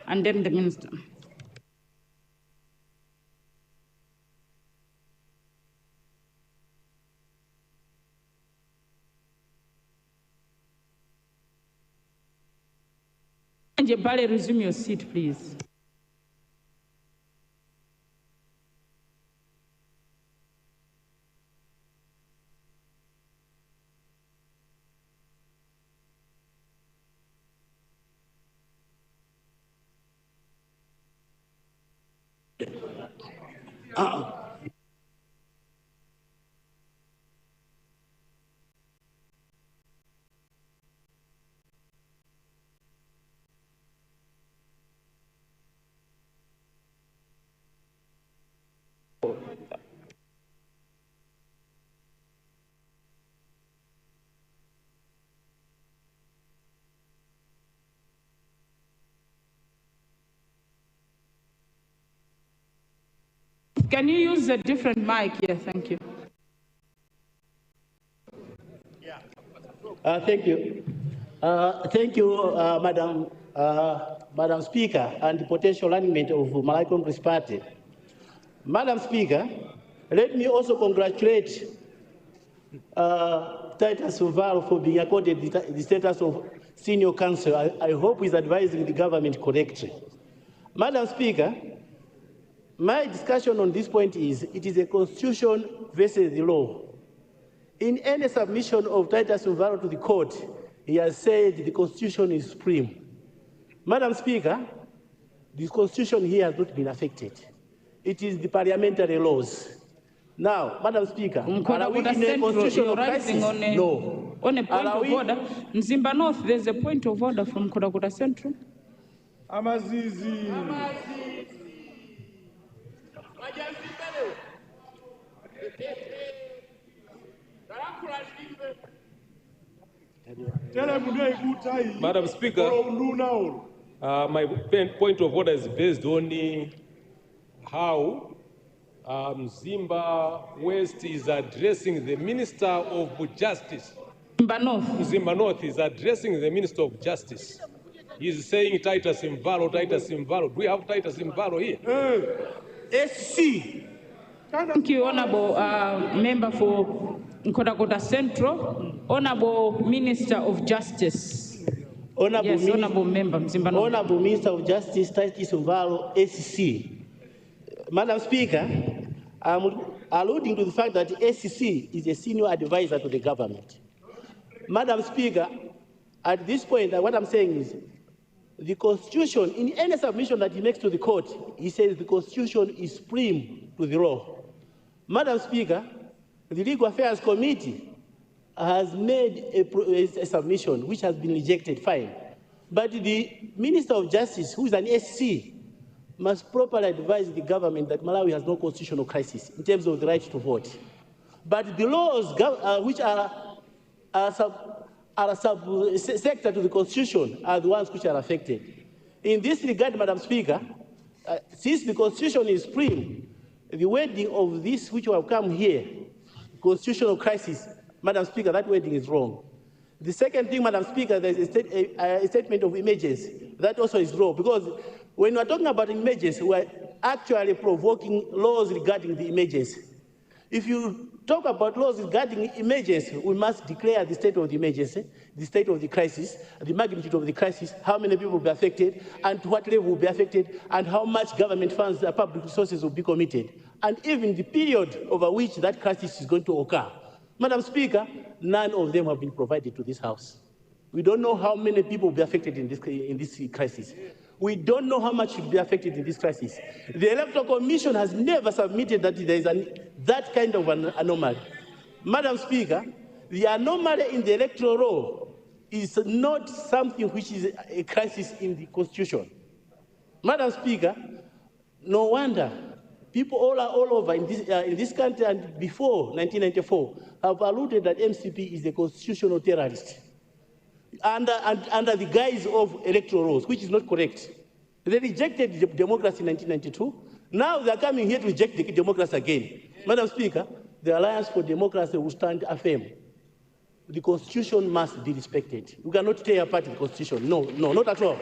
Speaker 2: And then the minister. Mulanje Bale, resume your seat, please. Can you use a different mic? Yeah, thank you.
Speaker 17: Thank you. Thank you, Madam Madam Speaker, and the potential alignment of Malawi Congress Party. Madam Speaker, let me also congratulate Titus Uvalo for being accorded the status of senior counsel. I hope he's advising the government correctly. Madam Speaker, my discussion on this point is, it is a constitution versus the law. In any submission of Titus Uvalo to the court, he has said the constitution is supreme. Madam Speaker, the constitution here has not been affected. It is the parliamentary laws. Now, Madam Speaker, are we in a constitutional crisis? No.
Speaker 2: On a point of order, Mzimba North, there's a point of order from Kodakuta Central.
Speaker 10: Amazizi.
Speaker 18: Madam Speaker, my point of order is based on how Mzimba West is addressing the Minister of Justice. Mzimba North is addressing the Minister of Justice. He's saying Titus Imvalo, Titus Imvalo. Do we have Titus Imvalo here?
Speaker 17: SC.
Speaker 2: Thank you, Honorable Member for Nkodakota Central. Honorable Minister of Justice. Honorable Member Mzimba North.
Speaker 17: Honorable Minister of Justice Titus Uvalo, SC. Madam Speaker, I'm alluding to the fact that SCC is a senior advisor to the government. Madam Speaker, at this point, what I'm saying is, the Constitution, in any submission that he makes to the court, he says the Constitution is supreme to the law. Madam Speaker, the Legal Affairs Committee has made a submission which has been rejected, fine. But the Minister of Justice, who is an SC, must properly advise the government that Malawi has no constitutional crisis in terms of the right to vote. But the laws which are a sub-sector to the Constitution are the ones which are affected. In this regard, Madam Speaker, since the Constitution is supreme, the wording of this which will have come here, constitutional crisis, Madam Speaker, that wording is wrong. The second thing, Madam Speaker, there is a statement of emergency. That also is wrong, because when we're talking about emergency, we're actually provoking laws regarding the emergency. If you talk about laws regarding emergency, we must declare the state of the emergency, the state of the crisis, the magnitude of the crisis, how many people will be affected, and to what level will be affected, and how much government funds, public resources will be committed, and even the period over which that crisis is going to occur. Madam Speaker, none of them have been provided to this House. We don't know how many people will be affected in this crisis. We don't know how much will be affected in this crisis. The Electoral Commission has never submitted that there is that kind of an anomaly. Madam Speaker, the anomaly in the electoral law is not something which is a crisis in the Constitution. Madam Speaker, no wonder people all over in this country and before 1994 have alluded that MCP is a constitutional terrorist under the guise of electoral laws, which is not correct. They rejected democracy in 1992. Now they're coming here to reject the democracy again. Madam Speaker, the Alliance for Democracy will stand firm. The Constitution must be respected. We cannot tear apart the Constitution. No, not at all.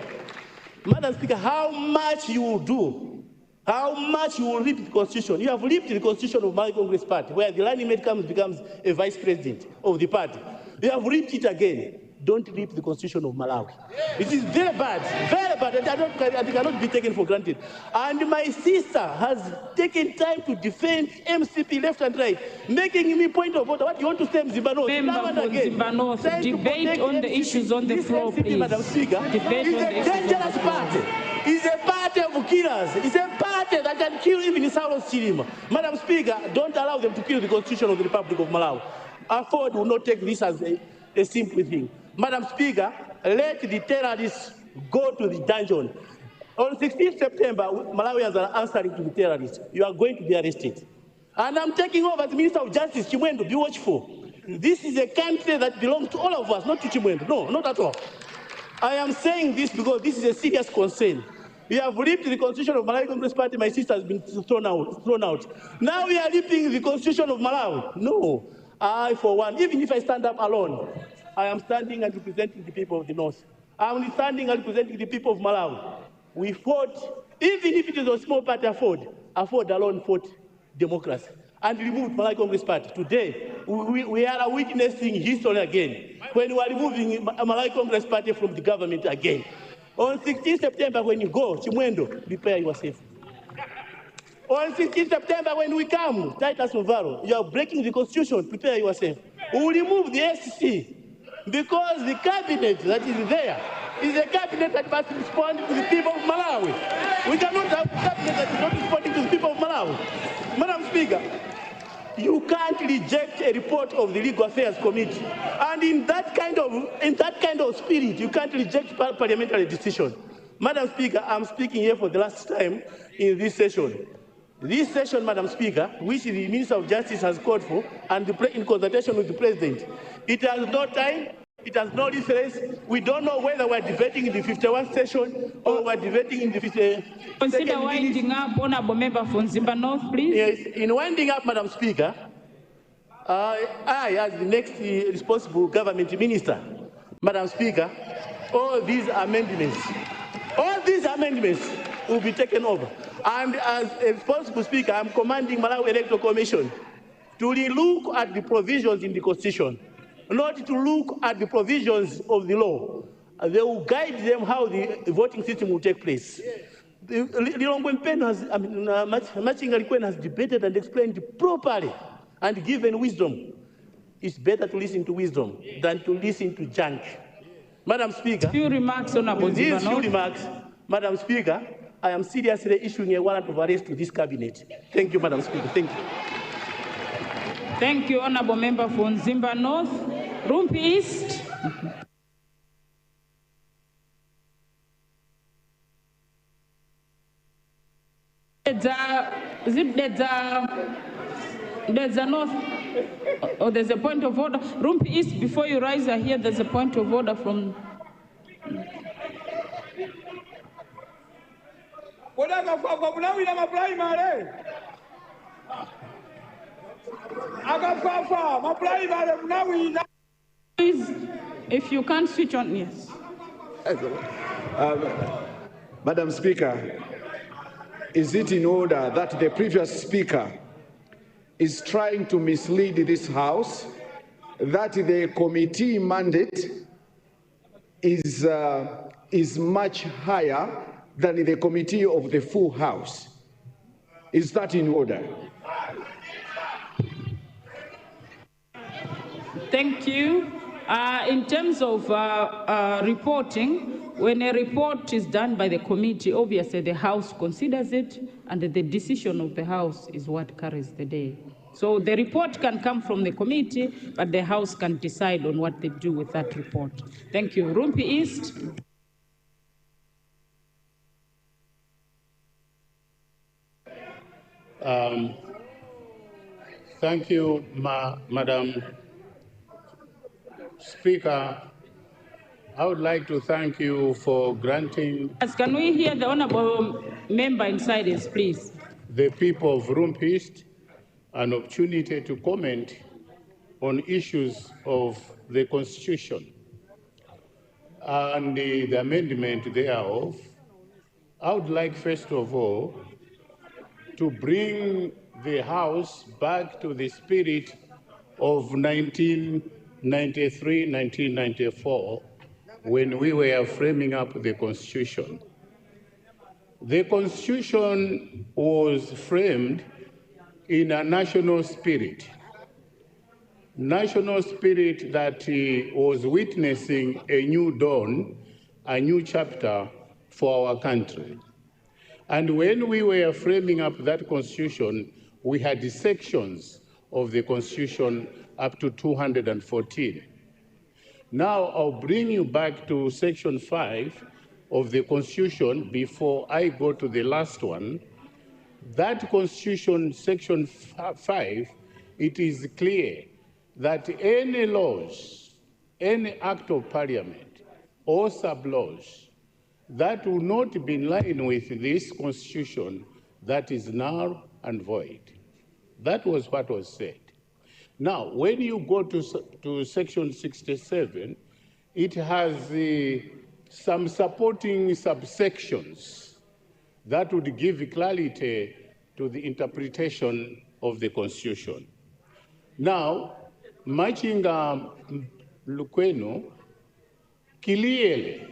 Speaker 17: Madam Speaker, how much you will do, how much you will rip the Constitution. You have ripped the Constitution of Malawi Congress Party, where the running mate becomes a vice president of the party. You have ripped it again. Don't rip the Constitution of Malawi. It is very bad, and it cannot be taken for granted. And my sister has taken time to defend MCP left and right, making me point of order. What you want to say, Mzimba North?
Speaker 2: Member for Mzimba North, debate on the issues on the floor, please.
Speaker 17: Madam Speaker, is a dangerous party. It's a party of killers. It's a party that can kill even in South Cinema. Madam Speaker, don't allow them to kill the Constitution of the Republic of Malawi. Our forward will not take this as a simple thing. Madam Speaker, let the terrorists go to the dungeon. On 16th September, Malawians are answering to the terrorists. You are going to be arrested. And I'm taking over as Minister of Justice, Chimwendo, be watchful. This is a country that belongs to all of us, not to Chimwendo. No, not at all. I am saying this because this is a serious concern. We have ripped the Constitution of Malawi Congress Party. My sister has been thrown out. Now we are ripping the Constitution of Malawi. No, I, for one, even if I stand up alone, I am standing and representing the people of the North. I'm standing and representing the people of Malawi. We fought, even if it is a small party, Afford alone fought democracy and removed Malawi Congress Party. Today, we are witnessing history again when we are removing Malawi Congress Party from the government again. On 16 September, when you go, Chimwendo, prepare yourself. On 16 September, when we come, Titus Muvaro, you are breaking the constitution, prepare yourself. We will remove the SC because the cabinet that is there is a cabinet that must respond to the people of Malawi. We cannot have a cabinet that is not responding to the people of Malawi. Madam Speaker, you can't reject a report of the Legal Affairs Committee. And in that kind of spirit, you can't reject parliamentary decision. Madam Speaker, I'm speaking here for the last time in this session. This session, Madam Speaker, which the Minister of Justice has called for, and in consultation with the President, it has no time, it has no reference. We don't know whether we're debating in the 51st session or we're debating in the 52nd.
Speaker 2: Consider winding up, Honourable Member from Zimba North, please.
Speaker 17: Yes, in winding up, Madam Speaker, I, as the next responsible government minister, Madam Speaker, all these amendments will be taken over. And as a responsible speaker, I'm commanding Malawi Electoral Commission to relook at the provisions in the Constitution, not to look at the provisions of the law. They will guide them how the voting system will take place. Reconvened has debated and explained properly and given wisdom. It's better to listen to wisdom than to listen to junk. Madam Speaker,
Speaker 2: few remarks on
Speaker 17: these few remarks, Madam Speaker, I am seriously issuing a warrant of arrest to this cabinet. Thank you, Madam Speaker. Thank you.
Speaker 2: Thank you, Honourable Member from Zimba North. Rumpi East. There's a north, or there's a point of order. Rumpi East, before you rise here, there's a point of order from. Please, if you can't switch on, yes.
Speaker 19: Madam Speaker, is it in order that the previous speaker is trying to mislead this House that the committee mandate is much higher than the committee of the full House? Is that in order?
Speaker 2: Thank you. In terms of reporting, when a report is done by the committee, obviously the House considers it, and the decision of the House is what carries the day. So the report can come from the committee, but the House can decide on what they do with that report. Thank you. Rumpi East.
Speaker 3: Thank you, Madam Speaker. I would like to thank you for granting.
Speaker 2: Can we hear the honourable member in silence, please?
Speaker 3: The people of Rumpi East an opportunity to comment on issues of the Constitution and the amendment thereof. I would like, first of all, to bring the House back to the spirit of 1993, 1994, when we were framing up the Constitution. The Constitution was framed in a national spirit that was witnessing a new dawn, a new chapter for our country. And when we were framing up that Constitution, we had sections of the Constitution up to 214. Now I'll bring you back to Section 5 of the Constitution before I go to the last one. That Constitution, Section 5, it is clear that any laws, any act of Parliament or sub-laws that will not be in line with this Constitution, that is null and void. That was what was said. Now, when you go to Section 67, it has some supporting subsections that would give clarity to the interpretation of the Constitution. Now, Machinga Lukweno clearly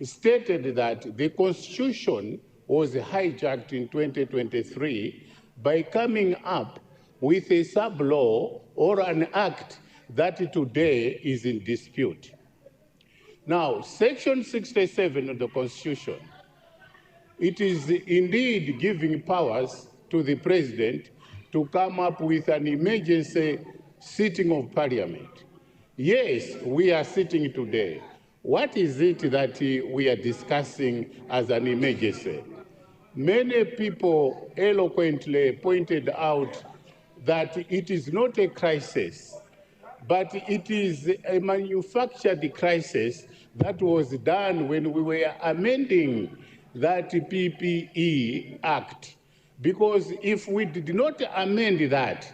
Speaker 3: stated that the Constitution was hijacked in 2023 by coming up with a sub-law or an act that today is in dispute. Now, Section 67 of the Constitution, it is indeed giving powers to the President to come up with an emergency sitting of Parliament. Yes, we are sitting today. What is it that we are discussing as an emergency? Many people eloquently pointed out that it is not a crisis, but it is a manufactured crisis that was done when we were amending that PPE Act. Because if we did not amend that,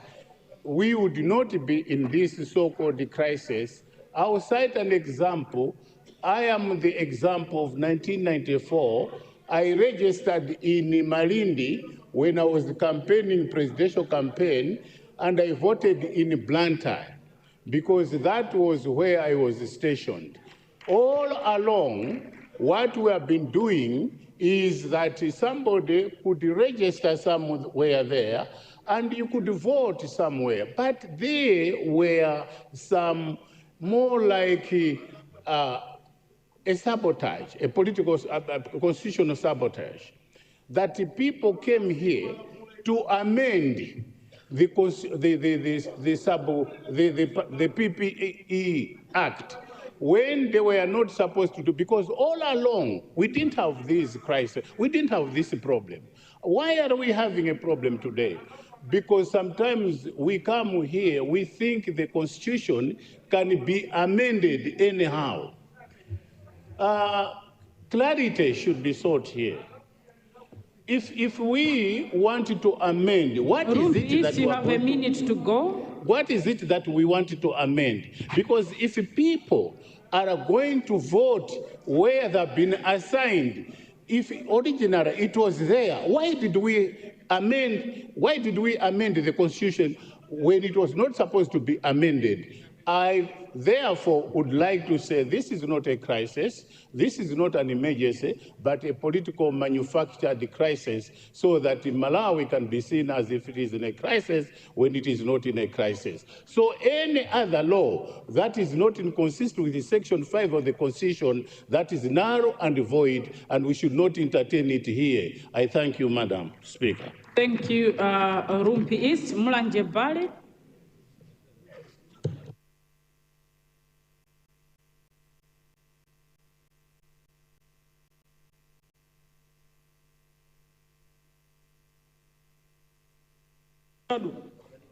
Speaker 3: we would not be in this so-called crisis. I'll cite an example. I am the example of 1994. I registered in Malindi when I was campaigning, presidential campaign, and I voted in Blantyre because that was where I was stationed. All along, what we have been doing is that somebody could register somewhere there and you could vote somewhere. But there were some more like a sabotage, a political, constitutional sabotage, that the people came here to amend the PPE Act when they were not supposed to do, because all along we didn't have this crisis, we didn't have this problem. Why are we having a problem today? Because sometimes we come here, we think the Constitution can be amended anyhow. Clarity should be sought here. If we want to amend, what is it that
Speaker 2: you have a minute to go?
Speaker 3: What is it that we want to amend? Because if people are going to vote where they've been assigned, if originally it was there, why did we amend the Constitution when it was not supposed to be amended? I therefore would like to say this is not a crisis, this is not an emergency, but a political manufactured crisis, so that Malawi can be seen as if it is in a crisis when it is not in a crisis. So any other law that is not inconsistent with Section 5 of the Constitution, that is narrow and void, and we should not entertain it here. I thank you, Madam Speaker.
Speaker 2: Thank you, Rumpi East. Mulanje Bale.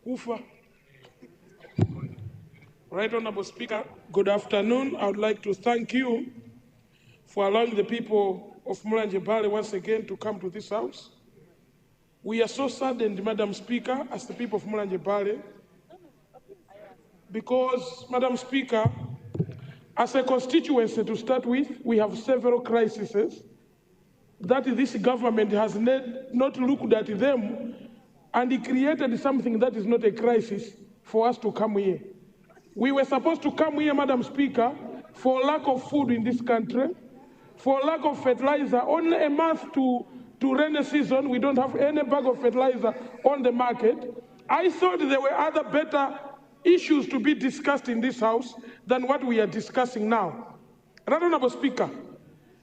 Speaker 10: Kufa. Right Honorable Speaker, good afternoon. I would like to thank you for allowing the people of Mulanje Bale once again to come to this house. We are so saddened, Madam Speaker, as the people of Mulanje Bale, because, Madam Speaker, as a constituency to start with, we have several crises that this government has not looked at them, and it created something that is not a crisis for us to come here. We were supposed to come here, Madam Speaker, for lack of food in this country, for lack of fertilizer. Only a month to rainy season, we don't have any bag of fertilizer on the market. I thought there were other better issues to be discussed in this house than what we are discussing now. Right Honorable Speaker,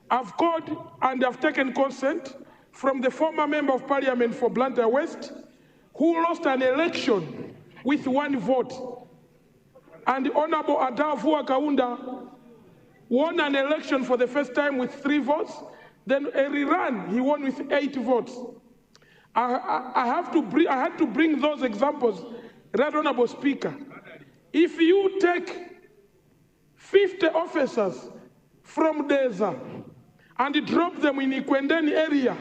Speaker 10: I've called and I've taken consent from the former Member of Parliament for Blantyre West, who lost an election with 1 vote. And Honorable Adavua Kaunda won an election for the first time with 3 votes. Then a rerun, he won with 8 votes. I had to bring those examples, Right Honorable Speaker. If you take 50 officers from Deza and drop them in Ikwendeni area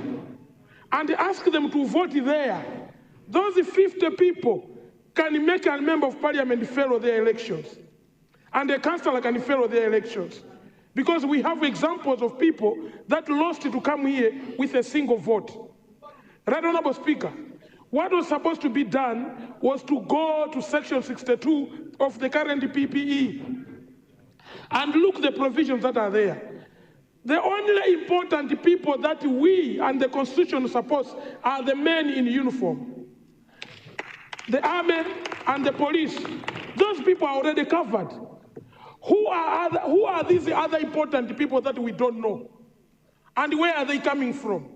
Speaker 10: and ask them to vote there, those 50 people can make a Member of Parliament fail their elections, and a councillor can fail their elections. because we have examples of people that lost to come here with a single vote. Right, Honorable Speaker, what was supposed to be done was to go to Section 62 of the current PPE and look the provisions that are there. The only important people that we and the Constitution support are the men in uniform, the army and the police. Those people are already covered. Who are these other important people that we don't know? And where are they coming from?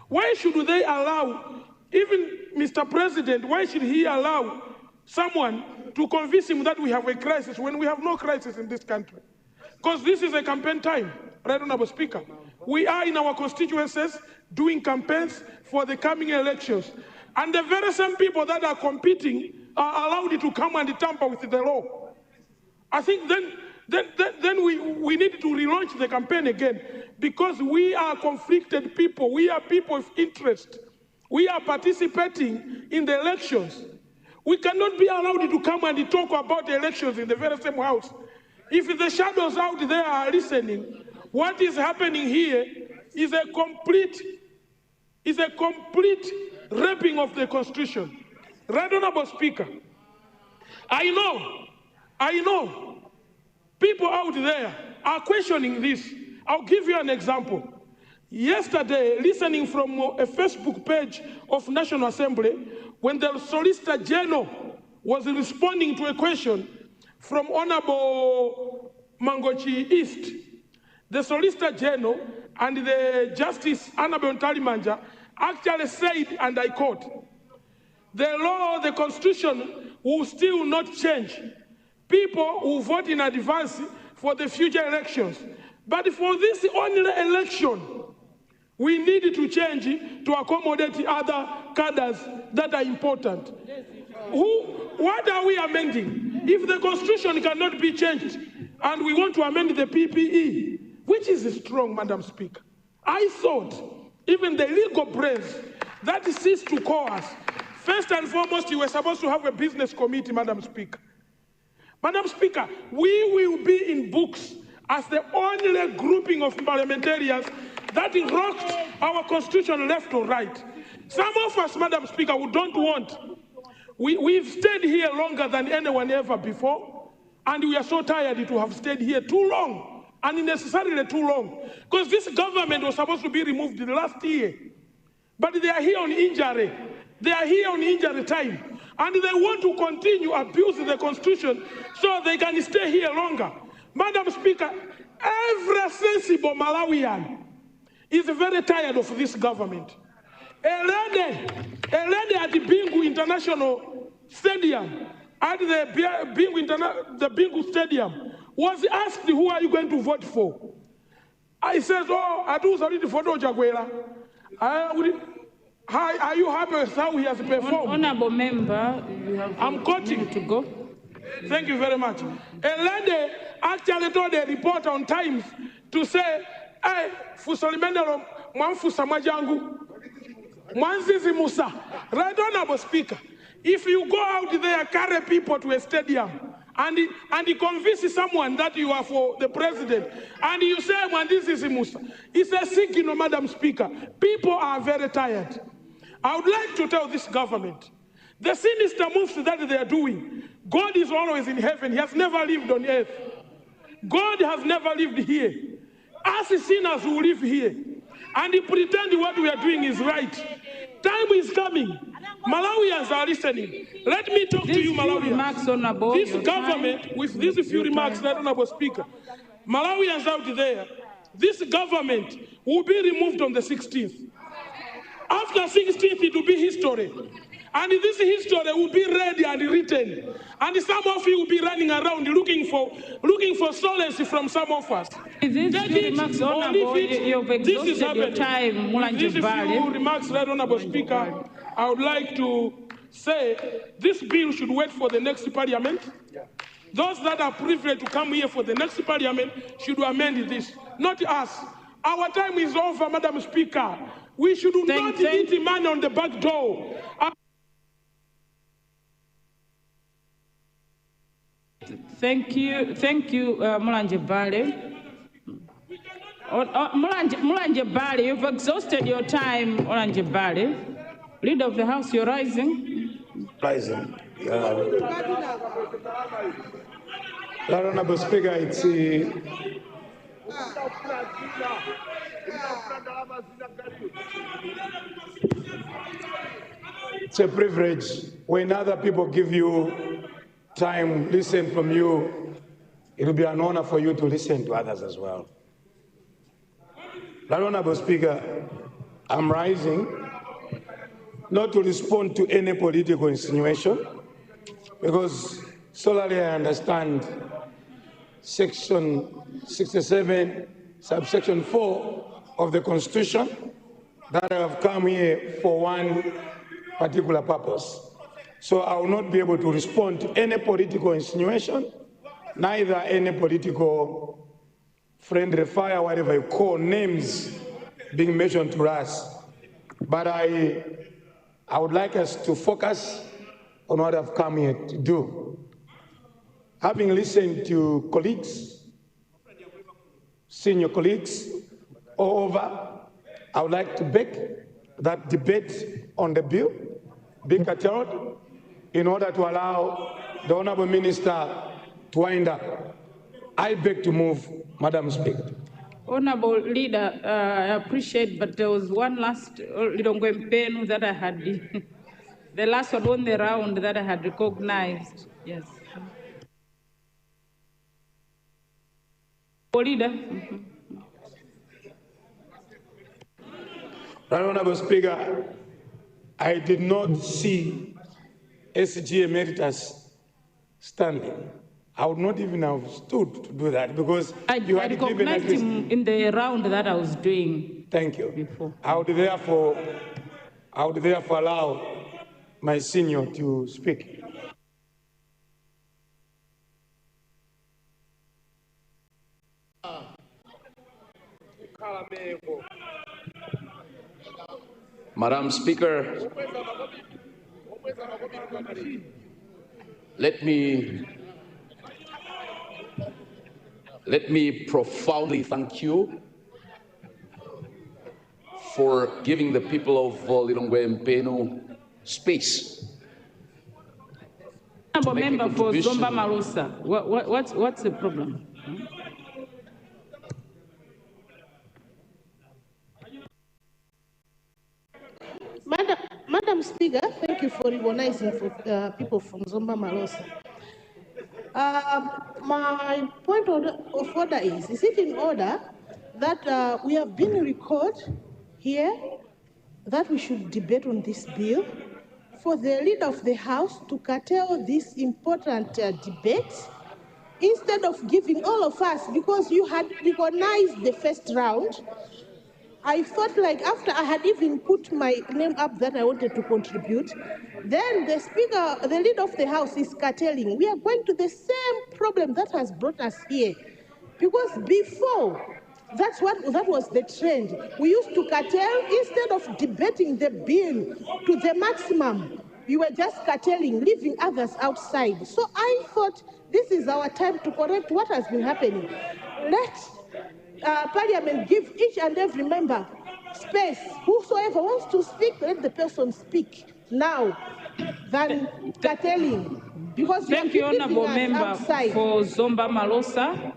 Speaker 10: Why should they allow, even Mr. President, why should he allow someone to convince him that we have a crisis when we have no crisis in this country? Because this is a campaign time, right, Honorable Speaker. We are in our constituencies doing campaigns for the coming elections. And the very same people that are competing are allowed to come and tamper with the law. I think then we need to relaunch the campaign again, because we are conflicted people. We are people of interest. We are participating in the elections. We cannot be allowed to come and talk about elections in the very same house. If the shadows out there are listening, what is happening here is a complete raping of the Constitution. Right, Honorable Speaker, I know people out there are questioning this. I'll give you an example. Yesterday, listening from a Facebook page of National Assembly, when the Solicitor General was responding to a question from Honorable Mangochi East, the Solicitor General and the Justice Annabel Ntalimanja actually said, and I quote, "The law, the Constitution will still not change. People will vote in advance for the future elections. But for this only election, we need to change to accommodate other cadres that are important." What are we amending? If the Constitution cannot be changed and we want to amend the PPE, which is strong, Madam Speaker, I thought even the legal brains that ceased to call us, first and foremost, you were supposed to have a business committee, Madam Speaker. Madam Speaker, we will be in books as the only grouping of parliamentarians that rocked our Constitution left or right. Some of us, Madam Speaker, who don't want, we've stayed here longer than anyone ever before, and we are so tired to have stayed here too long, unnecessarily too long, because this government was supposed to be removed last year, but they are here on injury. They are here on injury time, and they want to continue abusing the Constitution so they can stay here longer. Madam Speaker, every sensible Malawian is very tired of this government. A lady at the Bingu International Stadium, at the Bingu Stadium, was asked, "Who are you going to vote for?" I said, "Oh, I do sorry for Jagwela. Are you happy with how he has performed?"
Speaker 2: Honorable member, you have
Speaker 10: I'm quoting
Speaker 2: to go.
Speaker 10: Thank you very much. A lady actually told a reporter on Times to say, "Hey, Fusolimendero, Mwanfusa Majangu, Mwanzizi Musa." Right, Honorable Speaker, if you go out there, carry people to a stadium, and you convince someone that you are for the president, and you say, "Mwanzizi Musa," it's a signal, Madam Speaker. People are very tired. I would like to tell this government, the sinister moves that they are doing, God is always in heaven. He has never lived on earth. God has never lived here. Us sinners will live here. And he pretend what we are doing is right. Time is coming. Malawians are listening. Let me talk to you, Malawians. This government, with these few remarks, Honorable Speaker, Malawians out there, this government will be removed on the 16th. After 16th, it will be history. And this history will be read and written. And some of you will be running around looking for solace from some of us.
Speaker 2: These few remarks, Honorable, you've exhausted your time,
Speaker 10: These few remarks, Right Honorable Speaker, I would like to say this bill should wait for the next parliament. Those that are privileged to come here for the next parliament should amend this, not us. Our time is over, Madam Speaker. We should not eat money on the back door.
Speaker 2: Thank you, Mulanje Vale. Mulanje Bali, you've exhausted your time, Mulanje Bali. Leader of the House, you're rising.
Speaker 8: Rising. Honorable Speaker, it's a privilege when other people give you time, listen from you. It will be an honor for you to listen to others as well. Honorable Speaker, I'm rising not to respond to any political insinuation, because solely I understand Section 67, subsection 4 of the Constitution, that I have come here for one particular purpose. So I will not be able to respond to any political insinuation, neither any political friendly fire, whatever you call names being mentioned to us. But I would like us to focus on what I've come here to do. Having listened to colleagues, senior colleagues all over, I would like to beg that debate on the bill be curtailed in order to allow the Honourable Minister to wind up. I beg to move, Madam Speaker.
Speaker 2: Honourable Leader, I appreciate, but there was one last Reconvened that I had, the last one on the round that I had recognized. Yes. Leader.
Speaker 8: Honourable Speaker, I did not see SG Emeritus standing. I would not even have stood to do that because you had
Speaker 2: recognized him in the round that I was doing.
Speaker 8: Thank you.
Speaker 2: Before.
Speaker 8: I would therefore allow my senior to speak.
Speaker 16: Madam Speaker, let me profoundly thank you for giving the people of Reconvened space.
Speaker 2: Honourable member for Zomba Malusa, what's the problem?
Speaker 9: Madam Speaker, thank you for recognizing for people from Zomba Malusa. My point of order is it in order that we have been recorded here that we should debate on this bill for the leader of the House to curtail this important debate instead of giving all of us, because you had recognized the first round. I felt like after I had even put my name up that I wanted to contribute, then the speaker, the leader of the House is curtailing. We are going to the same problem that has brought us here. Because before, that was the trend. We used to curtail instead of debating the bill to the maximum. You were just curtailing, leaving others outside. So I thought this is our time to correct what has been happening. Let Parliament give each and every member space. Whosoever wants to speak, let the person speak now than curtailing. Because
Speaker 2: thank you, Honourable Member
Speaker 9: outside.
Speaker 2: for Zomba Malusa.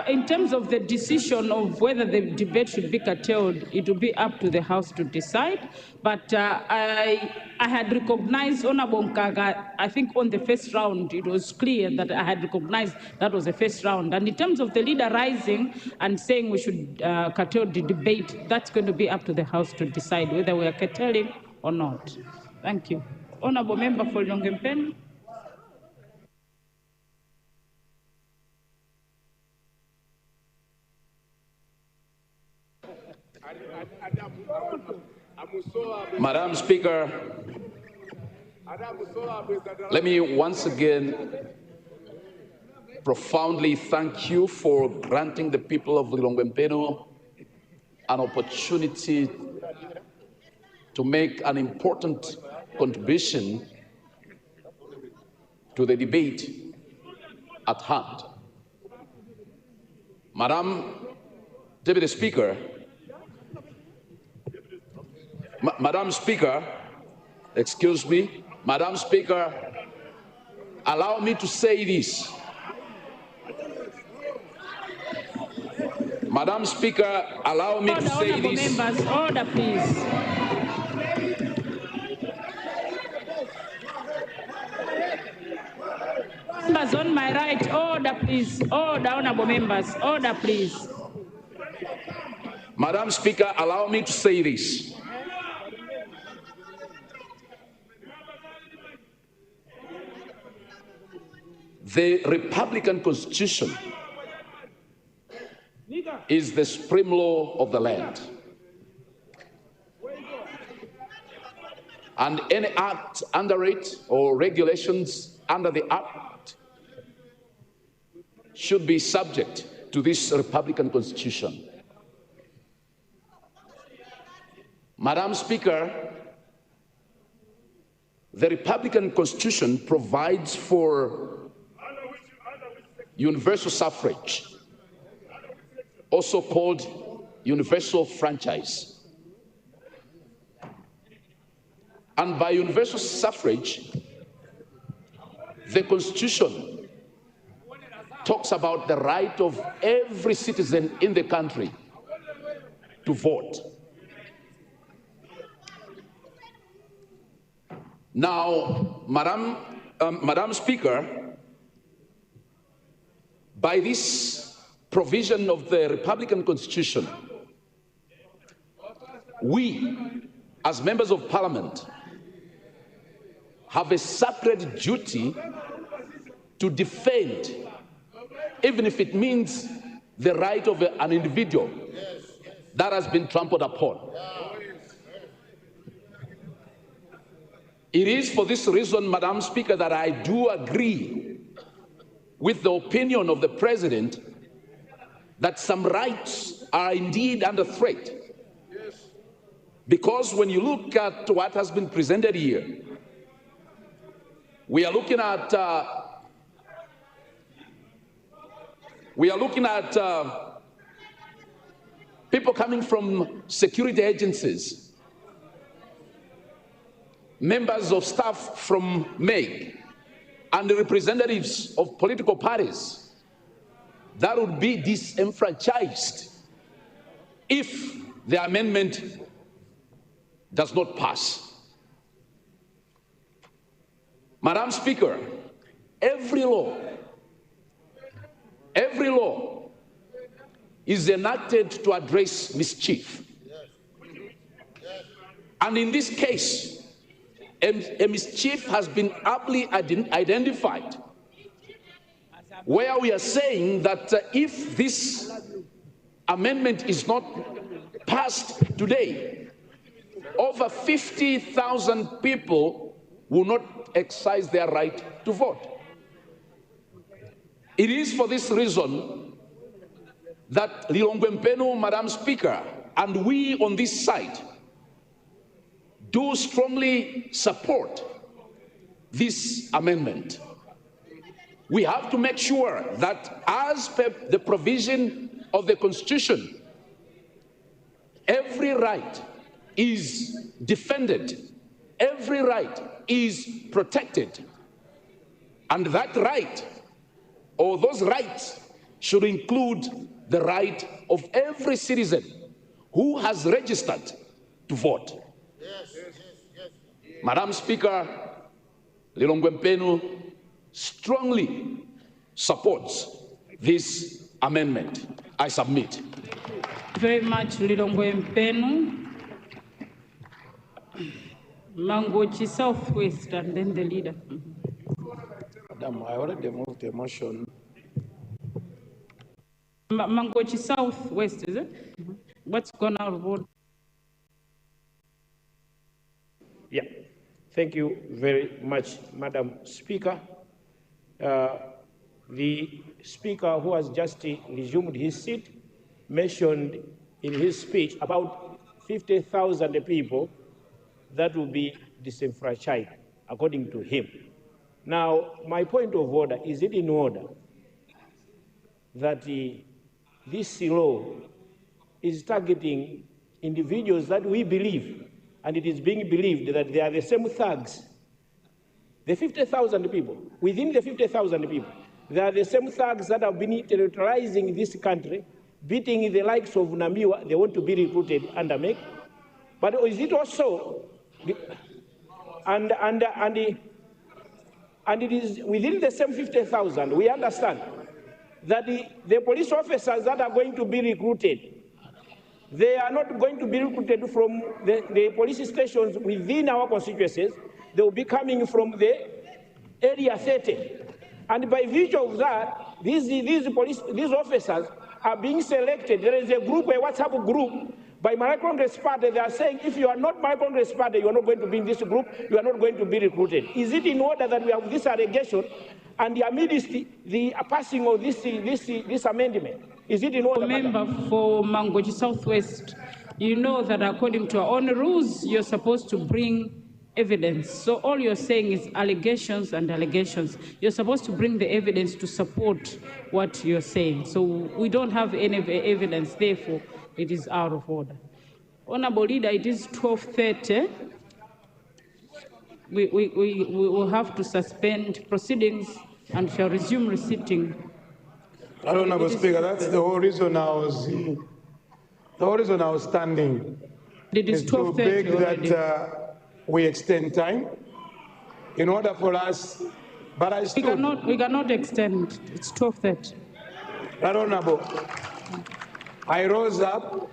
Speaker 2: In terms of the decision of whether the debate should be curtailed, it will be up to the House to decide. But I had recognized Honourable Nkaga, I think on the first round, it was clear that I had recognized that was the first round. And in terms of the leader rising and saying we should curtail the debate, that's going to be up to the House to decide whether we are curtailing or not. Thank you. Honourable Member for Reconvened.
Speaker 16: Madam Speaker, let me once again profoundly thank you for granting the people of Reconvened an opportunity to make an important contribution to the debate at hand. Madam, Deputy Speaker, Madam Speaker, excuse me, Madam Speaker, allow me to say this. Madam Speaker, allow me to say this.
Speaker 2: Members, order, please. Members on my right, order, please. Order, honorable members, order, please.
Speaker 16: Madam Speaker, allow me to say this. The Republican Constitution is the supreme law of the land. And any act under it or regulations under the act should be subject to this Republican Constitution. Madam Speaker, the Republican Constitution provides for universal suffrage, also called universal franchise. And by universal suffrage, the Constitution talks about the right of every citizen in the country to vote. Now, Madam Speaker, by this provision of the Republican Constitution, we, as members of Parliament, have a sacred duty to defend, even if it means the right of an individual that has been trampled upon. It is for this reason, Madam Speaker, that I do agree with the opinion of the President that some rights are indeed under threat. Because when you look at what has been presented here, we are looking at people coming from security agencies, members of staff from MEG, and the representatives of political parties that would be disenfranchised if the amendment does not pass. Madam Speaker, every law is enacted to address mischief. And in this case, a mischief has been aptly identified, where we are saying that if this amendment is not passed today, over 50,000 people will not exercise their right to vote. It is for this reason that Reconvened, Madam Speaker, and we on this side do strongly support this amendment. We have to make sure that, as per the provision of the Constitution, every right is defended, every right is protected, and that right, or those rights, should include the right of every citizen who has registered to vote. Madam Speaker, Reconvened strongly supports this amendment. I submit.
Speaker 2: Very much, Reconvened. Mangochi Southwest, and then the leader.
Speaker 20: Madam, I already moved the motion.
Speaker 2: Mangochi Southwest, is it? What's going on vote?
Speaker 17: Yeah, thank you very much, Madam Speaker. The Speaker, who has just resumed his seat, mentioned in his speech about 50,000 people that will be disenfranchised, according to him. Now, my point of order, is it in order that this law is targeting individuals that we believe, and it is being believed that they are the same thugs. The 50,000 people, within the 50,000 people, they are the same thugs that have been terrorizing this country, beating the likes of Namiwa. They want to be recruited under MEC. But is it also, and it is within the same 50,000, we understand that the police officers that are going to be recruited, they are not going to be recruited from the police stations within our constituencies. They will be coming from the area 30. And by virtue of that, these officers are being selected. There is a group, a WhatsApp group, by Malawi Congress Party. They are saying, if you are not Malawi Congress Party, you are not going to be in this group, you are not going to be recruited. Is it in order that we have this allegation and amidst the passing of this amendment? Is it in order?
Speaker 2: Member for Mangochi Southwest, you know that according to our own rules, you're supposed to bring evidence. So all you're saying is allegations and allegations. You're supposed to bring the evidence to support what you're saying. So we don't have any evidence, therefore it is out of order. Honorable Leader, it is 12:30. We will have to suspend proceedings and shall resume sitting.
Speaker 8: Honorable Speaker, that's the whole reason I was standing.
Speaker 2: It is
Speaker 8: to
Speaker 2: 12:30
Speaker 8: beg
Speaker 2: already.
Speaker 8: that we extend time in order for us, but I stood.
Speaker 2: We cannot extend. It's 12:30.
Speaker 8: Honorable, I rose up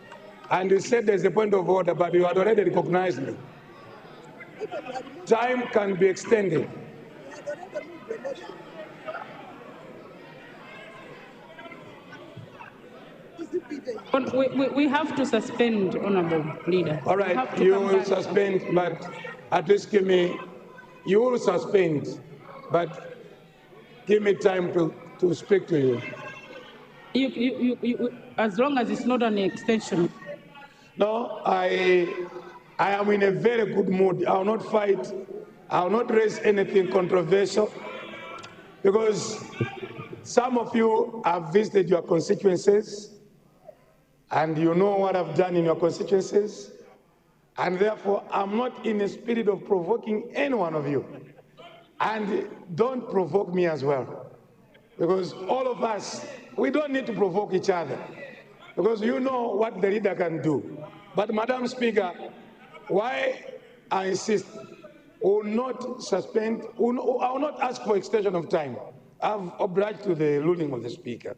Speaker 8: and you said there's a point of order, but you had already recognized me. Time can be extended.
Speaker 2: We have to suspend, Honorable Leader.
Speaker 8: All right, you will suspend, but at least give me, you will suspend, but give me time to speak to you.
Speaker 2: You, as long as it's not an extension.
Speaker 8: No, I am in a very good mood. I will not fight. I will not raise anything controversial because some of you have visited your constituencies and you know what I've done in your constituencies, and therefore I'm not in a spirit of provoking any one of you. And don't provoke me as well, because all of us, we don't need to provoke each other, because you know what the leader can do. But Madam Speaker, why I insist, will not suspend, I will not ask for extension of time. I've obliged to the ruling of the Speaker.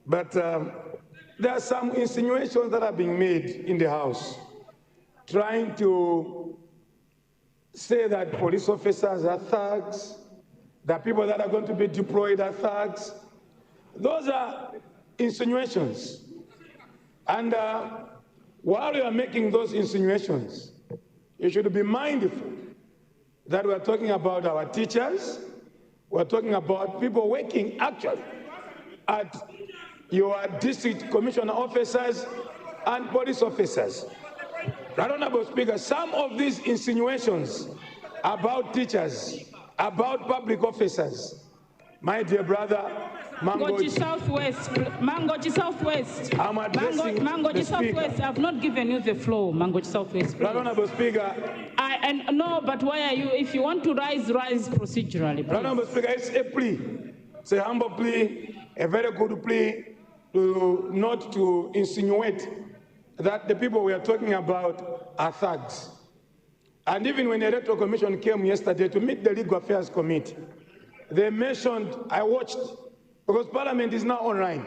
Speaker 8: But there are some insinuations that are being made in the House, trying to say that police officers are thugs, that people that are going to be deployed are thugs. Those are insinuations. And while you are making those insinuations, you should be mindful that we're talking about our teachers, we're talking about people working actually at your district commissioner officers and police officers. Honorable Speaker, some of these insinuations about teachers, about public officers, my dear brother,
Speaker 2: Mangochi Southwest, Mangochi Southwest.
Speaker 8: I'm addressing
Speaker 2: Mangochi
Speaker 8: the
Speaker 2: Southwest,
Speaker 8: Speaker.
Speaker 2: I've not given you the floor, Mangochi Southwest.
Speaker 8: Honorable Speaker.
Speaker 2: No, but why are you, if you want to rise procedurally. Please.
Speaker 8: Honorable Speaker, it's a plea. It's a humble plea, a very good plea to not to insinuate that the people we are talking about are thugs. And even when the Electoral Commission came yesterday to meet the Legal Affairs Committee, they mentioned, I watched, because Parliament is now online.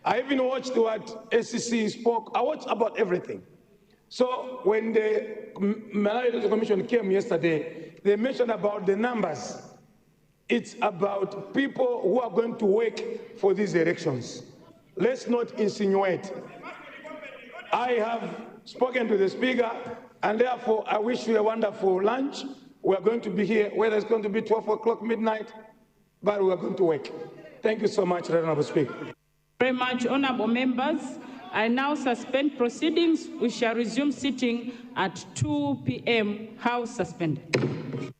Speaker 8: I even watched what SCC spoke. I watched about everything. So when the Malawi Electoral Commission came yesterday, they mentioned about the numbers. It's about people who are going to work for these elections. Let's not insinuate. I have spoken to the Speaker, and therefore I wish you a wonderful lunch. We're going to be here, whether it's going to be 12 o'clock midnight, but we're going to work. Thank you so much, Honorable Speaker.
Speaker 2: Very much, honorable members. I now suspend proceedings. We shall resume sitting at 2 p.m. House suspended.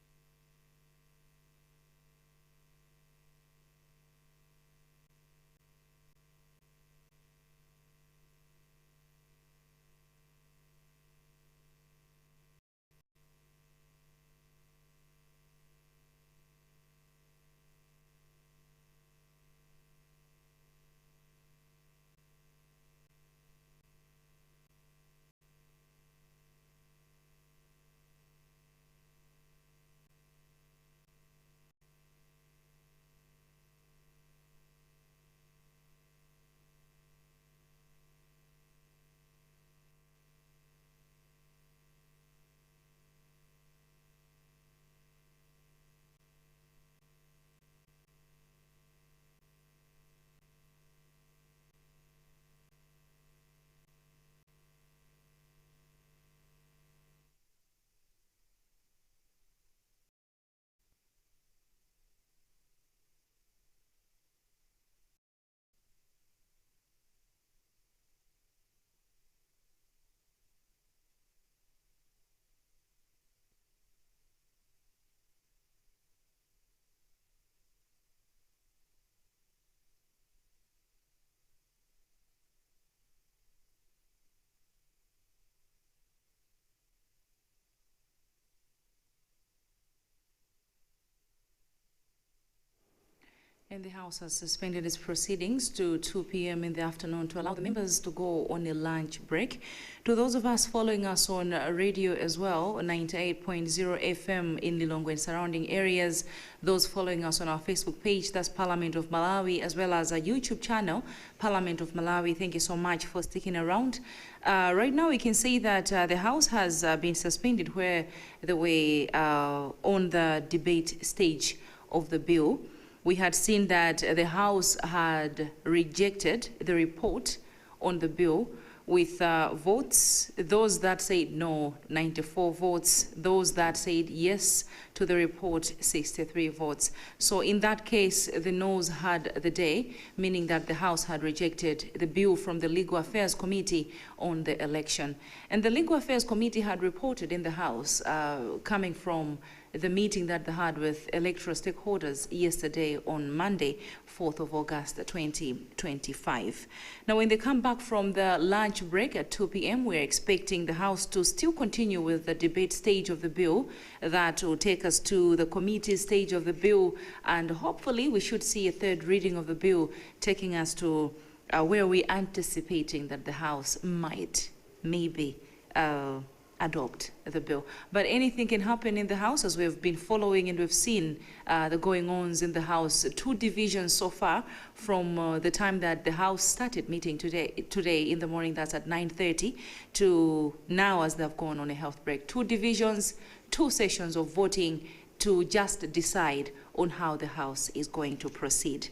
Speaker 1: And the House has suspended its proceedings to 2 p.m. in the afternoon to allow the members to go on a lunch break. To those of us following us on radio as well, 98.0 FM in Lilongwe and surrounding areas, those following us on our Facebook page, that's Parliament of Malawi, as well as our YouTube channel, Parliament of Malawi, thank you so much for sticking around. Right now we can see that the House has been suspended where they were on the debate stage of the bill. We had seen that the House had rejected the report on the bill with votes, those that said no, 94 votes, those that said yes to the report, 63 votes. So in that case, the noes had the day, meaning that the House had rejected the bill from the Legal Affairs Committee on the election. And the Legal Affairs Committee had reported in the House, coming from the meeting that they had with electoral stakeholders yesterday on Monday, 4th of August 2025. Now, when they come back from the lunch break at 2 p.m., we're expecting the House to still continue with the debate stage of the bill. That will take us to the committee stage of the bill, and hopefully we should see a third reading of the bill taking us to where we're anticipating that the House might, maybe, adopt the bill. But anything can happen in the House, as we've been following and we've seen the going-ons in the House. Two divisions so far from the time that the House started meeting today in the morning, that's at 9:30, to now as they've gone on a health break. Two divisions, two sessions of voting to just decide on how the House is going to proceed.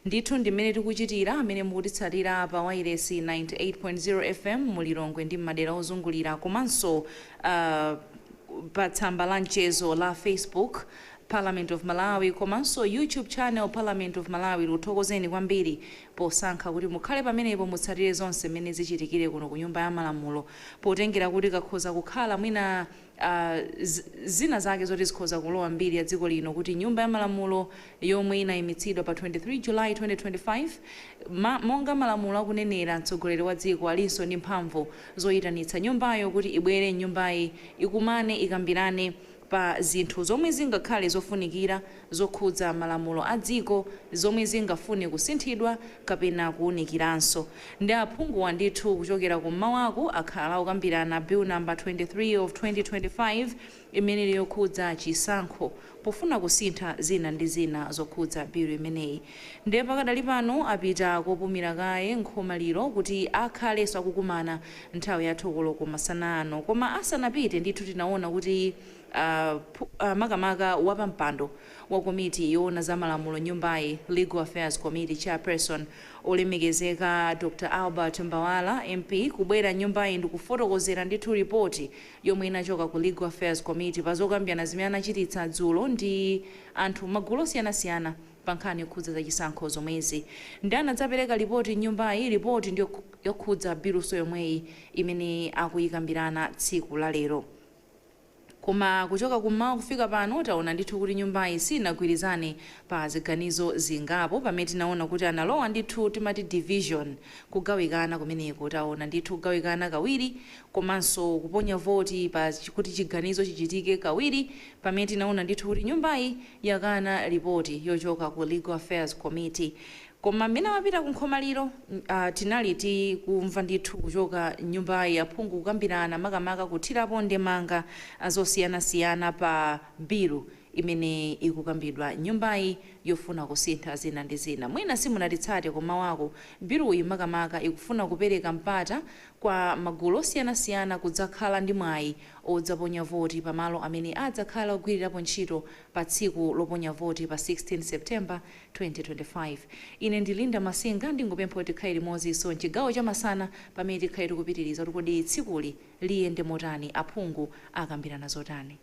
Speaker 1: Ndithu ndimene tikuchitira amene mukutitsatira pa wairesi 98.0 FM mulilongwe ndi madera ozungulira komanso pa tsamba la mchezo la Facebook Parliament of Malawi komanso YouTube channel Parliament of Malawi. Luthokozeni kwambiri posankha kuti mukhale pamenepo mutsatire zonse mmene zichitikire kuno ku nyumba ya malamulo, potengera kuti kakhoza kukhala mwina zina zake zoti zikhoza kulowa mbiri ya dziko lino kuti nyumba ya malamulo yomwe inayimitsidwa pa 23 July 2025 monga malamulo akunenera, mtsogoleri wa dziko alinso ndi mphamvu zoyitanitsa nyumbayo kuti ibwere nyumbayi ikumane ikambirane pa zinthu zomwe zingakhale zofunikira zokhudza malamulo a dziko, zomwe zingafune kusinthidwa kapena kuwunikiranso. Ndi aphungu ndithu kuchokera kum'mawako akhala okambirana bill number 23 of 2025 imene yokhudza chisankho pofuna kusintha zina ndi zina zokhudza bill imeneyi. Ndiye pakadali pano apita kopumira kaye nkhomaliro kuti akhalenso akukumana nthawi ya thokolo masana ano. Koma asanapite ndithu tinaona kuti makamaka wapampando wa komiti yoona za malamulo nyumbayi Legal Affairs Committee chairperson olemekezeka Dr. Albert Mbawala MP kubwera nyumbayi ndi kufotokozera ndithu ripoti yomwe inachoka ku Legal Affairs Committee pa zokambirana zimene anachititsa dzulo ndi anthu magulu osiyanasiyana pa nkhani yokhudza za chisankho zomwezi. Ndi anadzapereka ripoti nyumbayi, ripoti ndi yokhudza biluso yomweyi imene akuyikambirana tsiku la lero. Koma kuchoka kummawa kufika pano taona ndithu kuti nyumbayi sinagwirizane pa ziganizo zingapo, pamene tinaona kuti analowa ndithu timati division, kugawikana kumeneko. Taona ndithu kugawikana kawiri komanso kuponya voti pa kuti chiganizo chichitike kawiri, pamene tinaona ndithu kuti nyumbayi yakana ripoti yochoka ku Legal Affairs Committee. Koma mmene wapita kunkhomaliro tinali tikumva ndithu kuchoka nyumbayi aphungu kukambirana makamaka kuthirapo ndemanga zosiyanasiyana pa bilu imene ikukambidwa nyumbayi yofuna kusintha zina ndi zina. Mwina simunatitsate koma wako biluyi makamaka ikufuna kupereka mpata kwa magulu osiyanasiyana kudzakhala ndi mwayi odzaponya voti pamalo amene adzakhala ogwirirapo ntchito pa tsiku loponya voti pa 16 September 2025. Ine ndi Linda Masinga ndingopempha kuti tikhale limodzinso mchigawo cha masana pamene tikhale tikupitiriza kuti kodi tsikuli liyende motani, aphungu akambirana zotani.